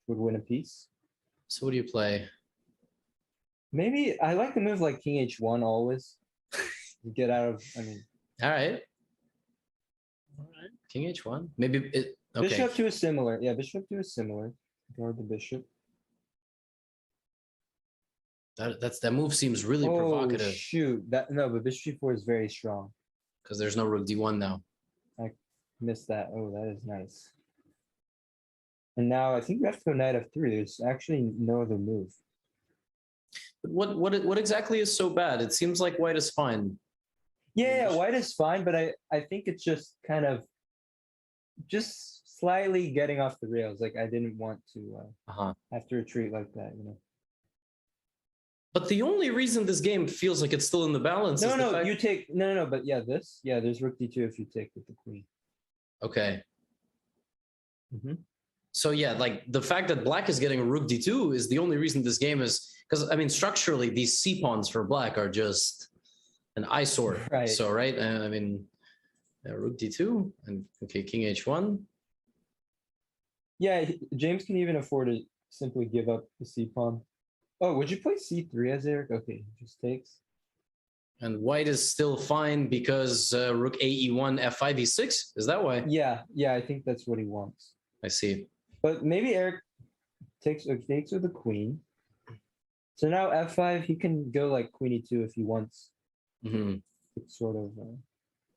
Would win a piece. So what do you play? Maybe I like the move like King H1 always. Get out of, All right. King H1. Maybe it. Okay. Bishop 2 is similar. Yeah, Bishop 2 is similar. Guard the bishop. That move seems really provocative. Shoot. But Bishop G4 is very strong. Because there's no Rook D1 now. I missed that. Oh, that is nice. And now I think we have to go Knight F3. There's actually no other move. But what exactly is so bad? It seems like white is fine. Yeah, white is fine, but I think it's just kind of just slightly getting off the rails. Like I didn't want to have to retreat like that, But the only reason this game feels like it's still in the balance is the fact... you take no, but yeah, there's Rook D2 if you take with the queen. Okay. So yeah, like the fact that Black is getting Rook D2 is the only reason this game is, because structurally these C pawns for Black are just an eyesore. Right. So right, Rook D2 and okay, King H1. Yeah, James can even afford to simply give up the C pawn. Oh, would you play C3 as Eric? Okay, just takes. And white is still fine because Rook AE1 F5 E6. Is that why? Yeah, I think that's what he wants. I see. But maybe Eric takes with the queen. So now F5, he can go like Queen E2 if he wants. To sort of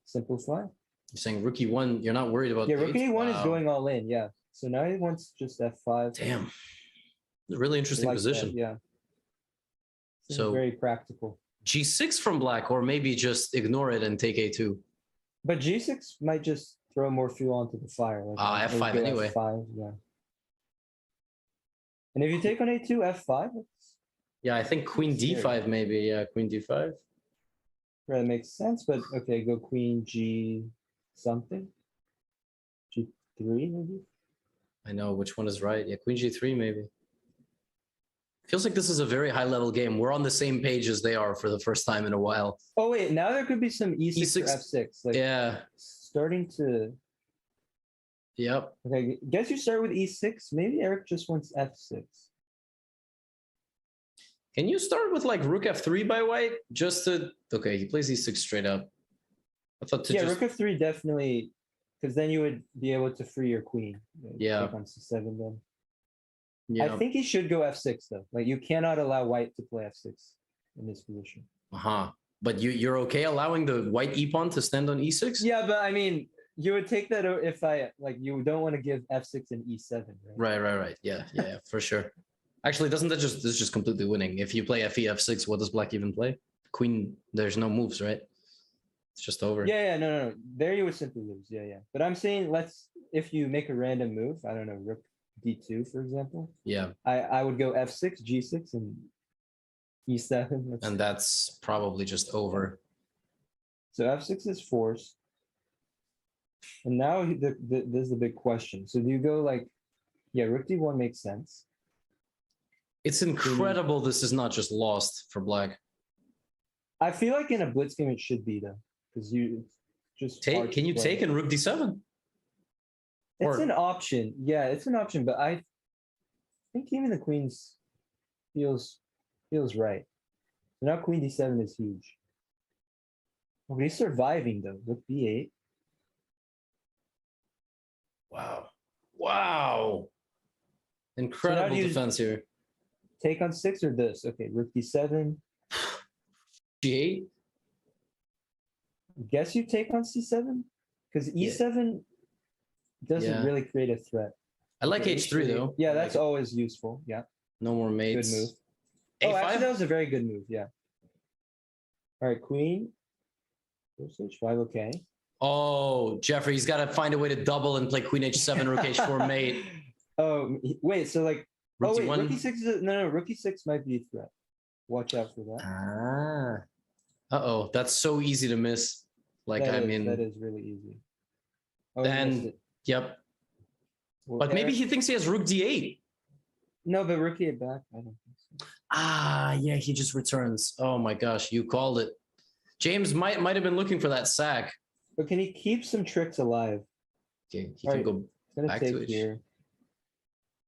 simplify. You're saying Rook E1, you're not worried about. Yeah, Rook E1 is going all in. Yeah. So now he wants just F5. Damn. Really interesting position. That, yeah. So very practical. G6 from Black, or maybe just ignore it and take A2. But G6 might just throw more fuel onto the fire. Like F5 anyway. F5, yeah. And if you take on A2, F5? Yeah, I think Queen D5 maybe. Yeah, Queen D5. That makes sense, but okay, go Queen G something. G3 maybe? I know, which one is right? Yeah, Queen G3 maybe. Feels like this is a very high level game. We're on the same page as they are for the first time in a while. Oh wait, now there could be some E6 or F6. Like yeah. Starting to... Yep. Okay, guess you start with E6. Maybe Eric just wants F6. Can you start with like Rook F3 by white? Just to... Okay, he plays E6 straight up. I thought to Rook F3 definitely, because then you would be able to free your queen. Yeah. Take on C7 then. Yeah. I think he should go F6 though. Like you cannot allow white to play F6 in this position. But you're okay allowing the white e pawn to stand on e6? Yeah, but I mean, you would take that if I like. You don't want to give f6 and e7, right? Right. Yeah, for sure. Actually, doesn't that this is just completely winning? If you play fe f6, what does black even play? Queen. There's no moves, right? It's just over. Yeah, no. There you would simply lose. Yeah. But I'm saying if you make a random move, I don't know, rook d2, for example. Yeah. I would go f6, g6, and e7. And that's probably just over. So f6 is forced. And now this is the big question. So do you go like, yeah, rook d1 makes sense. It's incredible this is not just lost for black. I feel like in a blitz game it should be though, because you just take. Can you take in rook d7? It's an option. Yeah, it's an option, but I think even the queen's feels right. So now queen d7 is huge. Oh, but he's surviving though. Rook b8. Wow. Incredible defense here. Take on 6 or this? Okay, rook d7. g8. Guess you take on c7? Because e7 doesn't really create a threat. I like h3 though. Yeah, that's always useful. Yeah. No more mates. Good move. A5? Oh, actually, that was a very good move. Yeah. All right, queen. H5, okay. Oh, Jeffrey, he's got to find a way to double and play queen h7, rook h4 mate. Oh, wait, so like, Rook wait, d1? rook e6 is no, rook e6 might be a threat. Watch out for that. Uh-oh, that's so easy to miss. Like, that mean, is really easy. Oh, then, yep. Well, But maybe he thinks he has rook d8. No, but rook e8 back. I don't think so. Yeah, he just returns. Oh my gosh, you called it. James might have been looking for that sack. But can he keep some tricks alive? Okay, he can go back to it. Here.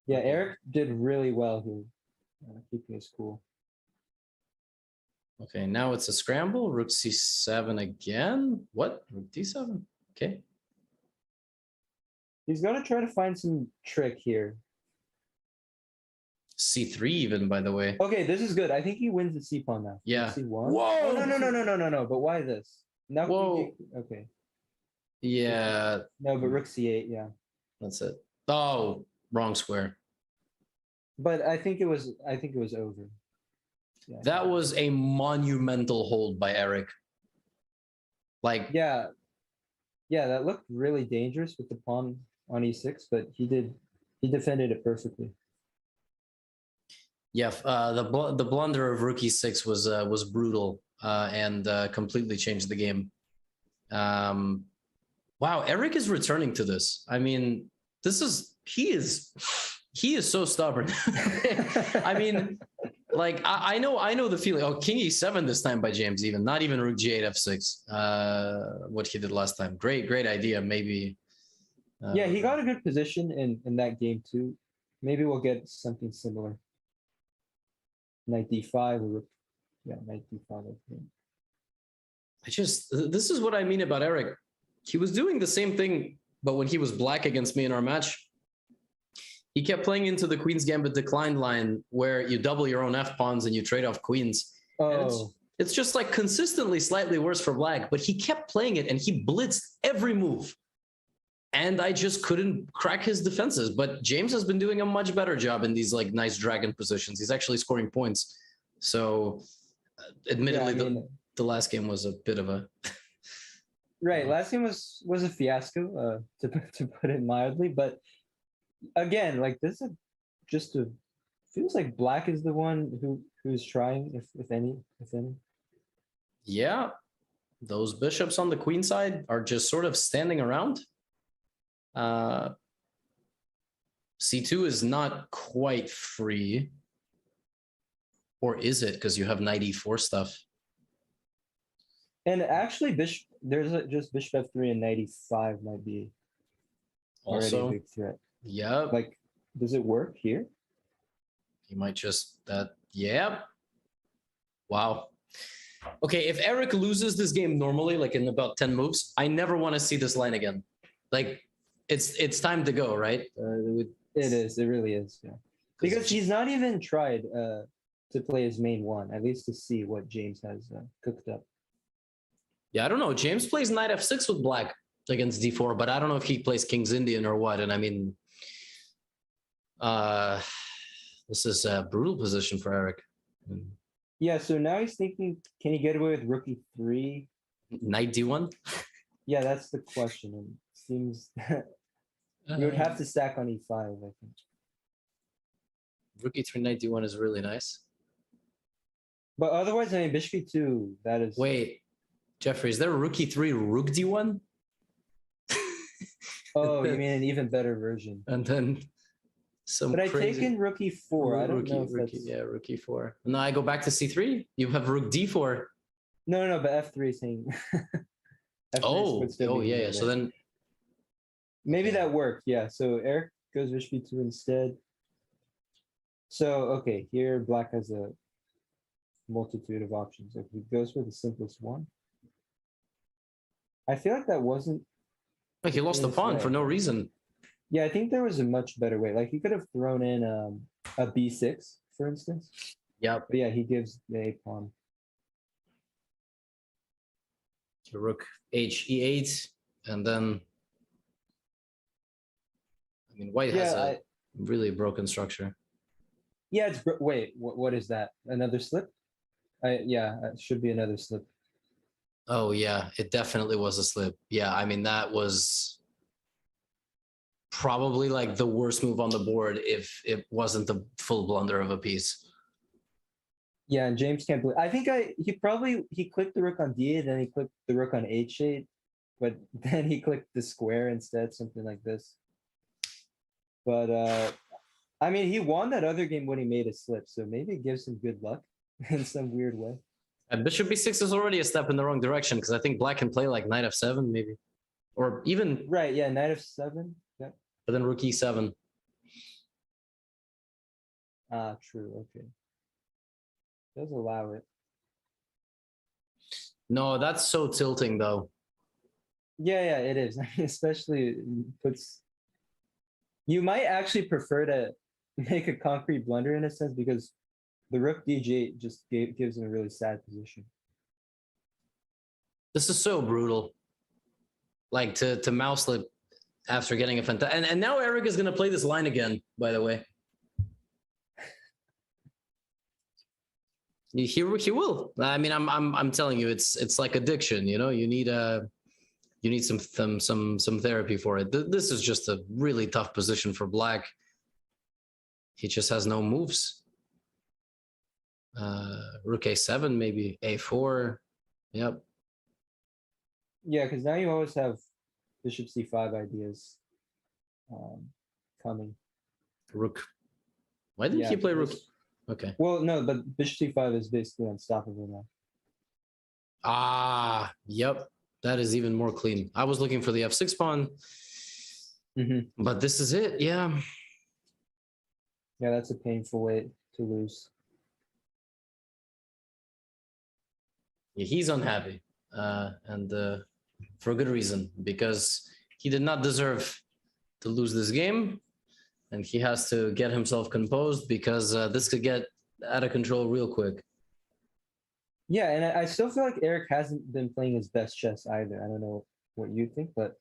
Yeah, Eric did really well here, keeping his cool. Okay, now it's a scramble. Rook c7 again. What? Rook d7. Okay. He's going to try to find some trick here. c3 even, by the way. Okay, this is good. I think he wins the c pawn now. Yeah. C1. Whoa! Oh, no. But why this? Now. Whoa. Okay. Yeah. No, but rook c8. Yeah. That's it. Oh, wrong square. But I think it was over. Yeah. That was a monumental hold by Eric. Like, yeah, that looked really dangerous with the pawn on e6, but he defended it perfectly. yeah, the blunder of rook e6 was brutal and completely changed the game. Wow, Eric is returning to this. I mean, he is so stubborn. I mean, like I know the feeling. Oh, king e7 this time by James, even not even rook g8 f6. What he did last time. Great idea. Maybe. Yeah, he got a good position in that game too. Maybe we'll get something similar. Knight d5 or rook. Yeah, knight d5. I think. This is what I mean about Eric. He was doing the same thing, but when he was black against me in our match, he kept playing into the Queen's Gambit declined line where you double your own f-pawns and you trade off queens. Oh. It's just like consistently slightly worse for black, but he kept playing it and he blitzed every move. And I just couldn't crack his defenses. But James has been doing a much better job in these like nice dragon positions. He's actually scoring points. So admittedly, yeah, the last game was a bit of a... Right, last game was a fiasco, to put it mildly. But again, like this is feels like black is the one who's trying, if any. Yeah, those bishops on the queen side are just sort of standing around. C2 is not quite free. Or is it? Because you have knight e4 stuff. And actually, just bishop f3 and knight e5 might be already a big threat. Yeah. Like, does it work here? You might just yeah. Wow. Okay, if Eric loses this game normally, like in about 10 moves, I never want to see this line again. Like, it's time to go, right? It is. It really is. Yeah. Because he's not even tried to play his main one, at least to see what James has cooked up. Yeah, I don't know. James plays knight f6 with black against d4, but I don't know if he plays king's Indian or what. And I mean, this is a brutal position for Eric. Yeah, so now he's thinking, can he get away with rook e3? Knight d1. Yeah, that's the question. And it seems you would have to stack on e5, I think. Rook e3 knight d1 is really nice. But otherwise, I mean, bishop e2, that is. Wait, Jeffrey, is there rook e3 rook d1? Oh, you mean an even better version? And then some. But I crazy... take in rook e4. I don't know if that's... Yeah, rook e4. No, I go back to c3. You have rook d4. No, but f3 is saying. Oh, yeah. So then. Maybe that worked. Yeah. So Eric goes bishop e2 instead. So okay, here black has a multitude of options. If he goes for the simplest one, I feel like that wasn't. Like he lost the pawn for no reason. Yeah, I think there was a much better way. Like he could have thrown in a b6, for instance. Yeah. But yeah, he gives the a pawn. Rook h e8, and then. I mean, white has a really broken structure. Yeah, it's wait. What is that? Another slip? Yeah, it should be another slip. Oh yeah, it definitely was a slip. Yeah, I mean that was probably like the worst move on the board if it wasn't the full blunder of a piece. Yeah, and James can't believe. I think he clicked the rook on d8, then he clicked the rook on h8, but then he clicked the square instead, something like this. But I mean, he won that other game when he made a slip, so maybe it gives him good luck in some weird way. And bishop b6 is already a step in the wrong direction because I think black can play like knight f7 maybe, or even right. Yeah, knight f7. Yeah. But then rook e7. Ah, true. Okay. Does allow it. No, that's so tilting though. Yeah, it is. I mean, especially puts. You might actually prefer to make a concrete blunder in a sense because the rook dg8 just gives him a really sad position. This is so brutal. Like to mouse slip after getting a fantastic. And now Eric is going to play this line again, by the way. He will. I mean, I'm telling you, it's like addiction. You know, you need some therapy for it. This is just a really tough position for black. He just has no moves. Rook a7, maybe a4. Yep. Yeah, because now you always have bishop c5 ideas coming. Rook. Why didn't he play rook? Okay. Well, no, but bishop c5 is basically unstoppable now. Ah, yep. That is even more clean. I was looking for the f6 pawn, but this is it. Yeah. Yeah, that's a painful way to lose. Yeah, he's unhappy, and for a good reason, because he did not deserve to lose this game, and he has to get himself composed because this could get out of control real quick. Yeah, and I still feel like Eric hasn't been playing his best chess either. I don't know what you think, but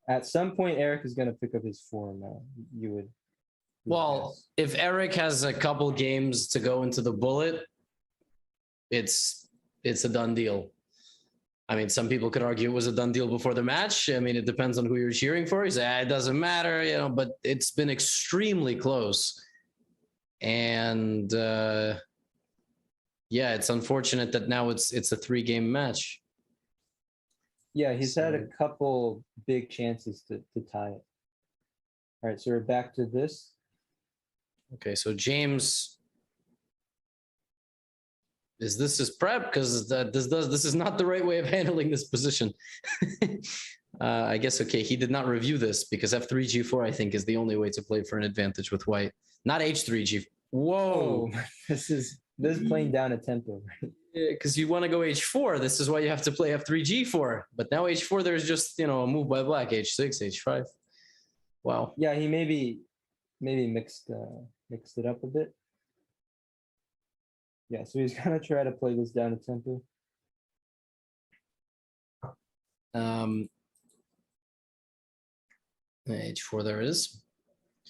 at some point, Eric is going to pick up his form. You would. Well, if Eric has a couple games to go into the bullet, it's a done deal. I mean, some people could argue it was a done deal before the match. I mean, it depends on who you're cheering for. You say, it doesn't matter, you know, but it's been extremely close. And yeah, it's unfortunate that now it's a 3-game match. Yeah, he's had a couple big chances to tie it. All right, so we're back to this. Okay, so James, is this his prep? Because this is not the right way of handling this position. I guess, okay, he did not review this because f3, g4, I think, is the only way to play for an advantage with white. Not h3, g4. Whoa. Oh, this is playing down a tempo. Yeah, because you want to go h4. This is why you have to play f3, g4. But now h4, there's just, you know, a move by black, h6, h5. Wow. Yeah, he maybe mixed it up a bit. Yeah, so he's gonna try to play this down a tempo. H4 there is.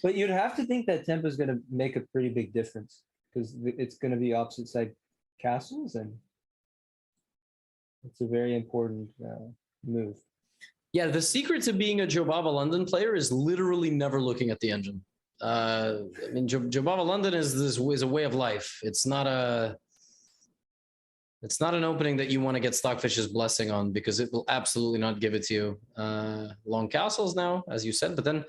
But you'd have to think that tempo is going to make a pretty big difference because it's going to be opposite side castles, and it's a very important move. Yeah, the secret to being a Jobava London player is literally never looking at the engine. I mean, Jobava London is a way of life. It's not an opening that you want to get Stockfish's blessing on because it will absolutely not give it to you. Long castles now, as you said, but then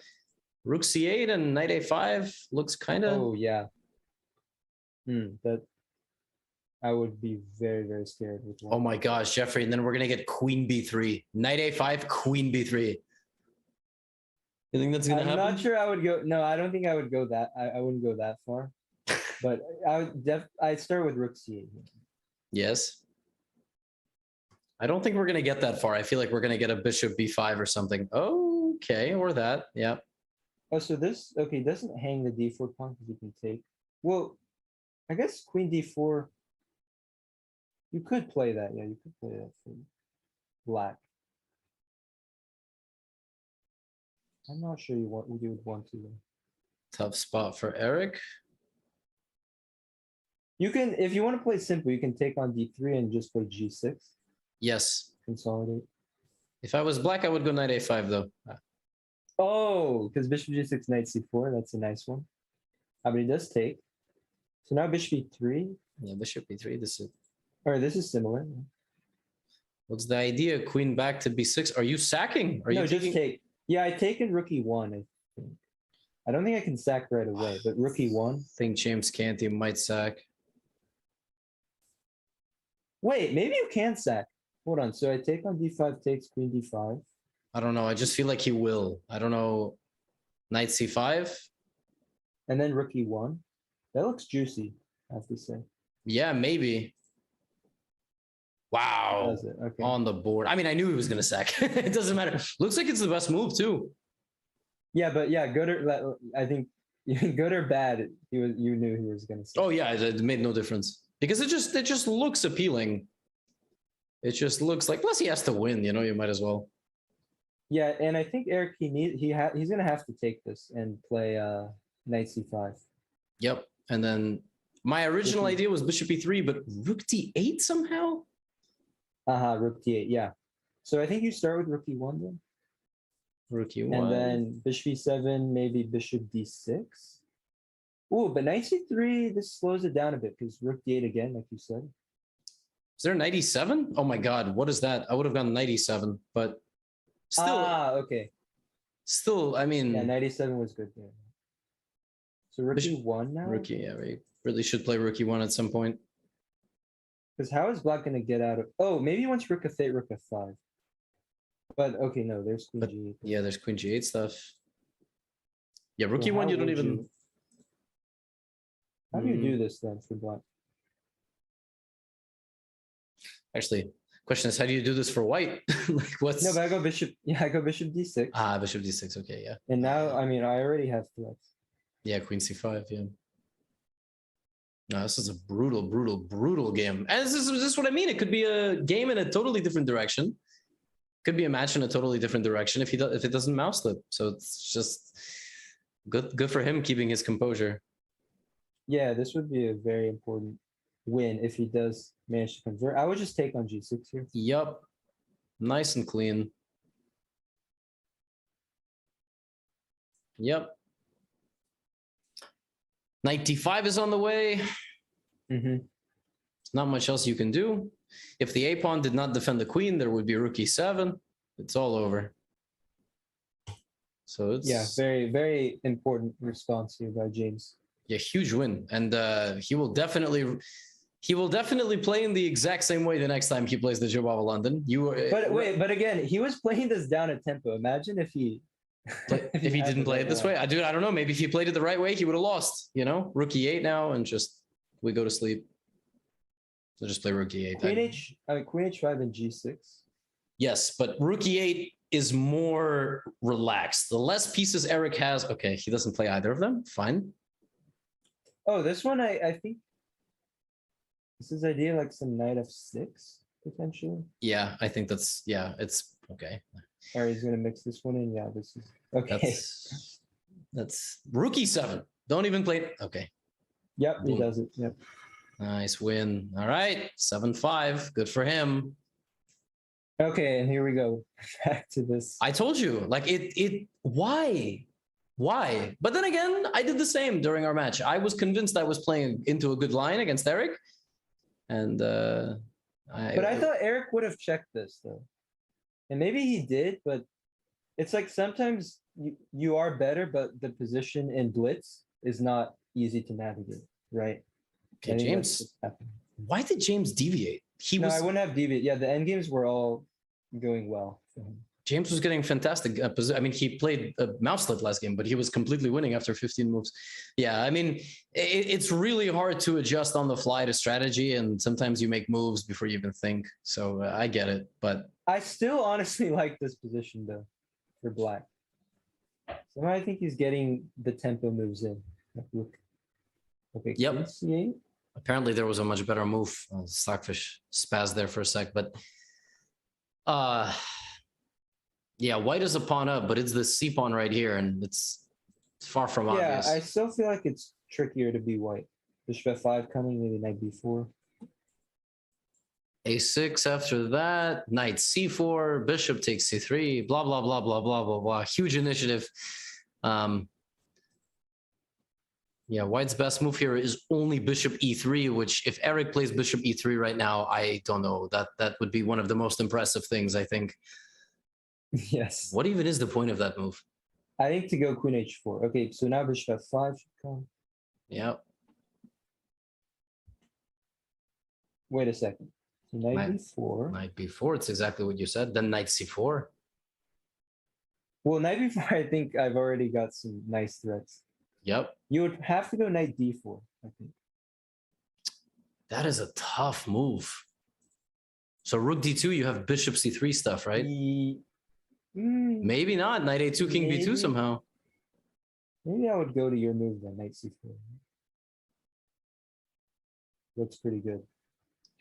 Rook C8 and Knight A5 looks kind of. Oh yeah. That I would be very, very scared with one. Oh my gosh, Jeffrey! And then we're gonna get Queen B3, Knight A5, Queen B3. You think that's gonna happen? I'm not sure I would go. No, I don't think I would go that. I wouldn't go that far. But I'd start with Rook C8. Yes. I don't think we're gonna get that far. I feel like we're gonna get a Bishop B5 or something. Okay, or that. Yeah. Oh, so this doesn't hang the D4 pawn because you can take. Well, I guess Queen D4. You could play that. Yeah, you could play that for black. I'm not sure you would want to. Tough spot for Eric. You can, if you want to play simple, you can take on D3 and just play G6. Yes. Consolidate. If I was black, I would go Knight A5 though. Oh, because Bishop G6, Knight C4. That's a nice one. But he does take. So now Bishop E3. Yeah, Bishop E3. This is similar. What's the idea? Queen back to B6. Are you sacking? Are no, you just taking... take. Yeah, I taken Rook E1. I think. I don't think I can sack right away, but Rook E1. I think James Canty might sack. Wait, maybe you can sack. Hold on. So I take on D5, takes Queen D5. I don't know. I just feel like he will. I don't know. Knight C5. And then Rook E1. That looks juicy, I have to say. Yeah, maybe. Wow. Okay. On the board. I mean, I knew he was going to sack. It doesn't matter. Looks like it's the best move too. Yeah, but yeah, good or I think good or bad, you knew he was going to sack. Oh yeah, it made no difference because it just looks appealing. It just looks like, plus he has to win, you know, you might as well. Yeah, and I think Eric he's going to have to take this and play Knight C5. Yep. And then my original idea was Bishop E3, but Rook D8 somehow? Rook D8, yeah. So I think you start with Rook E1 then. Rook E1. And then Bishop E7, maybe Bishop D6. Ooh, but Knight C3, this slows it down a bit because Rook D8 again, like you said. Is there Knight E7? Oh my God, what is that? I would have gone Knight E7, but still. Okay. Still, I mean. Yeah, Knight E7 was good there. So Rook E1 now? Rook, yeah, we really should play Rook E1 at some point. Because how is black going to get out of... Oh, maybe he wants Rook F8, Rook F5. But, okay, no, there's Queen G8. Yeah, there's Queen G8 stuff. Yeah, Rook E1, How you don't even... How do you do this then for black? Actually, question is, how do you do this for white? Like, what's... No, but I go Bishop... Yeah, I go Bishop D6. Bishop D6, okay, yeah. And now, I mean, I already have threats. Yeah, Queen C5, yeah. No, this is a brutal, brutal, brutal game. And this is what I mean. It could be a game in a totally different direction. Could be a match in a totally different direction if it doesn't mouse slip. So it's just good for him keeping his composure. Yeah, this would be a very important win if he does manage to convert. I would just take on G6 here. Yup. Nice and clean. Yep. Knight D5 is on the way. There's not much else you can do. If the A-pawn did not defend the queen, there would be Rook E7. It's all over. So it's... Yeah, very, very important response here by James. Yeah, huge win. And he will definitely play in the exact same way the next time he plays the Jobava London. But again, he was playing this down at tempo. Imagine if he... if he didn't play it this way, I don't know. Maybe if he played it the right way, he would have lost. You know, Rook E8 now, and just we go to sleep. So just play Rook E8. Queen H5 and G6. Yes, but Rook E8 is more relaxed. The less pieces Eric has, okay, he doesn't play either of them. Fine. Oh, this one I think this is idea like some Knight F6 potentially. Yeah, I think that's it's Okay. All right, he's gonna mix this one in. Yeah, this is okay. That's rookie 7. Don't even play it. Okay. Yep, he Boom. does it. Yep. Nice win. All right. 7-5. Good for him. Okay, and here we go. Back to this. I told you, like why? But then again, I did the same during our match. I was convinced I was playing into a good line against Eric. And But I thought Eric would have checked this though. And maybe he did, but it's like sometimes you are better, but the position in blitz is not easy to navigate, right? Okay, James. Why did James deviate? I wouldn't have deviated. Yeah, the end games were all going well for him. James was getting fantastic. I mean, he played a mouse slip last game, but he was completely winning after 15 moves. Yeah, I mean, it's really hard to adjust on the fly to strategy, and sometimes you make moves before you even think. So I get it, but I still honestly like this position though for black. So I think he's getting the tempo moves in. Look. Okay. Yep. C8. apparently there was a much better move. Stockfish spazzed there for a sec, but yeah, white is a pawn up, but it's the C pawn right here, and it's far from obvious. Yeah, I still feel like it's trickier to be white. Bishop f5 coming, maybe knight b4. A6 after that, knight c4, bishop takes c3, blah, blah, blah, blah, blah, blah, blah. Huge initiative. Yeah, white's best move here is only bishop e3, which if Eric plays bishop e3 right now, I don't know. That would be one of the most impressive things, I think. Yes. What even is the point of that move? I think to go queen h4. Okay, so now bishop f5 should come. Yeah. Wait a second. So knight b4. Knight b4, it's exactly what you said. Then knight c4. Well, knight b4, I think I've already got some nice threats. Yep. You would have to go knight d4, I think. That is a tough move. So rook d2, you have bishop c3 stuff, right? Maybe not. Knight a2, king b2 somehow. Maybe I would go to your move then, knight c4. Looks pretty good.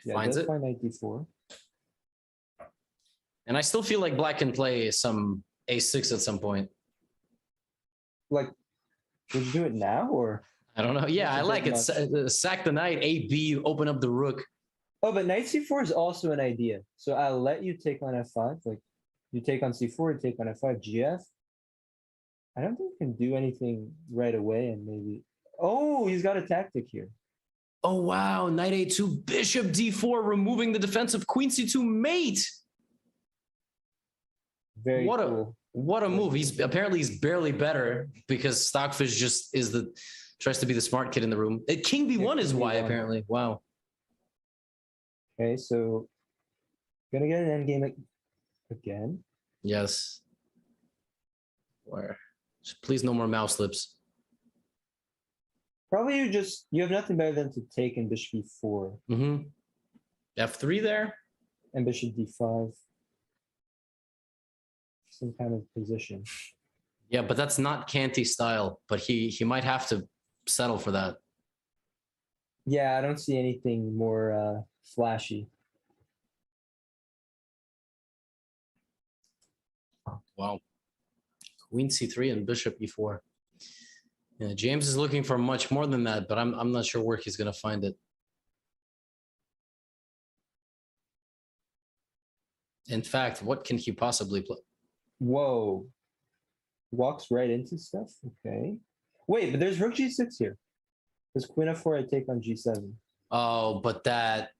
Yeah, Finds it. Find knight d4. And I still feel like black can play some a6 at some point. Like, would you do it now or? I don't know. Yeah, I like it. Sack the knight, a-b, open up the rook. Oh, but knight c4 is also an idea. So I'll let you take on f5. Like, you take on c4, you take on f5, gf. I don't think you can do anything right away and maybe... Oh, he's got a tactic here. Oh, wow. Knight a2, bishop d4, removing the defensive queen c2 mate. Very cool. What a move. He's barely better because Stockfish just tries to be the smart kid in the room. King b1 is why, apparently. Wow. Okay, so gonna get an endgame again. Yes. Where? Please no more mouse slips. Probably you have nothing better than to take in bishop e4. Mm-hmm. F3 there. And bishop d5. Some kind of position. Yeah, but that's not Canty style, but he might have to settle for that. Yeah, I don't see anything more flashy. Wow. Queen c3 and bishop e4. Yeah, James is looking for much more than that, but I'm not sure where he's going to find it. In fact, what can he possibly play? Whoa. Walks right into stuff? Okay. Wait, but there's rook g6 here. There's queen f4, I take on g7. Oh, but that...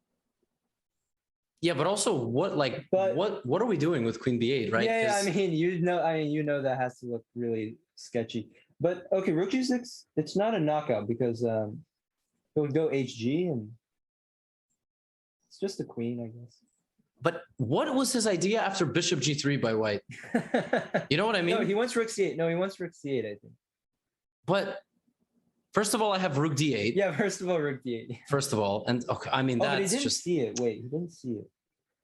Yeah, but also what are we doing with queen b8, right? Yeah, I mean, you know that has to look really sketchy. But okay, rook g6, it's not a knockout because it would go hg and it's just a queen, I guess. But what was his idea after bishop g3 by white? You know what I mean? No, he wants rook c8. No, he wants rook c8, I think. But first of all, I have rook d8. Yeah, first of all, rook d8. First of all, and okay, I mean, that's but he didn't just... see it. Wait, he didn't see it.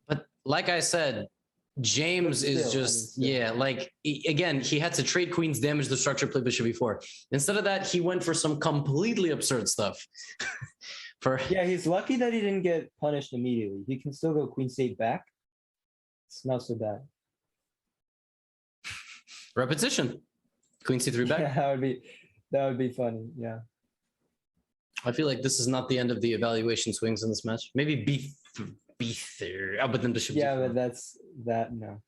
But like I said, James is just, yeah, like, again, he had to trade queens, damage the structure, play bishop e4. Instead of that, he went for some completely absurd stuff. Yeah, he's lucky that he didn't get punished immediately. He can still go queen c8 back. It's not so bad. Repetition. Queen c3 back. Yeah, that would be funny. Yeah. I feel like this is not the end of the evaluation swings in this match. Maybe b3. Oh, but then bishop Yeah, d4. but that's that. No.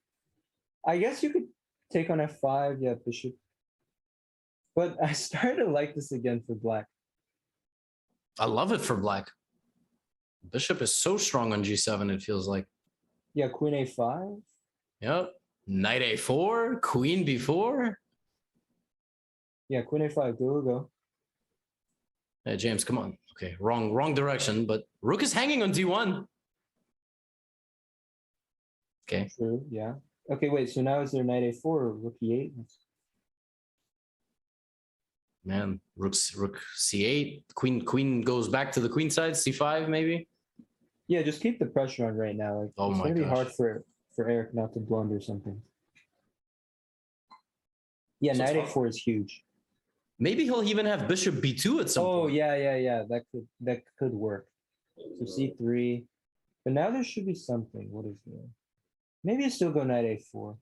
I guess you could take on f5. Yeah, bishop. But I started to like this again for black. I love it for black. Bishop is so strong on g7, it feels like. Yeah, queen a5. Yep. Knight a4, queen b4. Yeah, queen a5. Go. Hey, James, come on. Okay, wrong direction, but rook is hanging on d1. Okay. True. Yeah. Okay, wait. So now is there knight a4 or rook e8? Man, rook c8. Queen goes back to the queen side. c5 maybe. Yeah, just keep the pressure on right now. Like, Oh it's my gonna be gosh. hard for Eric not to blunder something. Yeah, So knight it's a4 is huge. Maybe he'll even have bishop b2 at some Oh point. yeah. That could work. So c3, but now there should be something. What is there? Maybe you still go knight a4.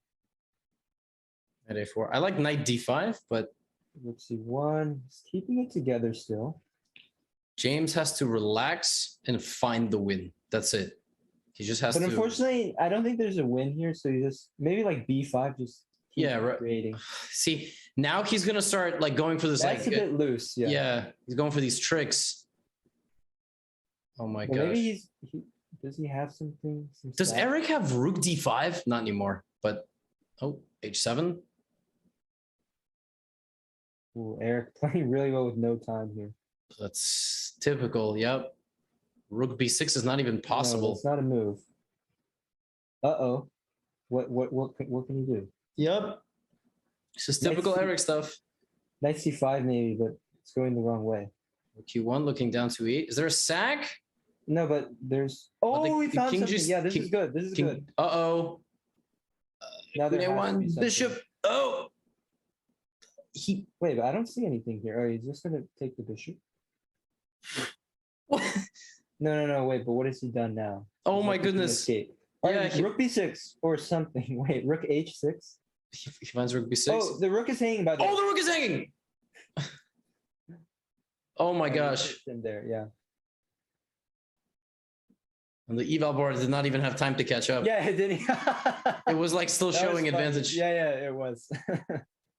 Knight a4. I like knight d5, but Rook c1. He's keeping it together still. James has to relax and find the win. That's it. He just has But to. unfortunately, I don't think there's a win here. So you just maybe like b5. Just keep Yeah, right. creating. See, now he's gonna start like going for this That's like a bit loose. Yeah. yeah, he's going for these tricks. Oh my Well, gosh. maybe does he have something? Some Does stat? Eric have rook d5? Not anymore, but oh, h7. Ooh, Eric playing really well with no time here. That's typical. Yep. Rook b6 is not even No, possible. it's not a move. Uh-oh. What can you do? Yep. It's just typical Knight C- Eric stuff. Knight c5 maybe, but it's going the wrong way. q1 looking down to e8. Is there a sack? No, but there's. But the Oh, we found king something. just- Yeah, this king- is good. This is good. Uh-oh. Now there Queen has to be a1, something. bishop. Oh. Wait, but I don't see anything here. Oh, he's just gonna take the bishop. What? No. Wait, but what has he done now? Oh He's my like, he's gonna goodness. escape. All right, Yeah, rook b6 or something. Wait, rook h6. He finds rook b6. Oh, the rook is hanging by the. Oh, the rook is hanging. Oh my gosh. It's in there, yeah. And the eval board did not even have time to catch up. Yeah, did he? It was like still That was showing funny. advantage. Yeah, it was.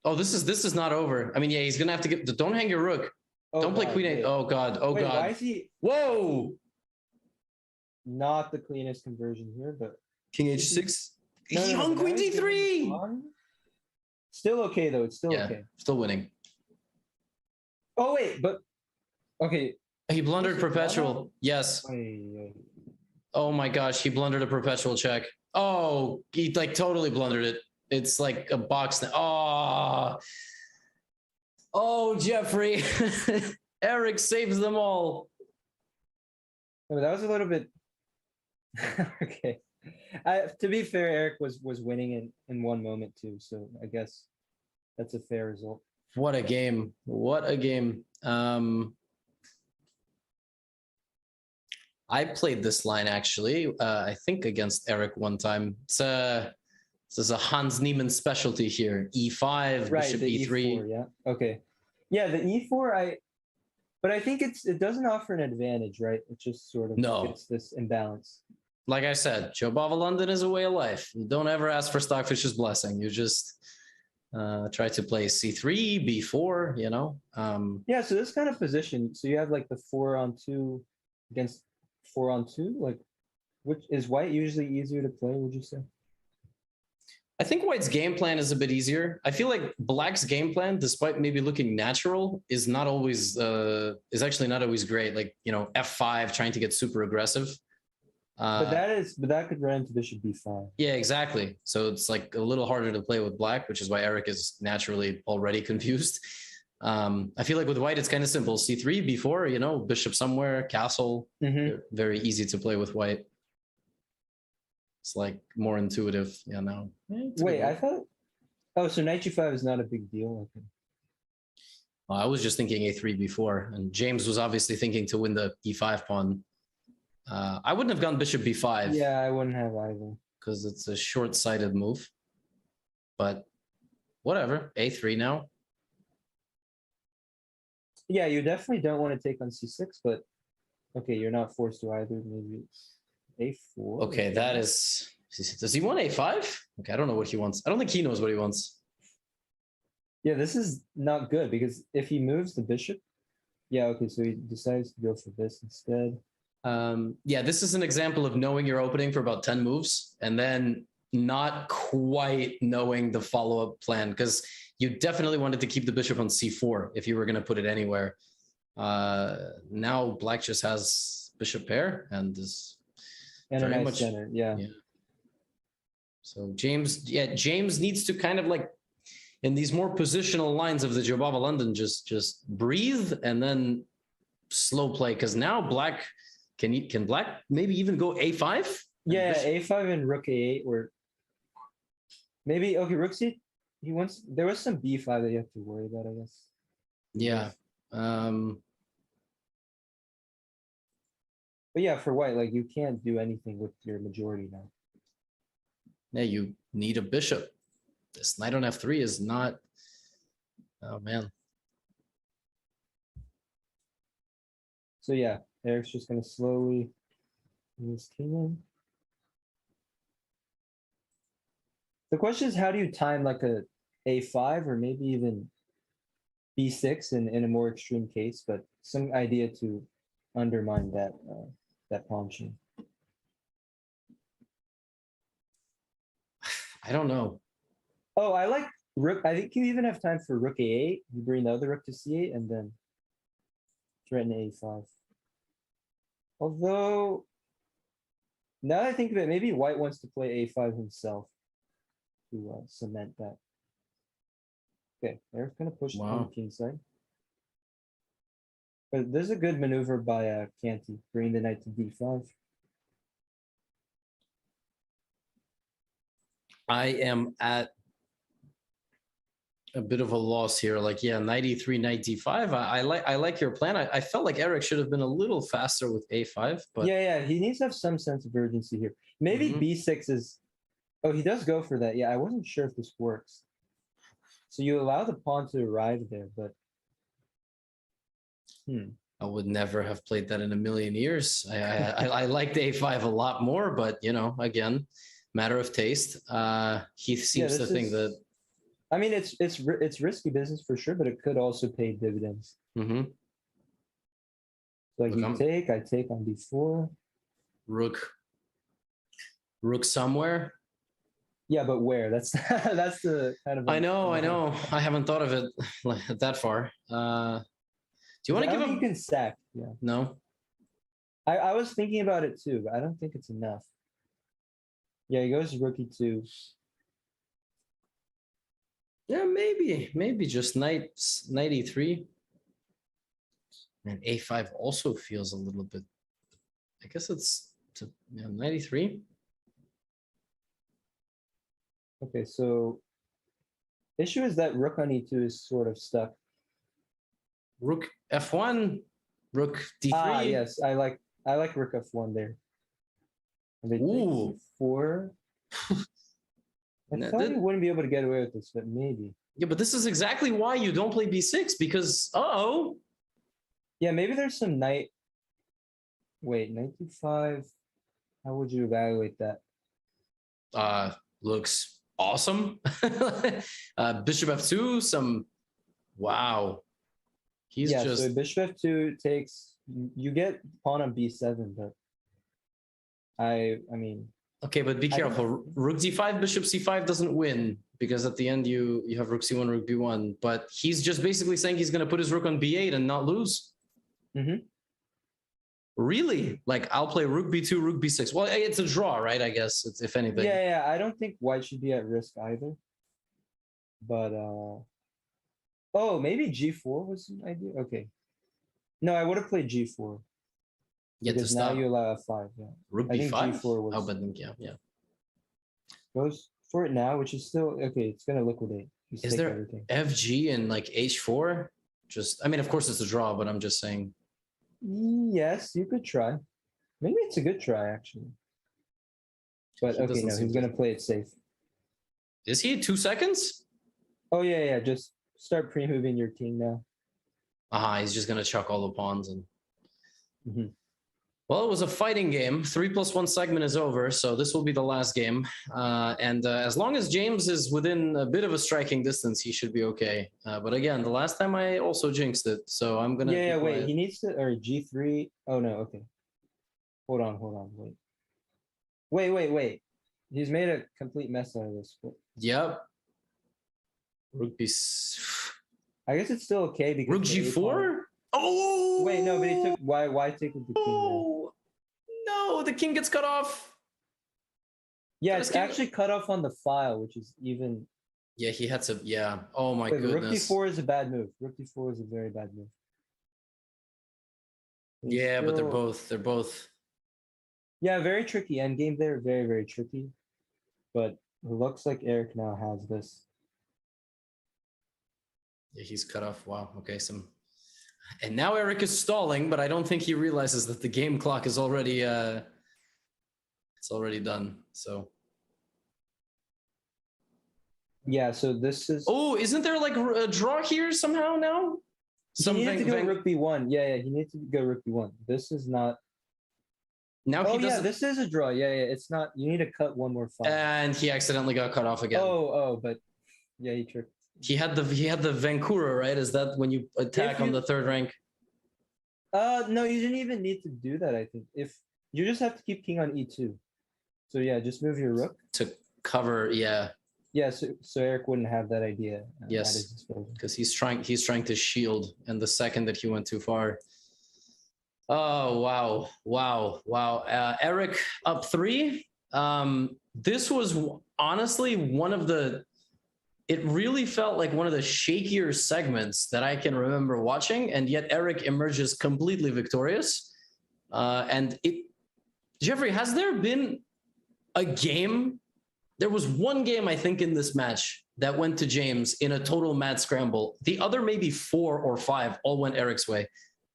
Oh, this is not over. I mean, yeah, he's gonna have to get. Don't hang your rook. Oh, Don't play God, queen eight. wait. Oh god. Oh Wait, god. why is he Whoa. not the cleanest conversion here? But King h6. No, He no, hung no, queen now he's giving d3. pawn. Still okay though. It's still Yeah, okay. still winning. Oh wait, but okay. He blundered This is perpetual. Ghana? Yes. Wait. Oh my gosh, he blundered a perpetual check. Oh, he like totally blundered it. It's like a box. Oh, Jeffrey. Eric saves them all. No, that was a little bit. Okay. To be fair, Eric was winning in one moment too, so I guess that's a fair result. What a game. What a game. I played this line actually, I think against Eric one time. This is a Hans Niemann specialty here. E5, Right, bishop the E3. E4, yeah. Okay. Yeah, the E4, but I think it doesn't offer an advantage, right? It just sort of No. gets this imbalance. Like I said, Joe Bava London is a way of life. You don't ever ask for Stockfish's blessing. You just try to play C3, B4, you know? Yeah, so this kind of position, so you have like the 4-on-2 against 4-on-2, like which is white usually easier to play, would you say? I think White's game plan is a bit easier. I feel like Black's game plan, despite maybe looking natural, is not always is actually not always great. Like, you know, F5 trying to get super aggressive. But that could run into bishop b5. Yeah, exactly. So it's like a little harder to play with Black, which is why Eric is naturally already confused. I feel like with White, it's kind of simple. C3, B4, you know, bishop somewhere, castle. Mhm. Very easy to play with White. It's like more intuitive. Yeah, no. Wait, I thought. Oh, so knight g5 is not a big deal. Okay. I was just thinking A3 before, and James was obviously thinking to win the E5 pawn. I wouldn't have gone bishop B5. Yeah, I wouldn't have either. Because it's a short-sighted move. But whatever. A3 now. Yeah, you definitely don't want to take on c6, but okay, you're not forced to either. Maybe it's a4. Okay, that is. Does he want a5? Okay, I don't know what he wants. I don't think he knows what he wants. Yeah, this is not good because if he moves the bishop, yeah, okay, so he decides to go for this instead. Yeah, this is an example of knowing your opening for about 10 moves and then not quite knowing the follow-up plan, because you definitely wanted to keep the bishop on c4 if you were going to put it anywhere. Now black just has bishop pair and is And very a nice much center, yeah. So James needs to kind of like, in these more positional lines of the Jobava London, just breathe and then slow play, because now black can black maybe even go a5? Yeah, a5 and rook a8 or maybe okay, rook c. He wants there was some b5 that you have to worry about, I guess. Yeah. But yeah, for white, like you can't do anything with your majority now. Yeah, you need a bishop. This knight on f3 is not. Oh man. So yeah, Eric's just gonna slowly move his king in. The question is, how do you time like a a5 or maybe even b6 in a more extreme case, but some idea to undermine that that pawn chain. I don't know. Oh, I like rook. I think you even have time for rook a8. You bring the other rook to c8 and then threaten a5. Although, now that I think of it, maybe white wants to play a5 himself to cement that. Okay, Eric's gonna push on the king side. But there's a good maneuver by Canty, bringing the knight to d5. I am at a bit of a loss here. Like, yeah, knight e3, knight d5. I like your plan. I felt like Eric should have been a little faster with a5, but yeah, he needs to have some sense of urgency here. Maybe b6 is. Oh, he does go for that. Yeah, I wasn't sure if this works. So you allow the pawn to arrive there, but I would never have played that in a million years. I liked a5 a lot more, but you know, again, matter of taste. He seems to think that. I mean, it's risky business for sure, but it could also pay dividends. Mm-hmm. Like you take, I take on d4. Rook somewhere. Yeah, but where? That's that's the kind of. I know. I haven't thought of it that far. Do you want to give him? You can sack. Yeah. No. I was thinking about it too, but I don't think it's enough. Yeah, he goes rook e2. Yeah, maybe just knight e3. And a5 also feels a little bit. I guess it's knight e3. Okay, so issue is that rook on e2 is sort of stuck. Rook f1, rook d3. Ah, yes, I like rook f1 there. And they take e4. I thought you wouldn't be able to get away with this, but maybe. Yeah, but this is exactly why you don't play b6, because yeah, maybe there's some knight. Wait, knight d5. How would you evaluate that? Looks awesome. Bishop f2, wow. He's just. So bishop f2 takes. You get pawn on b7, but I mean. Okay, but be careful. Rook d5, bishop c5 doesn't win, because at the end you have rook c1, rook b1. But he's just basically saying he's going to put his rook on b8 and not lose. Really? Like, I'll play rook b2, rook b6. Well, it's a draw, right? I guess, if anything. Yeah. I don't think white should be at risk either. But oh, maybe g4 was an idea. Okay. No, I would have played g4. Yeah, because now you allow f5. Yeah. Rook b5. g5. Oh, but yeah. Goes for it now, which is still okay. It's gonna liquidate. Is there everything. FG and like h4? Just, I mean, of course it's a draw, but I'm just saying. Yes, you could try. Maybe it's a good try actually. But okay, no, he's gonna play it safe. Is he 2 seconds? Oh yeah. Just start pre-moving your king now. He's just gonna chuck all the pawns and. Mhm. Well, it was a fighting game. 3+1 segment is over, so this will be the last game. And as long as James is within a bit of a striking distance, he should be okay. But again, the last time I also jinxed it, so I'm gonna. Yeah. keep Wait. quiet. He needs to or G3. Oh no. Okay. Hold on. Wait. He's made a complete mess out of this. Yep. Rook b. I guess it's still okay because Rook the g4. A-pawn- Oh Wait, no, but he took why take with the king? There? Oh no, the king gets cut off. Yeah, Just it's keep- actually cut off on the file, which is even. Yeah, he had to. Yeah. Oh my Wait, Rook goodness. d4 is a bad move. Rook d4 is a very bad move. He's Yeah, but they're still- both. Yeah, very tricky endgame there. Very, very tricky. But it looks like Eric now has this. Yeah, he's cut off. Wow. Okay, and now Eric is stalling, but I don't think he realizes that the game clock is already it's already done. So. Yeah, so this is. Oh, isn't there like a draw here somehow now? He needed to go Rook b1. Yeah, he needs to go Rook b1. This is not. Now Oh he yeah, doesn't. this is a draw. Yeah, it's not. You need to cut one more file. And he accidentally got cut off again. But yeah, he tricked. He had the Vancouver, right? Is that when you attack on the third rank? No, you didn't even need to do that. I think if you just have to keep king on e2. So yeah, just move your rook to cover. Yeah. Yeah, so Eric wouldn't have that idea. Yes, at his disposal. because he's trying to shield, and the second that he went too far. Oh wow! Eric up 3. This was honestly one of the. It really felt like one of the shakier segments that I can remember watching, and yet Eric emerges completely victorious. Jeffrey, has there been a game? There was one game, I think, in this match that went to James in a total mad scramble. The other maybe 4 or 5 all went Eric's way.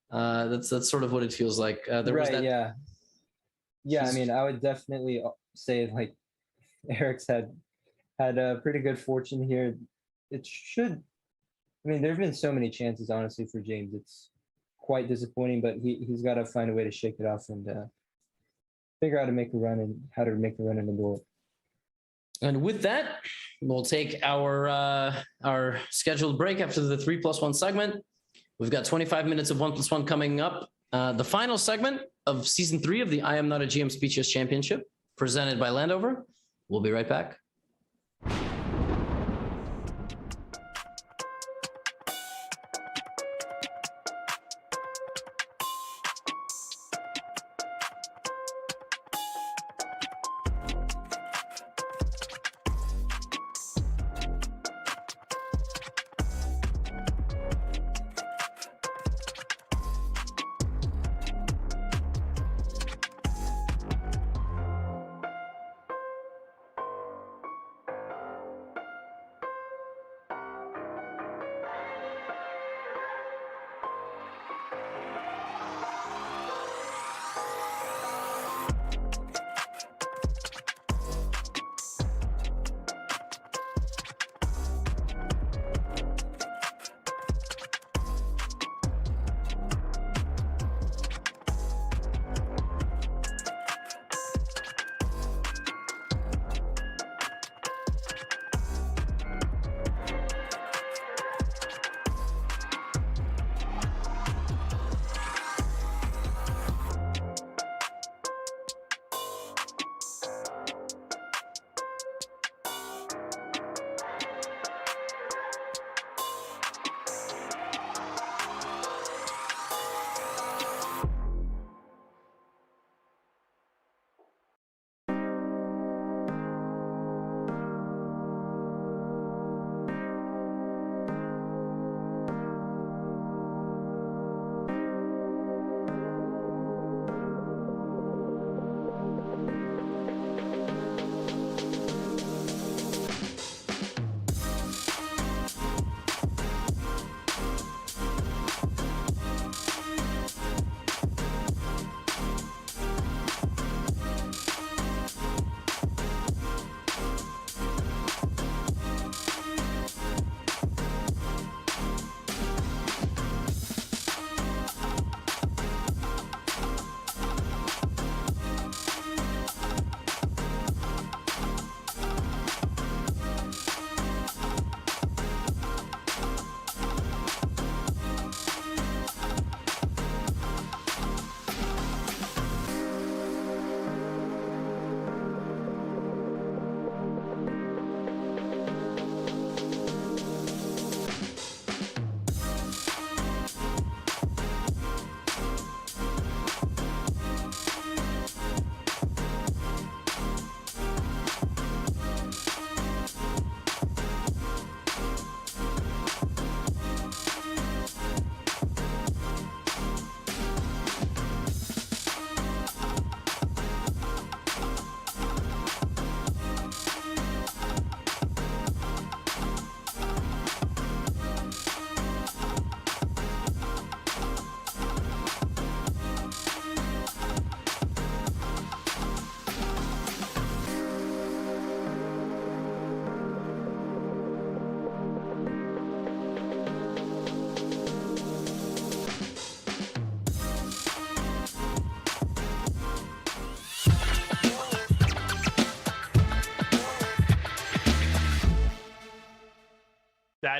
That's sort of what it feels like. There was that. Yeah. I mean, I would definitely say like Eric's had a pretty good fortune here. It should. I mean, there have been so many chances, honestly, for James. It's quite disappointing, but he's got to find a way to shake it off and figure out how to make a run in the board. And with that, we'll take our scheduled break after the 3+1 segment. We've got 25 minutes of 1+1 coming up. The final segment of season 3 of the I Am Not a GM Speechless Championship, presented by Landover. We'll be right back.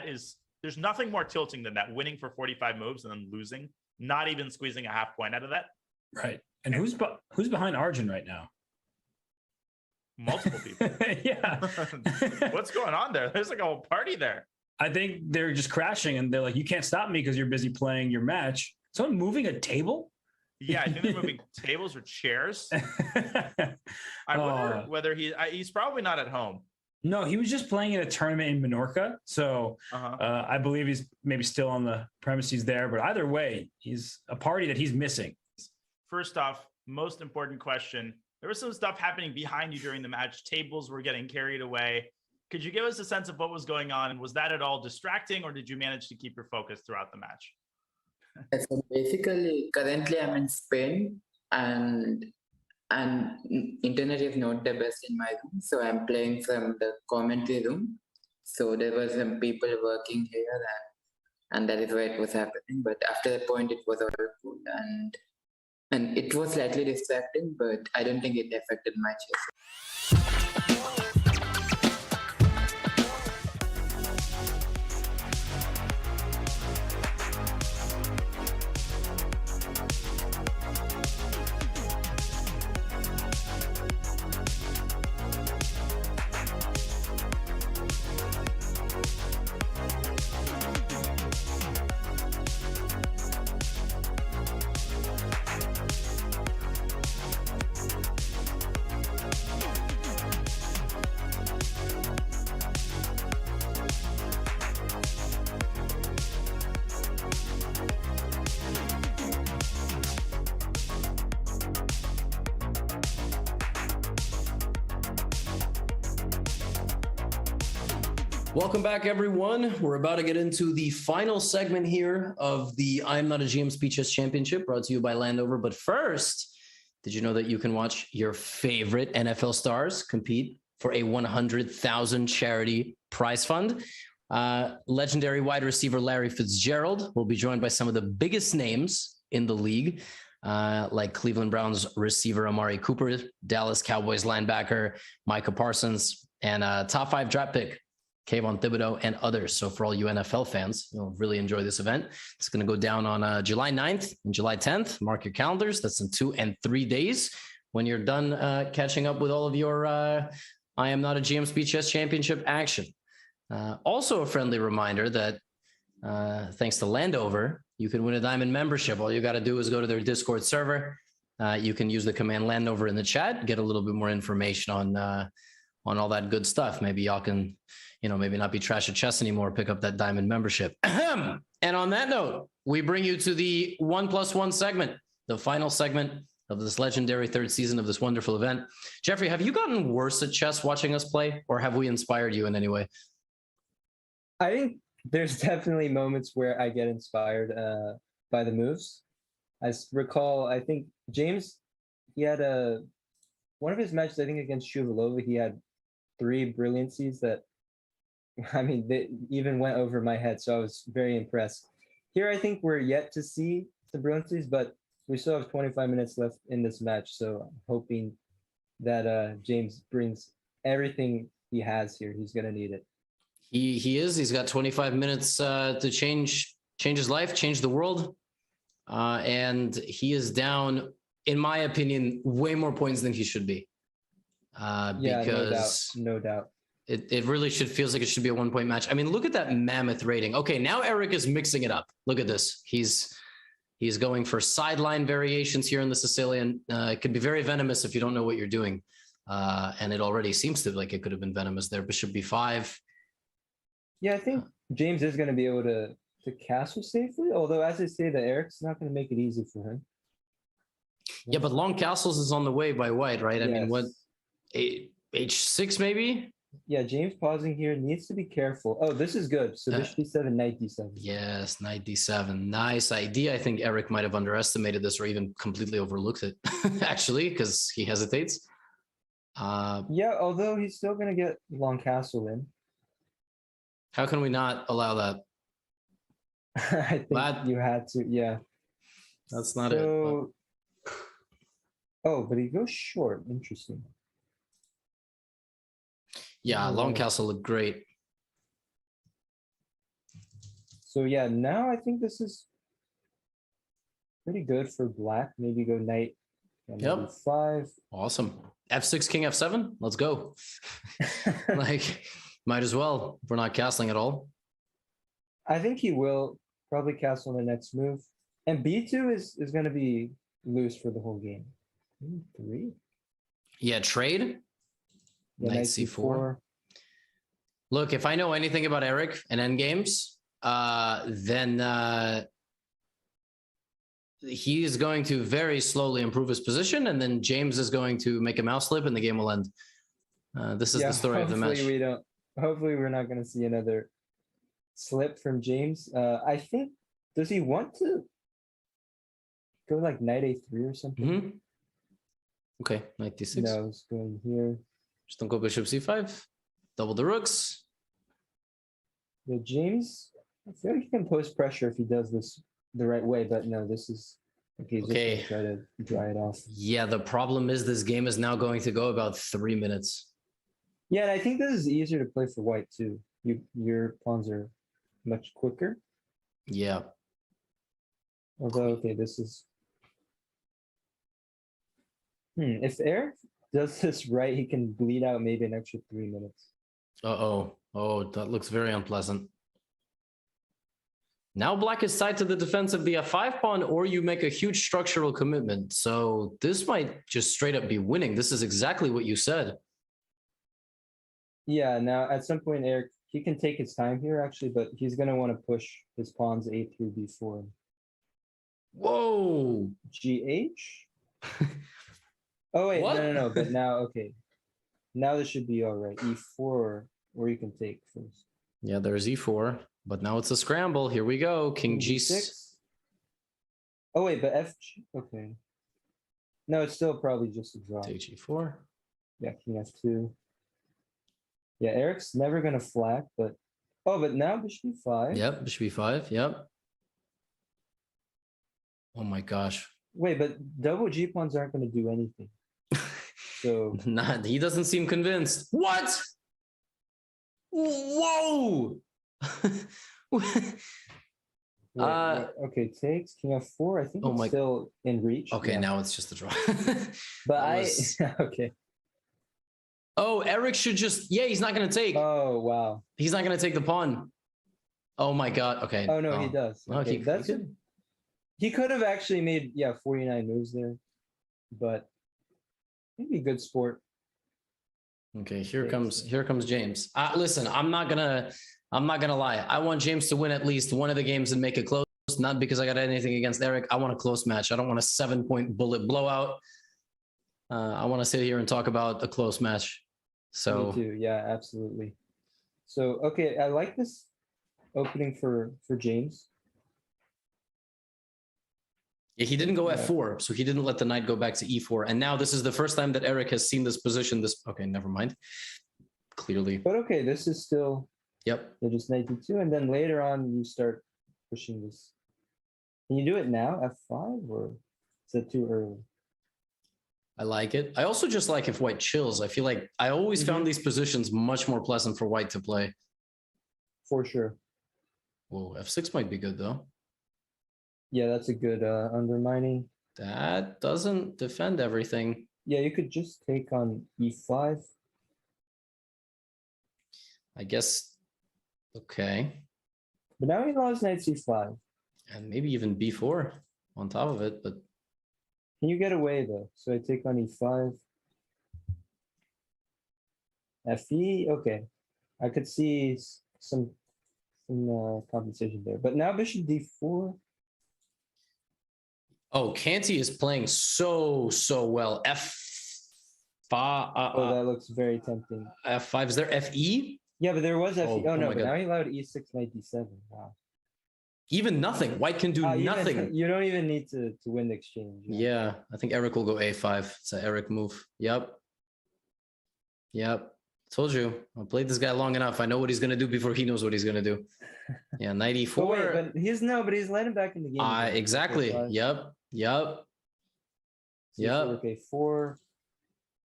there's nothing more tilting than that, winning for 45 moves and then losing, not even squeezing a half point out of that. Right. And who's behind Arjun right now? Multiple people. Yeah. What's going on there? There's like a whole party there. I think they're just crashing and they're like, you can't stop me because you're busy playing your match. Someone moving a table? Yeah, I think they're moving tables or chairs. I wonder whether he's probably not at home. No, he was just playing in a tournament in Menorca. So I believe he's maybe still on the premises there. But either way, he's a party that he's missing. First off, most important question. There was some stuff happening behind you during the match. Tables were getting carried away. Could you give us a sense of what was going on? And was that at all distracting, or did you manage to keep your focus throughout the match? So basically, currently I'm in Spain, and internet is not the best in my room, so I'm playing from the commentary room. So there were some people working here, and that is why it was happening. But after that point, it was all cool, and it was slightly distracting, but I don't think it affected my chess. Welcome back, everyone. We're about to get into the final segment here of the I'm Not a GM Speeches Championship, brought to you by Landover. But first, did you know that you can watch your favorite NFL stars compete for a 100,000 charity prize fund? Legendary wide receiver Larry Fitzgerald will be joined by some of the biggest names in the league, like Cleveland Browns receiver Amari Cooper, Dallas Cowboys linebacker Micah Parsons, and top 5 draft pick Kayvon Thibodeau, and others. So for all you NFL fans, you'll really enjoy this event. It's going to go down on July 9th and July 10th. Mark your calendars. That's in 2 and 3 days. When you're done catching up with all of your I Am Not a GM Speed Chess Championship action. Also a friendly reminder that thanks to Landover, you can win a diamond membership. All you got to do is go to their Discord server. You can use the command Landover in the chat, get a little bit more information on all that good stuff. Maybe y'all can, maybe not be trash at chess anymore, pick up that diamond membership. And on that note, we bring you to the 1+1 segment, the final segment of this legendary 3rd season of this wonderful event. Jeffrey, have you gotten worse at chess watching us play, or have we inspired you in any way? I think there's definitely moments where I get inspired by the moves. I recall, I think James, he had one of his matches, I think against Shuvalova, he had 3 brilliancies that, they even went over my head. So I was very impressed. Here, I think we're yet to see the brilliancies, but we still have 25 minutes left in this match. So I'm hoping that James brings everything he has here. He's going to need it. He is. He's got 25 minutes to change his life, change the world. And he is down, in my opinion, way more points than he should be. Because no doubt. It really feels like it should be a 1-point match. Look at that mammoth rating. Okay, now Eric is mixing it up. Look at this. He's going for sideline variations here in the Sicilian. It could be very venomous if you don't know what you're doing. And it already seems to like it could have been venomous there. Bishop b5. Yeah, I think James is going to be able to castle safely. Although, as I say, Eric's not going to make it easy for him. Yeah, but long castles is on the way by white, right? Yes. What, h6 maybe? Yeah, James pausing here needs to be careful. Oh, this is good. So bishop d7, knight d7. Yes, knight d7. Nice idea. I think Eric might have underestimated this or even completely overlooked it, actually, because he hesitates. Yeah, although he's still going to get long castle in. How can we not allow that? I think you had to, yeah. That's not it. But... Oh, but he goes short. Interesting. Yeah, long castle looked great. So yeah, now I think this is pretty good for black. Maybe go knight. Yep. 5. Awesome. F6, king F7. Let's go. Like, might as well. If we're not castling at all. I think he will probably castle on the next move. And B2 is going to be loose for the whole game. 3. Yeah, trade. Yeah, Knight C4. Look, if I know anything about Eric and endgames, then he is going to very slowly improve his position, and then James is going to make a mouse slip, and the game will end. This is the story of the match. Hopefully, we're not going to see another slip from James. I think, does he want to go like knight A3 or something? Mm-hmm. Okay, knight D6. No, it's going here. Just don't go bishop C5. Double the rooks. Yeah, James, I feel like he can post pressure if he does this the right way, but no, this is okay. He's Okay. just gonna try to dry it off. Yeah, the problem is this game is now going to go about 3 minutes. Yeah, and I think this is easier to play for white too. Your pawns are much quicker. Yeah. Although, okay, this is. If Eric does this right, he can bleed out maybe an extra 3 minutes. Uh-oh. Oh, that looks very unpleasant. Now black is tied to the defense of the F5 pawn, or you make a huge structural commitment. So this might just straight up be winning. This is exactly what you said. Yeah, now at some point, Eric, he can take his time here actually, but he's going to want to push his pawns A through B4. Whoa. GH? Oh, wait, What? no. But now, okay. Now this should be all right. E4, or you can take first. Yeah, there's E4, but now it's a scramble. Here we go. King G6. Oh, wait, but FG, okay. No, it's still probably just a draw. Take G4. Yeah, King F2. Yeah, Eric's never going to flag, but... Oh, but now bishop E5. Yep, bishop E5. Yep. Oh my gosh. Wait, but double G pawns aren't going to do anything. So... He doesn't seem convinced. What? Whoa! Okay, takes King F4. I think it's still in reach. Okay, yeah. now it's just a draw. But okay. Oh, Eric should just, he's not going to take. Oh, wow. He's not going to take the pawn. Oh my God. Okay. Oh, no, he does. Okay, Okay, he could have actually made, 49 moves there, but maybe good sport. Okay, here comes James. Listen, I'm not gonna lie. I want James to win at least one of the games and make it close. Not because I got anything against Eric. I want a close match. I don't want a 7-point bullet blowout. I want to sit here and talk about a close match. So Me too. Yeah, absolutely. So okay, I like this opening for James. yeah, he didn't go F4, so he didn't let the knight go back to E4. And now this is the first time that Eric has seen this position. Okay, never mind. Clearly. But okay, this is still. Yep. They're just knight D2, and then later on you start pushing this. Can you do it now, F5, or is it too early? I like it. I also just like if white chills. I feel like I always found these positions much more pleasant for white to play. For sure. Whoa, F6 might be good though. Yeah, that's a good undermining. That doesn't defend everything. Yeah, you could just take on E5. I guess. Okay. But now he lost knight C5. And maybe even B4 on top of it, but. Can you get away though? So I take on E5. FE, okay. I could see some compensation there. But now bishop D4. Oh, Canty is playing so well. Oh, that looks very tempting. F5, is there FE? Yeah, but there was FE. Oh, no, my but God. now he allowed E6, knight D7. Wow. Even nothing. White can do nothing. You don't even need to win the exchange. Yeah, I think Eric will go A5. It's an Eric move. Yep. Told you. I played this guy long enough. I know what he's going to do before he knows what he's going to do. Yeah, knight E4. But wait, but he's let him back in the game. Exactly. Yep. Rook A4.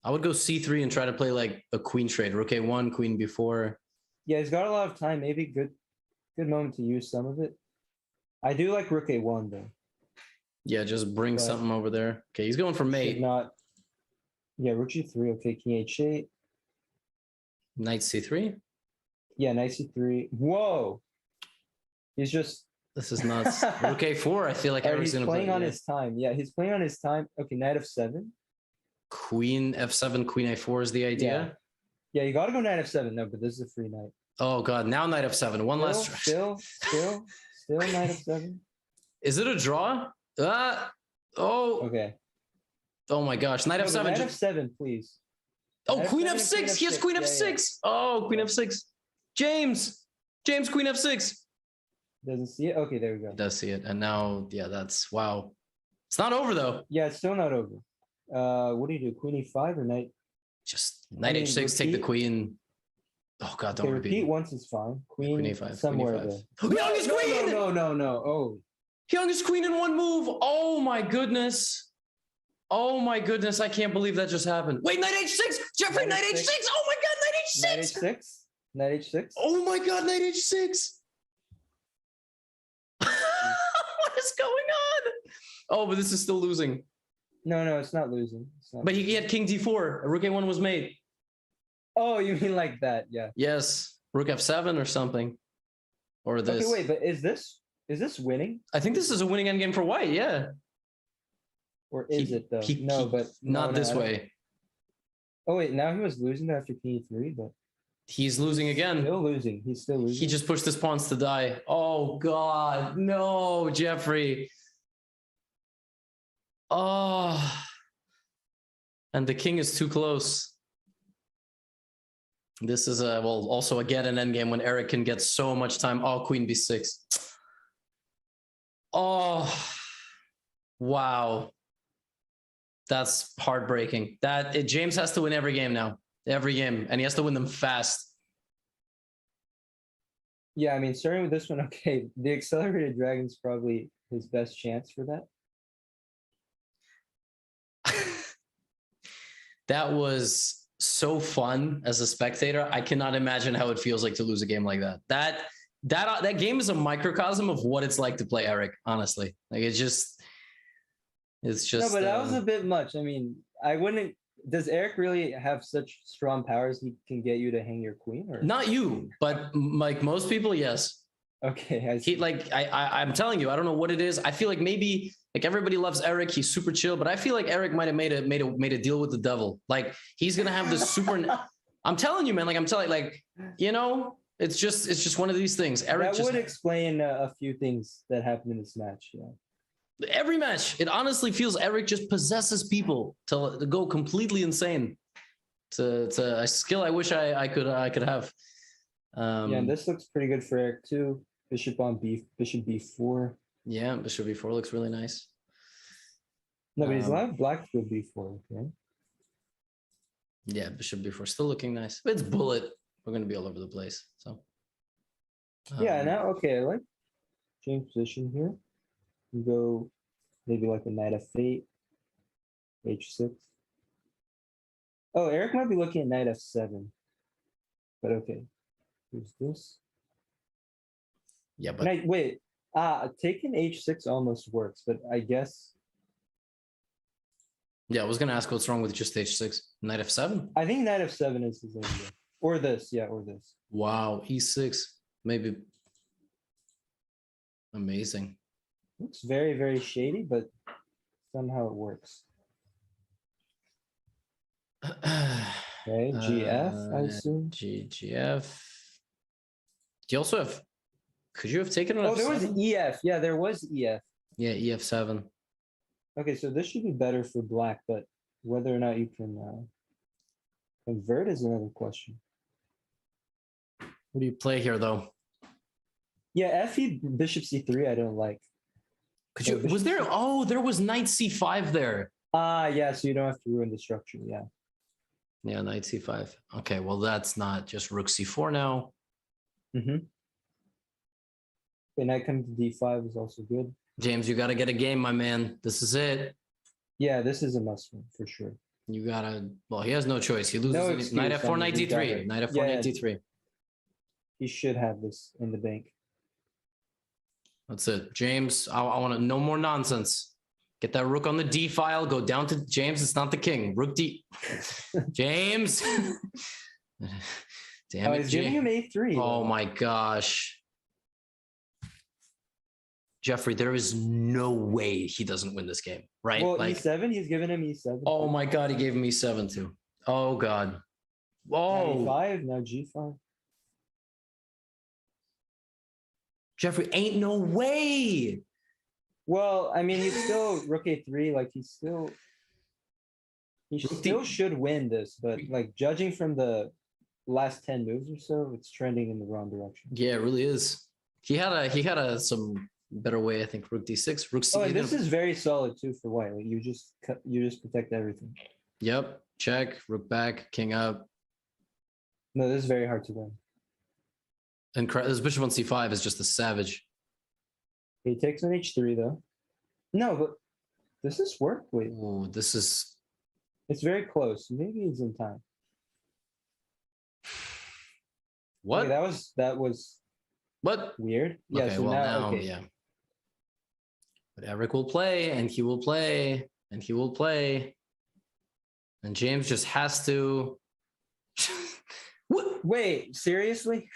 I would go C3 and try to play like a queen trade. Rook A1, queen B4. Yeah, he's got a lot of time. Maybe good good moment to use some of it. I do like Rook A1 though. Yeah, just bring But- something over there. Okay, he's going for Should mate. not. Yeah, Rook G3. Okay, King H8. Knight C3. Yeah, Knight C3. Whoa. He's just. This is nuts. Rook A4. I feel like Alright, Eric's he's gonna playing play on his time. Yeah, he's playing on his time. Okay, Knight F7. Queen F7, Queen A4 is the idea. Yeah, you gotta go Knight F7. No, but this is a free knight. Oh god, now Knight F7. One last. Still Knight F7. Is it a draw? Oh. Okay. Oh my gosh, Knight No, but F7. Knight F7, please. Oh, Knight Queen F7 and F6. He has Queen Yeah, F6. Oh, Queen F6. James, Queen F6. Doesn't see it. Okay, there we go. He does see it, and now, yeah, that's wow. It's not over though. Yeah, it's still not over. What do you do? Queen E5 or Knight? Just Knight mean, H6. Take the repeat. Queen. Oh god, don't Okay, repeat. repeat once is fine. Queen, Queen A5. somewhere Queen there. A5. He hung his queen. No. Oh, He hung his queen in one move. Oh my goodness. Oh my goodness. I can't believe that just happened. Wait, Knight H6. Jeffrey, Knight Knight H6. H6. Oh my god, Knight Knight H6. H6. Knight H6. Oh my god, Knight H6. What is going on? Oh, but this is still losing. No, it's not losing. It's not But he had King D4. Rook A1 was made. Oh, you mean like that? Yeah. Yes. Rook F7 or something. Or this. Okay, wait, but is this winning I think this is a winning endgame for white. Yeah. or is it though? But not this I don't- way. Oh wait, now he was losing after King E3, but He's losing again. still losing. He's still losing. He just pushed his pawns to die. Oh God, no, Jeffrey. Oh, and the king is too close. This is also again an endgame when Eric can get so much time. Oh, Queen B6. Oh, wow. That's heartbreaking. James has to win every game now. Every game, and he has to win them fast. Yeah, I mean, starting with this one, okay, the Accelerated Dragon's probably his best chance for that. That was so fun as a spectator. I cannot imagine how it feels like to lose a game like that. That game is a microcosm of what it's like to play Eric, honestly. Like it's just No, but that was a bit much. I mean, I wouldn't. Does Eric really have such strong powers? He can get you to hang your queen, or not you, but like most people, yes. Okay, I see. I'm telling you, I don't know what it is. I feel like maybe like everybody loves Eric. He's super chill, but I feel like Eric might have made a deal with the devil. Like he's gonna have this super. I'm telling you, man. Like I'm telling, like you know, it's just one of these things. Eric that would explain a few things that happened in this match. Yeah. Every match, it honestly feels Eric just possesses people to go completely insane. To a skill I wish I could have. Yeah, and this looks pretty good for Eric too. Bishop B4. Yeah, Bishop B4 looks really nice. No, but he's allowed black to go B4. Okay. Yeah, Bishop B4 still looking nice. It's bullet. We're gonna be all over the place. So. Yeah. Now, okay, I like James' position here. You go maybe like a Knight F8, H6. Oh, Eric might be looking at Knight F7. But okay. Here's this. Yeah, but Wait. Taking H6 almost works, but I guess. Yeah, I was gonna ask what's wrong with just H6. Knight F7? I think Knight F7 is his idea. Or this, yeah, or this. Wow, E6. Maybe. Amazing. Looks very, very shady, but somehow it works. Okay, GF, I assume. GF. Do you also have? Could you have taken an? Oh, there was F7? EF. Yeah, there was EF. Yeah, EF7. Okay, so this should be better for black, but whether or not you can convert is another question. What do you play here, though? Yeah, FE Bishop C3 I don't like. Could you? Was there? Oh, there was Knight C5 there. Yeah, so you don't have to ruin the structure. Yeah. Yeah, Knight C5. Okay, well that's not just Rook C4 now. Mm-hmm. Okay, Knight coming to D5 is also good. James, you got to get a game, my man. This is it. Yeah, this is a must win for sure. You gotta. Well, he has no choice. He loses. No Knight excuse, F4, Knight he got D3. it. Knight F4, Yeah, Knight D3. He should have this in the bank. That's it. James, I want to no more nonsense. Get that rook on the D file. Go down to James. It's not the king. Rook D. James. Damn it. He's giving him A3. Oh my gosh. Jeffrey, there is no way he doesn't win this game, right? Well, E7, he's giving him E7. Oh my God, he gave him E7 too. Oh God. Whoa. Now E5, now G5. Jeffrey, ain't no way. Well, I mean, he's still rook A3, like he still should win this, but like judging from the last 10 moves or so, it's trending in the wrong direction. Yeah, it really is. He had some better way, I think. Rook D6, rook C. Oh, and this is very solid too for white. Like you just protect everything. Yep. Check, rook back, king up. No, this is very hard to win. And this bishop on C5 is just a savage. He takes on H3 though. No, but does this work? Wait. Ooh, this is. It's very close. Maybe he's in time. What? Okay, that was. What? Weird. Yeah. Okay, So well, now, okay. yeah. But Eric will play, and he will play, and he will play, and James just has to. What? Wait, seriously?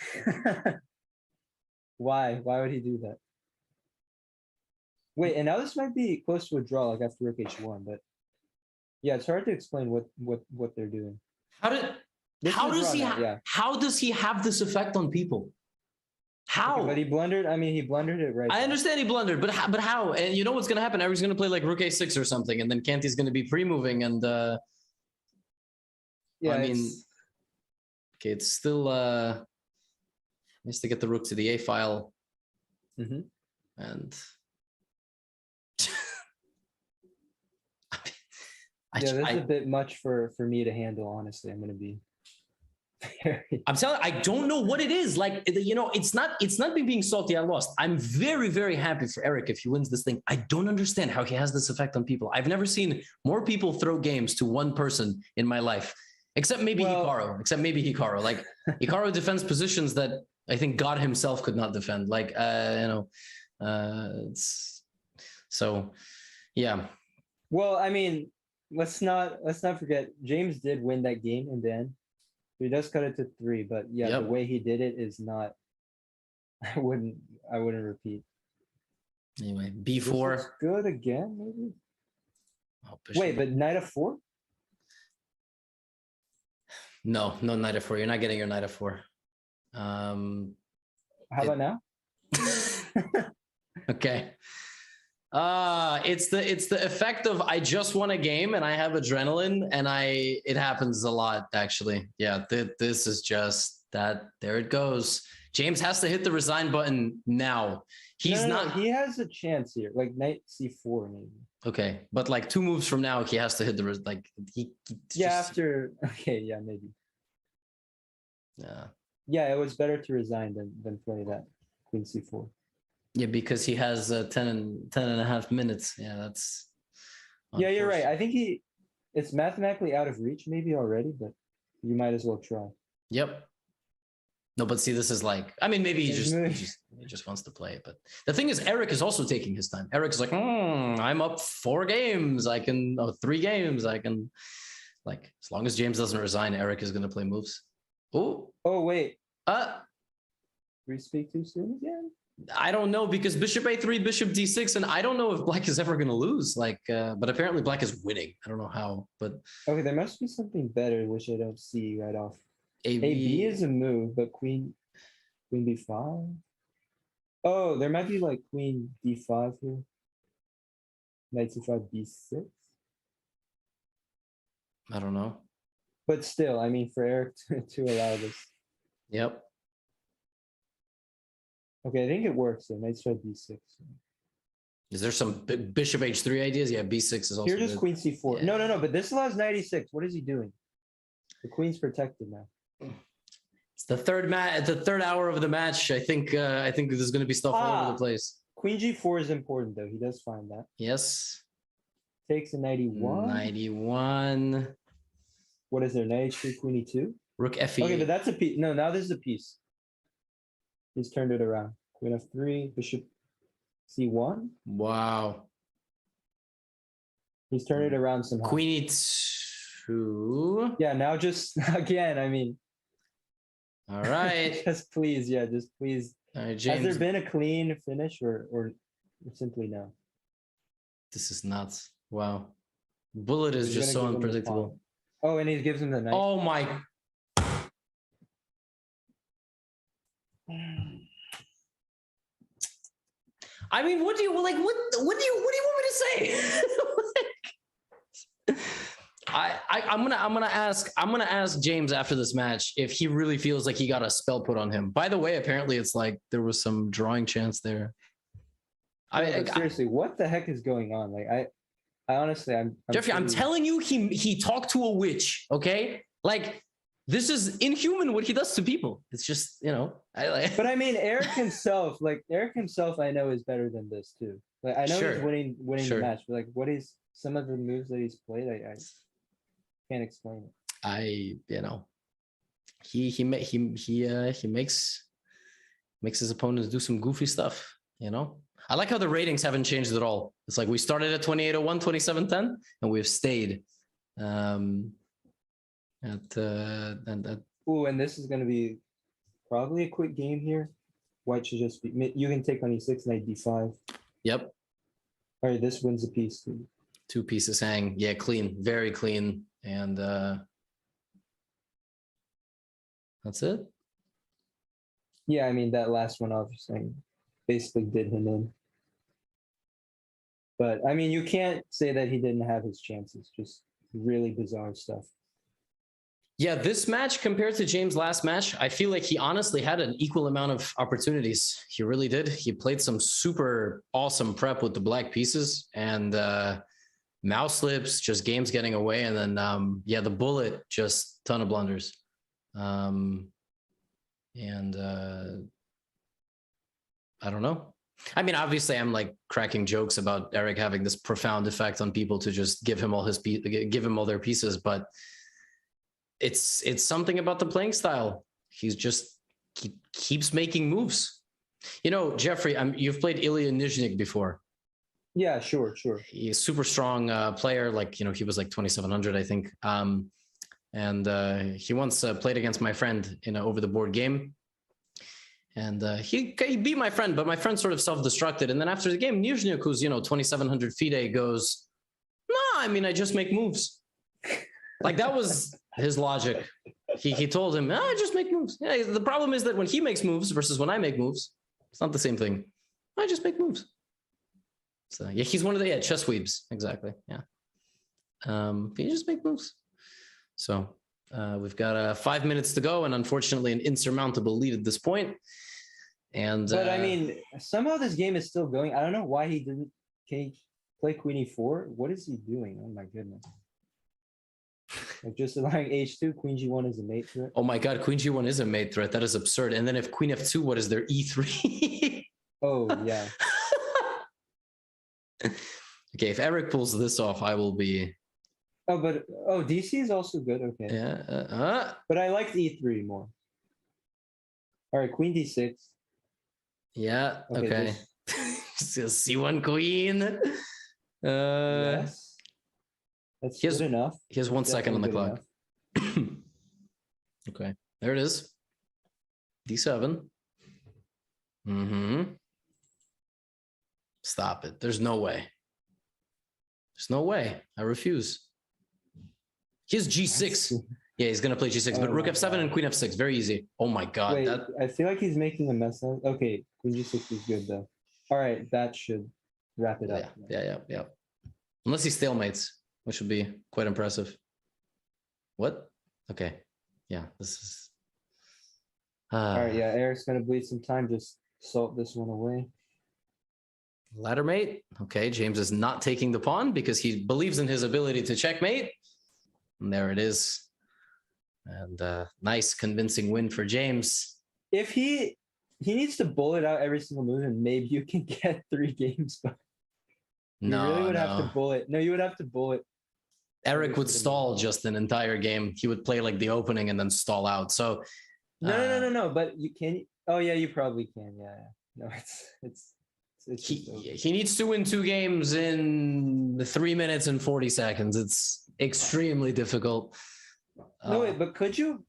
Why? Why would he do that? Wait, and now this might be close to a draw, like after rook h1, but yeah, it's hard to explain what they're doing. How does he have this effect on people? How? Okay, but he blundered. I mean, he blundered it right. I understand he blundered, but how? And you know what's gonna happen? Eric's gonna play like rook a6 or something, and then Canty's gonna be pre-moving, and yeah, I mean, okay, it's still needs to get the rook to the a file, and yeah, this is a bit much for me to handle. Honestly, I'm gonna be. I'm telling you, I don't know what it is. Like, you know, it's not me being salty I lost. I'm very, very happy for Eric if he wins this thing. I don't understand how he has this effect on people. I've never seen more people throw games to one person in my life, except maybe Hikaru. Like, Hikaru defends positions that I think God himself could not defend. Like, so, yeah. Well, I mean, let's not forget James did win that game in the end. He does cut it to 3, but yeah, the way he did it is not. I wouldn't repeat. Anyway, B4. Good again, maybe. Oh, wait, but knight f4. No knight f4. You're not getting your knight f4. How about now? Okay. It's the effect of I just won a game and I have adrenaline and it happens a lot actually. Yeah, this is just that. There it goes. James has to hit the resign button now. He's not. He has a chance here, like knight c4 maybe. Okay, but like 2 moves from now, he has to hit the after. Okay, yeah, maybe. Yeah, it was better to resign than play that queen c4. Yeah, because he has 10 and a half minutes. Yeah, that's. Yeah, you're right. I think it's mathematically out of reach maybe already, but you might as well try. Yep. No, but see, this is like, I mean, maybe he just wants to play. But the thing is, Eric is also taking his time. Eric's like, I'm up 4 games. 3 games. I can, like, as long as James doesn't resign, Eric is going to play moves. Oh, wait. We speak too soon again? I don't know, because bishop a3, bishop d6, and I don't know if black is ever going to lose. Like, but apparently black is winning. I don't know how, but okay, there must be something better which I don't see right off. AB is a move, but queen b5. Oh, there might be like queen d5 here. Knight c5, d6. I don't know. But still, I mean, for Eric to allow this. Yep. Okay, I think it works. So knight c5, d6. Is there some bishop h3 ideas? Yeah, b6 is also here. Just good. queen c4. Yeah. No. But this allows knight e6. What is he doing? The queen's protected now. It's the third hour of the match. I think there's going to be stuff all over the place. Queen g4 is important though. He does find that. Yes. Takes a knight e1. Knight e1. What is there? Knight h3, queen e2. Rook fe. Okay, but that's a piece. No, now this is a piece. He's turned it around. Queen f3, bishop C1. Wow. He's turned it around somehow. Queen E2. Yeah, now just again, I mean. All right. Just please, yeah, just please. All right, Has James. there been a clean finish or simply no? This is nuts. Wow. Bullet is He's just so gonna give him the unpredictable. pawn. Oh, and he gives him the knight. Oh my. I mean, what do you like? What do you want me to say? I'm gonna ask James after this match if he really feels like he got a spell put on him. By the way, apparently it's like there was some drawing chance there. Seriously, what the heck is going on? Like I honestly, I'm Jeffrey, I'm telling you, he talked to a witch. Okay, like this is inhuman what he does to people. It's just, you know, But I mean, Eric himself, I know is better than this too. Like I know he's winning the match, but like what is some of the moves that he's played? I can't explain it. He makes his opponents do some goofy stuff. You know, I like how the ratings haven't changed at all. It's like we started at 2801, 2710, and we've stayed. And this is going to be probably a quick game here. White should just be. You can take on e6, knight d5. Yep. All right, this wins a piece. Two pieces hang. Yeah, clean, very clean, and that's it. Yeah, I mean that last one obviously basically did him in. But I mean, you can't say that he didn't have his chances. Just really bizarre stuff. Yeah, this match compared to James' last match, I feel like he honestly had an equal amount of opportunities. He really did. He played some super awesome prep with the black pieces and mouse slips, just games getting away. And then, the bullet, just ton of blunders. I don't know. I mean, obviously, I'm like cracking jokes about Eric having this profound effect on people to just give him all their pieces, but it's something about the playing style. He keeps making moves. You know, Jeffrey, you've played Ilya Nizhnik before. Yeah, sure. He's a super strong player. Like, you know, he was like 2,700, I think. He once played against my friend in an over-the-board game. And he beat my friend, but my friend sort of self-destructed. And then after the game, Nizhnik, who's, 2,700 FIDE, goes, "No, I mean, I just make moves." Like, that was his logic. He told him, "I just make moves." Yeah, the problem is that when he makes moves versus when I make moves, it's not the same thing. I just make moves. So yeah, he's one of the chess weebs. Exactly. Yeah. You just make moves. So we've got 5 minutes to go, and unfortunately an insurmountable lead at this point. But I mean, somehow this game is still going. I don't know why he didn't. Can he play Queen E4? What is he doing? Oh my goodness. Like just allowing H2, Queen G1 is a mate threat. Oh my God, Queen G1 is a mate threat. That is absurd. And then if Queen F2, what is there? E3? Oh yeah. Okay, if Eric pulls this off, I will be. Oh, DC is also good. Okay. Yeah. But I liked E3 more. All right, Queen D6. Yeah. Okay. C1 Queen. Yes. That's good enough. He has 1 second on the clock. Okay, there it is. D7. Stop it. There's no way. There's no way. I refuse. Here's G6. Yeah, he's going to play G6, but Rook F7 and Queen F6. Very easy. Oh my God. Wait, I feel like he's making a mess of. Okay, Queen G6 is good though. All right, that should wrap it up. Yeah. Unless he stalemates, which would be quite impressive. What? Okay. Yeah, this is. All right, yeah, Eric's going to bleed some time. Just salt this one away. Ladder mate. Okay, James is not taking the pawn because he believes in his ability to checkmate. And there it is. And nice convincing win for James. If he needs to bullet out every single move, and maybe you can get 3 games. But you really would have to bullet. No, you would have to bullet. Eric would stall just an entire game. He would play like the opening and then stall out. So no. But you can. Oh yeah, you probably can. Yeah. No, it's it's just over. he needs to win 2 games in 3 minutes and 40 seconds. It's extremely difficult. No, wait, but could you?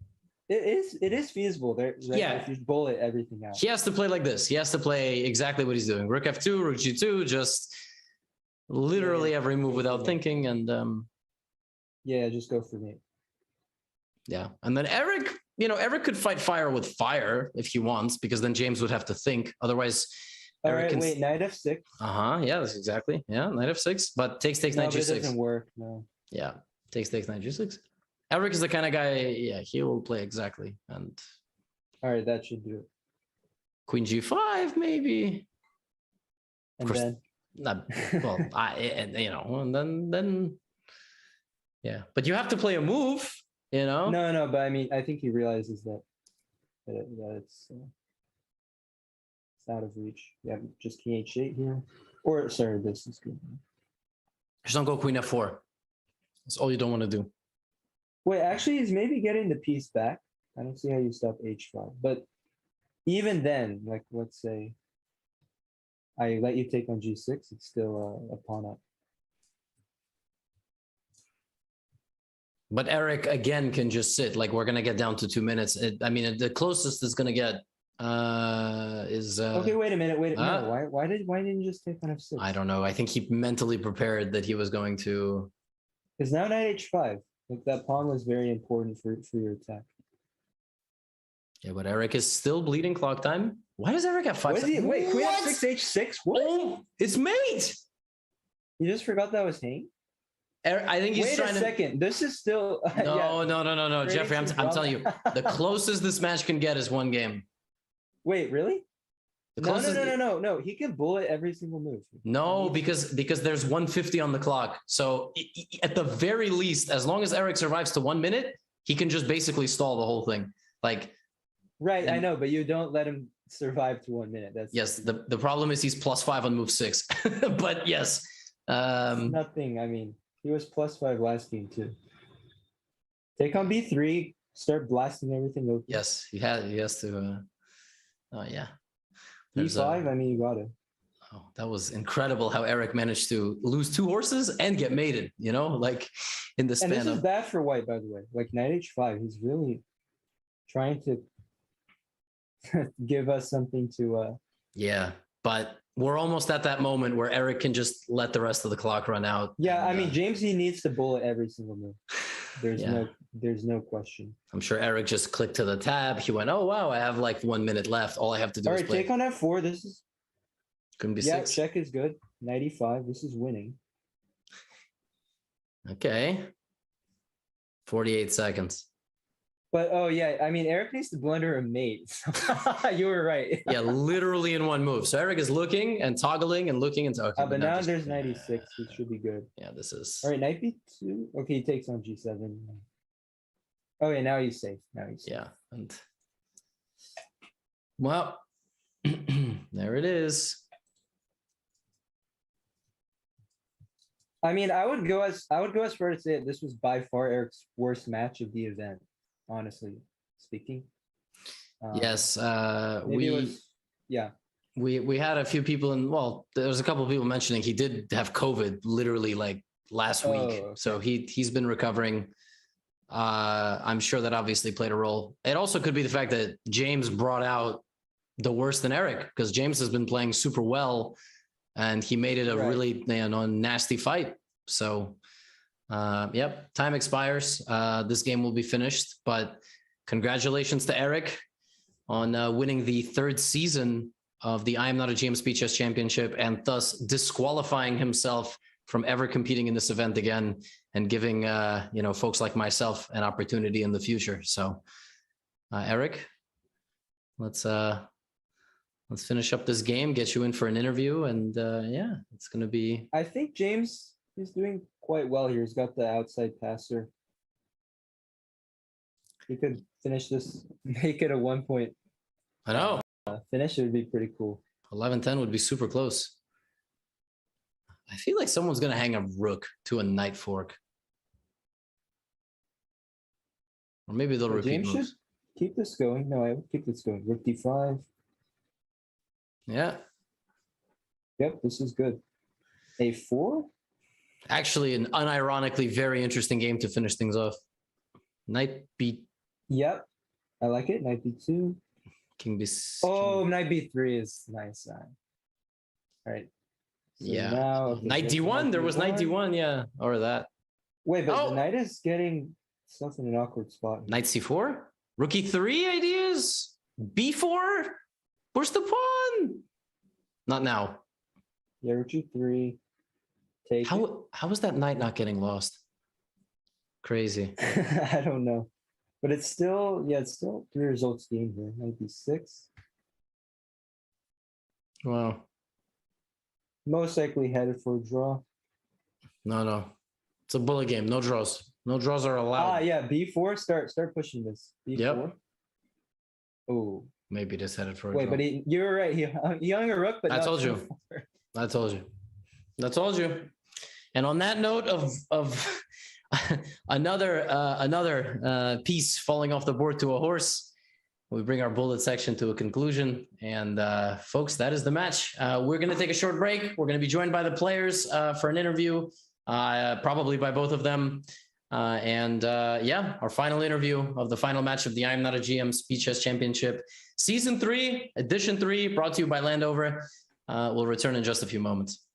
It is feasible there. Right? Yeah. If you bullet everything out. He has to play like this. He has to play exactly what he's doing. Rook F2, Rook G2, just literally every move without thinking. And yeah, just go for me. yeah. And then Eric, Eric could fight fire with fire if he wants, because then James would have to think. Otherwise, All Eric right, can... wait, knight F6. Yeah, that's exactly. Yeah, knight F6, but takes No, knight but it G6. doesn't work. No. Yeah, takes knight G6. Eric is the kind of guy, he will play exactly. And All right, that should do it. Queen G5, maybe. And course, then. Not well, and then yeah. But you have to play a move, No, but I mean, I think he realizes that it's out of reach. Yeah, just King H8 here. Or sorry, this is good. Just don't go Queen F4. That's all you don't want to do. Wait, actually, he's maybe getting the piece back. I don't see how you stop H5. But even then, like, let's say I let you take on G6, it's still a pawn up. But Eric, again, can just sit. Like, we're going to get down to 2 minutes. The closest it's going to get is... okay, wait a minute. No, why didn't you just take on F6? I don't know. I think he mentally prepared that he was going to... Because now knight H5. Like, that pawn was very important for your attack. Yeah, but Eric is still bleeding clock time. Why does Eric have 5 seconds? Wait, Queen F6, H6? What? Oh, it's mate! You just forgot that was hang? I think he's trying to... Wait a second. This is still... No. Jeffrey, I'm telling you, the closest this match can get is 1 game. Wait, really? No. He can bullet every single move. No, because there's 150 on the clock. So at the very least, as long as Eric survives to 1 minute, he can just basically stall the whole thing. Like... Right, I know, but you don't let him survive to 1 minute. That's yes. The problem is he's +5 on move 6, but yes. Nothing. I mean, he was +5 last game too. Take on B3, start blasting everything open. Yes, he has to. Oh yeah. E5. I mean, you got it. Oh, that was incredible how Eric managed to lose 2 horses and get mated. Like in the span. And this is bad for white, by the way. Like knight H5, he's really trying to give us something to yeah, but we're almost at that moment where Eric can just let the rest of the clock run out. Yeah, I mean, James, he needs to bullet every single move. There's no question. I'm sure Eric just clicked to the tab. He went, oh wow, I have like 1 minute left. All I have to do is play. Take on F4. This is couldn't be 6. Check is good. 95. This is winning. Okay. 48 seconds. But I mean, Eric needs to blunder a mate. You were right. Yeah, literally in 1 move. So Eric is looking and toggling and looking into. Okay, but now there's 96. It should be good. Yeah, this is. All right, knight B2. Okay, he takes on G7. Okay, now he's safe. Yeah, and well, there it is. I mean, I would go as far to say this was by far Eric's worst match of the event. Honestly speaking. Yes, we had a few people there was a couple of people mentioning he did have COVID literally like last week. Okay. So he's been recovering. I'm sure that obviously played a role. It also could be the fact that James brought out the worst in Eric, because James has been playing super well and he made it a really nasty fight. So yep, time expires. This game will be finished, but congratulations to Eric on winning the 3rd season of the I Am Not a GM Speed Chess Championship, and thus disqualifying himself from ever competing in this event again, and giving folks like myself an opportunity in the future. So Eric, let's finish up this game, get you in for an interview, and yeah, it's gonna be. I think James is doing quite well here. He's got the outside passer. He could finish this, make it a 1 point. I know. Finish it would be pretty cool. 11-10 would be super close. I feel like someone's gonna hang a rook to a knight fork, or maybe they'll repeat James moves. should keep this going. No, I would keep this going. Rook D5. Yeah. Yep, this is good. A4? Actually, an unironically very interesting game to finish things off. Knight B. Yep, I like it. Knight B2. King B. Oh, Knight B3 is nice. All right. So Yeah. now, okay, Knight D1. There was Knight D1. Yeah. Or that. Wait, but Oh! the knight is getting stuff in an awkward spot. Knight C4. Rookie 3 ideas. B4. Push the pawn. Not now. Yeah, rook G3. Take it. How is that knight not getting lost? Crazy. I don't know. But it's still, it's still 3 results game here. Knight B6. Wow. Most likely headed for a draw. No. It's a bullet game. No draws. No draws are allowed. Yeah, B4. Start pushing this. B4. Yep. Oh. Maybe just headed for a Wait, draw. but you were right. He hung a rook, but I not told too you. far. I told you. And on that note of another piece falling off the board to a horse, we bring our bullet section to a conclusion. And folks, that is the match. We're going to take a short break. We're going to be joined by the players for an interview, probably by both of them. Our final interview of the final match of the I Am Not a GM Speed Chess Championship, Season 3, Edition 3, brought to you by Landover. We'll return in just a few moments.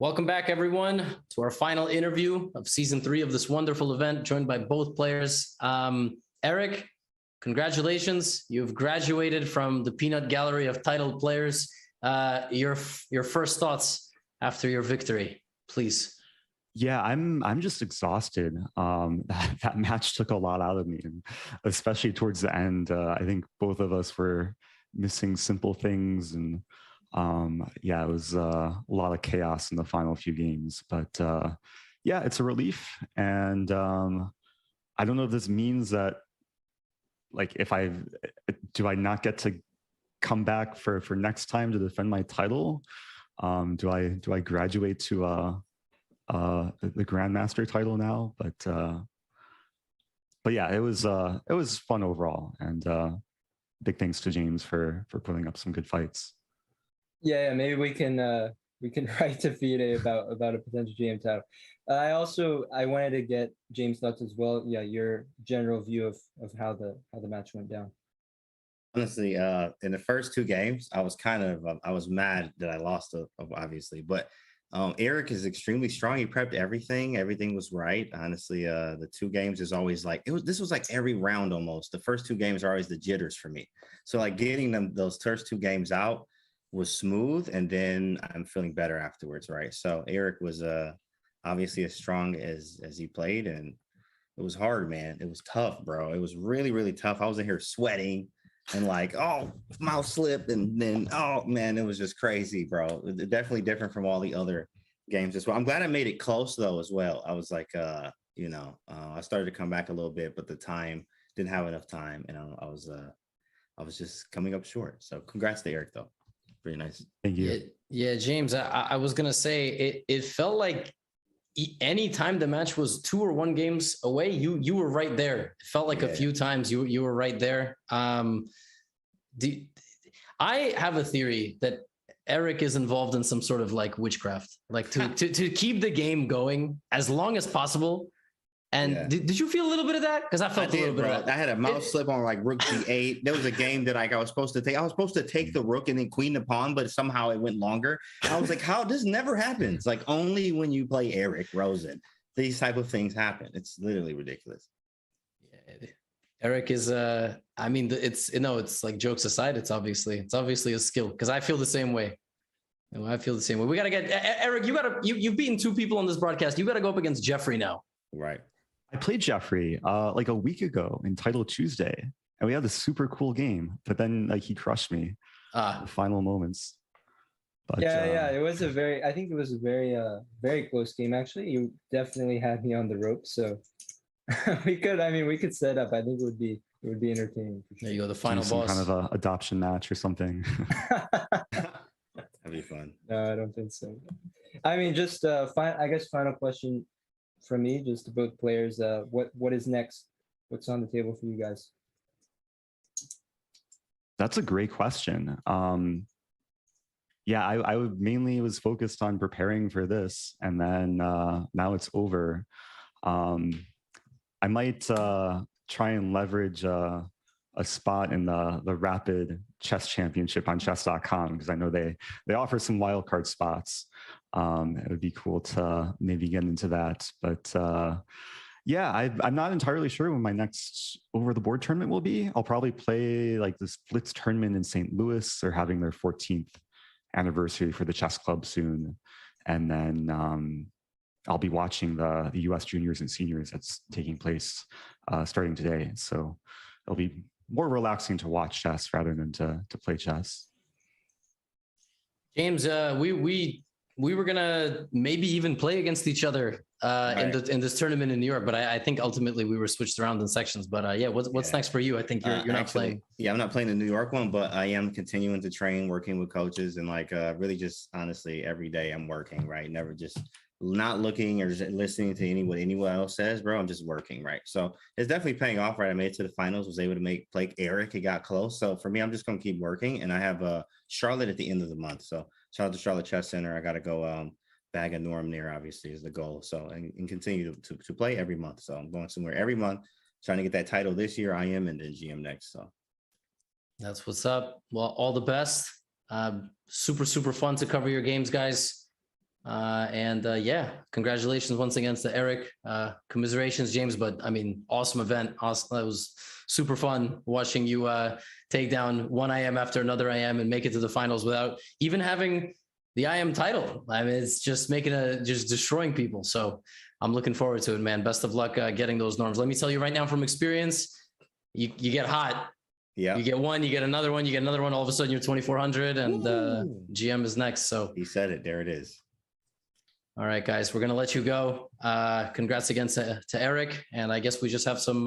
Welcome back, everyone, to our final interview of Season 3 of this wonderful event, joined by both players. Eric, congratulations. You've graduated from the peanut gallery of titled players. Your first thoughts after your victory, please. Yeah, I'm just exhausted. That match took a lot out of me, and especially towards the end. I think both of us were missing simple things, and yeah, it was a lot of chaos in the final few games. But yeah, it's a relief, and I don't know if this means that, like, if do I not get to come back for next time to defend my title? Do I graduate to the Grandmaster title now? But yeah, it was fun overall, and big thanks to James for putting up some good fights. Yeah, maybe we can write to FIDE about a potential GM title. I wanted to get James' thoughts as well. Yeah, your general view of how the match went down. Honestly, in the first two games, I was I was mad that I lost, obviously, but Eric is extremely strong. He prepped everything. Everything was right. Honestly, the two games is always like, this was like every round almost. The first two games are always the jitters for me. So like getting those first two games out was smooth, and then I'm feeling better afterwards, right? So Eric was obviously as strong as he played, and it was hard, man. It was tough, bro. It was really, really tough. I was in here sweating and like, oh, mouse slip, and then, oh man, it was just crazy, bro. Definitely different from all the other games as well. I'm glad I made it close though as well. I was like, I started to come back a little bit, but the time didn't have enough time, and I was just coming up short. So congrats to Eric though. Pretty nice. Thank you. Yeah, James, I was gonna say it felt like any time the match was 2 or 1 games away, you were right there. It felt like a few times you were right there. I have a theory that Eric is involved in some sort of like witchcraft, like to keep the game going as long as possible. And did you feel a little bit of that? Because I felt a little bit of that. I had a mouse slip on like rook g8. There was a game that like I was supposed to take the rook and then queen the pawn, but somehow it went longer. I was like, how? This never happens. Like only when you play Eric Rosen, these type of things happen. It's literally ridiculous. Yeah, Eric is I mean, it's like, jokes aside, it's obviously a skill, because I feel the same way. I feel the same way. We gotta get Eric. You've beaten 2 people on this broadcast. You gotta go up against Jeffrey now. Right. I played Jeffrey like a week ago in Title Tuesday, and we had this super cool game, but then like he crushed me in the final moments. But, it was I think it was a very close game actually. You definitely had me on the rope, so we could set up. I think it would be entertaining. For sure. There you go, the final some boss. kind of a adoption match or something. That'd be fun. No, I don't think so. I mean, just I guess final question from me, just to both players. What is next? What's on the table for you guys? That's a great question. Yeah, I mainly was focused on preparing for this, and then now it's over. I might try and leverage a spot in the Rapid Chess Championship on chess.com, because I know they offer some wildcard spots. It would be cool to maybe get into that. But yeah, I'm not entirely sure when my next over the board tournament will be. I'll probably play like this Blitz tournament in St. Louis. They're having their 14th anniversary for the chess club soon. And then I'll be watching the US juniors and seniors that's taking place starting today. So it'll be more relaxing to watch chess rather than to play chess. James, we were gonna maybe even play against each other in this tournament in New York, but I think ultimately we were switched around in sections. But what's next for you? I think you're not playing. Yeah, I'm not playing the New York one, but I am continuing to train, working with coaches, and like really just honestly every day I'm working, right? Never just not looking or just listening to what anyone else says, bro. I'm just working, right? So it's definitely paying off, right? I made it to the finals, was able to play Eric. It got close. So for me, I'm just gonna keep working, and I have Charlotte at the end of the month. So shout out to Charlotte Chess Center. I got to go bag a norm there, obviously, is the goal. So, and continue to play every month. So I'm going somewhere every month, trying to get that title this year, IM, and then GM next. So that's what's up. Well, all the best. Super fun to cover your games, guys. Yeah, congratulations once again to Eric. Commiserations, James. But I mean, awesome event. Awesome. That was super fun watching you take down one IM after another IM and make it to the finals without even having the IM title. I mean, it's just just destroying people. So I'm looking forward to it, man. Best of luck getting those norms. Let me tell you right now from experience, you get hot. Yeah. You get one, you get another one, you get another one. All of a sudden you're 2,400 and GM is next. So he said it. There it is. All right, guys, we're going to let you go. Congrats again to Eric. And I guess we just have some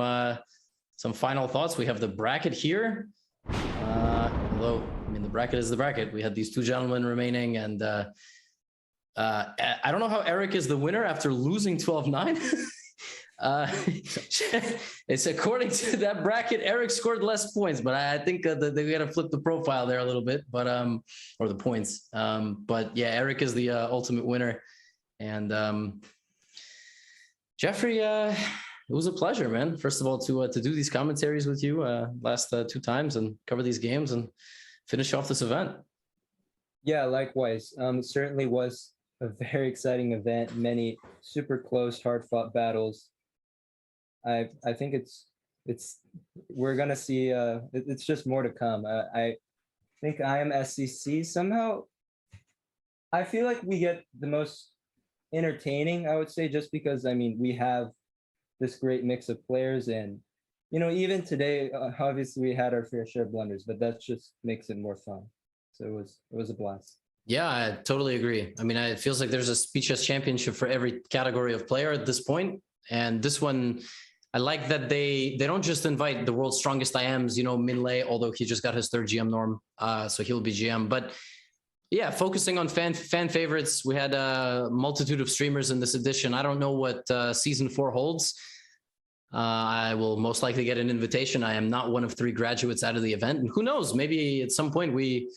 final thoughts. We have the bracket here. Although, I mean, the bracket is the bracket. We had these two gentlemen remaining. And I don't know how Eric is the winner after losing 12-9. It's according to that bracket, Eric scored less points, but I think that we got to flip the profile there a little bit, but or the points. But yeah, Eric is the ultimate winner. And Jeffrey, it was a pleasure, man. First of all, to do these commentaries with you last 2 times and cover these games and finish off this event. Yeah, likewise. It certainly was a very exciting event. Many super close, hard-fought battles. I think we're gonna see. It's just more to come. I think IMSCC somehow. I feel like we get the most entertaining, I would say, just because I mean we have this great mix of players, and even today, obviously we had our fair share of blunders, but that just makes it more fun. So it was a blast. Yeah, I totally agree. I mean, it feels like there's a Speed Chess championship for every category of player at this point, and this one, I like that they don't just invite the world's strongest IMs, Minlay, although he just got his 3rd GM norm, so he'll be GM, but. Yeah, focusing on fan favorites. We had a multitude of streamers in this edition. I don't know what season 4 holds. I will most likely get an invitation. I am not one of 3 graduates out of the event. And who knows, maybe at some point we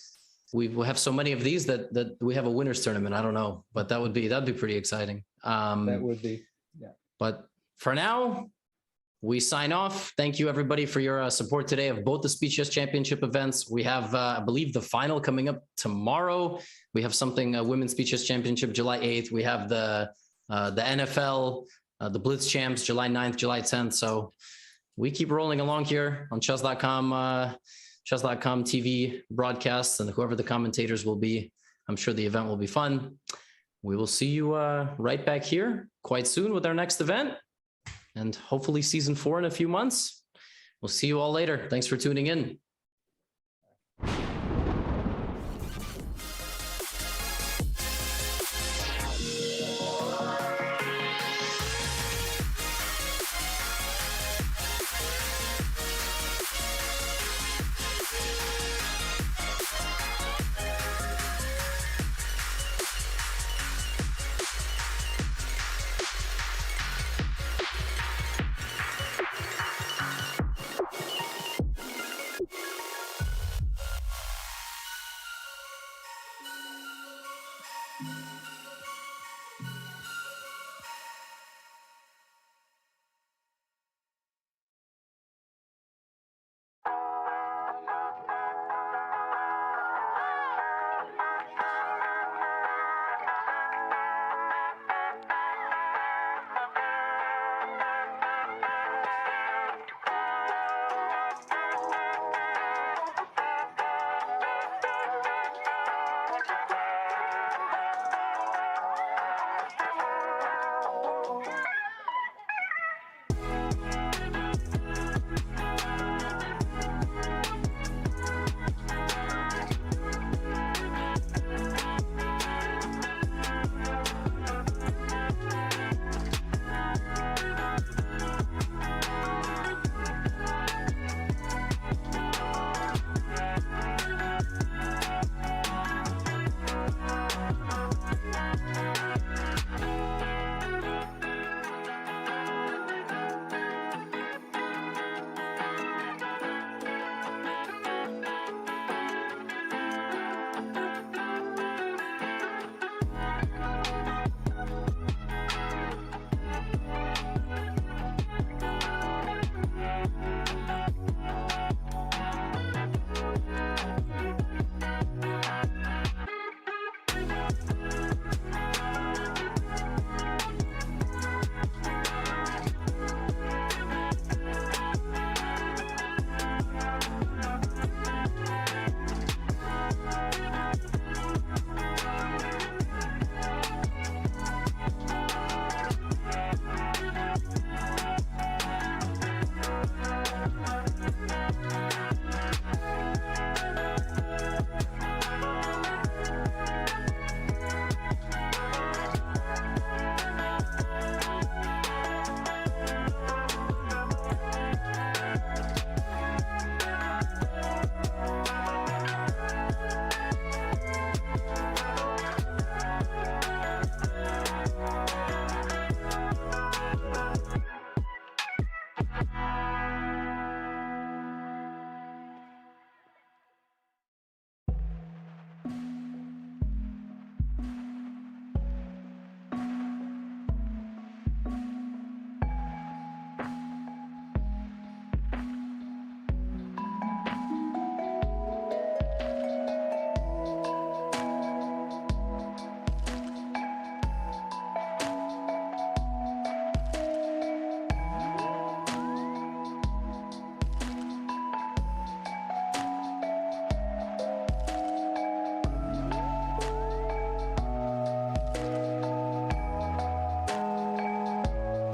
will have so many of these that we have a winners tournament. I don't know, but that'd be pretty exciting. That would be, yeah. But for now, we sign off. Thank you, everybody, for your support today of both the Speed Chess Championship events. We have, I believe, the final coming up tomorrow. We have something, Women's Speed Chess Championship, July 8th. We have the NFL, the Blitz Champs, July 9th, July 10th. So we keep rolling along here on chess.com, chess.com TV broadcasts, and whoever the commentators will be. I'm sure the event will be fun. We will see you right back here quite soon with our next event. And hopefully season 4 in a few months. We'll see you all later. Thanks for tuning in.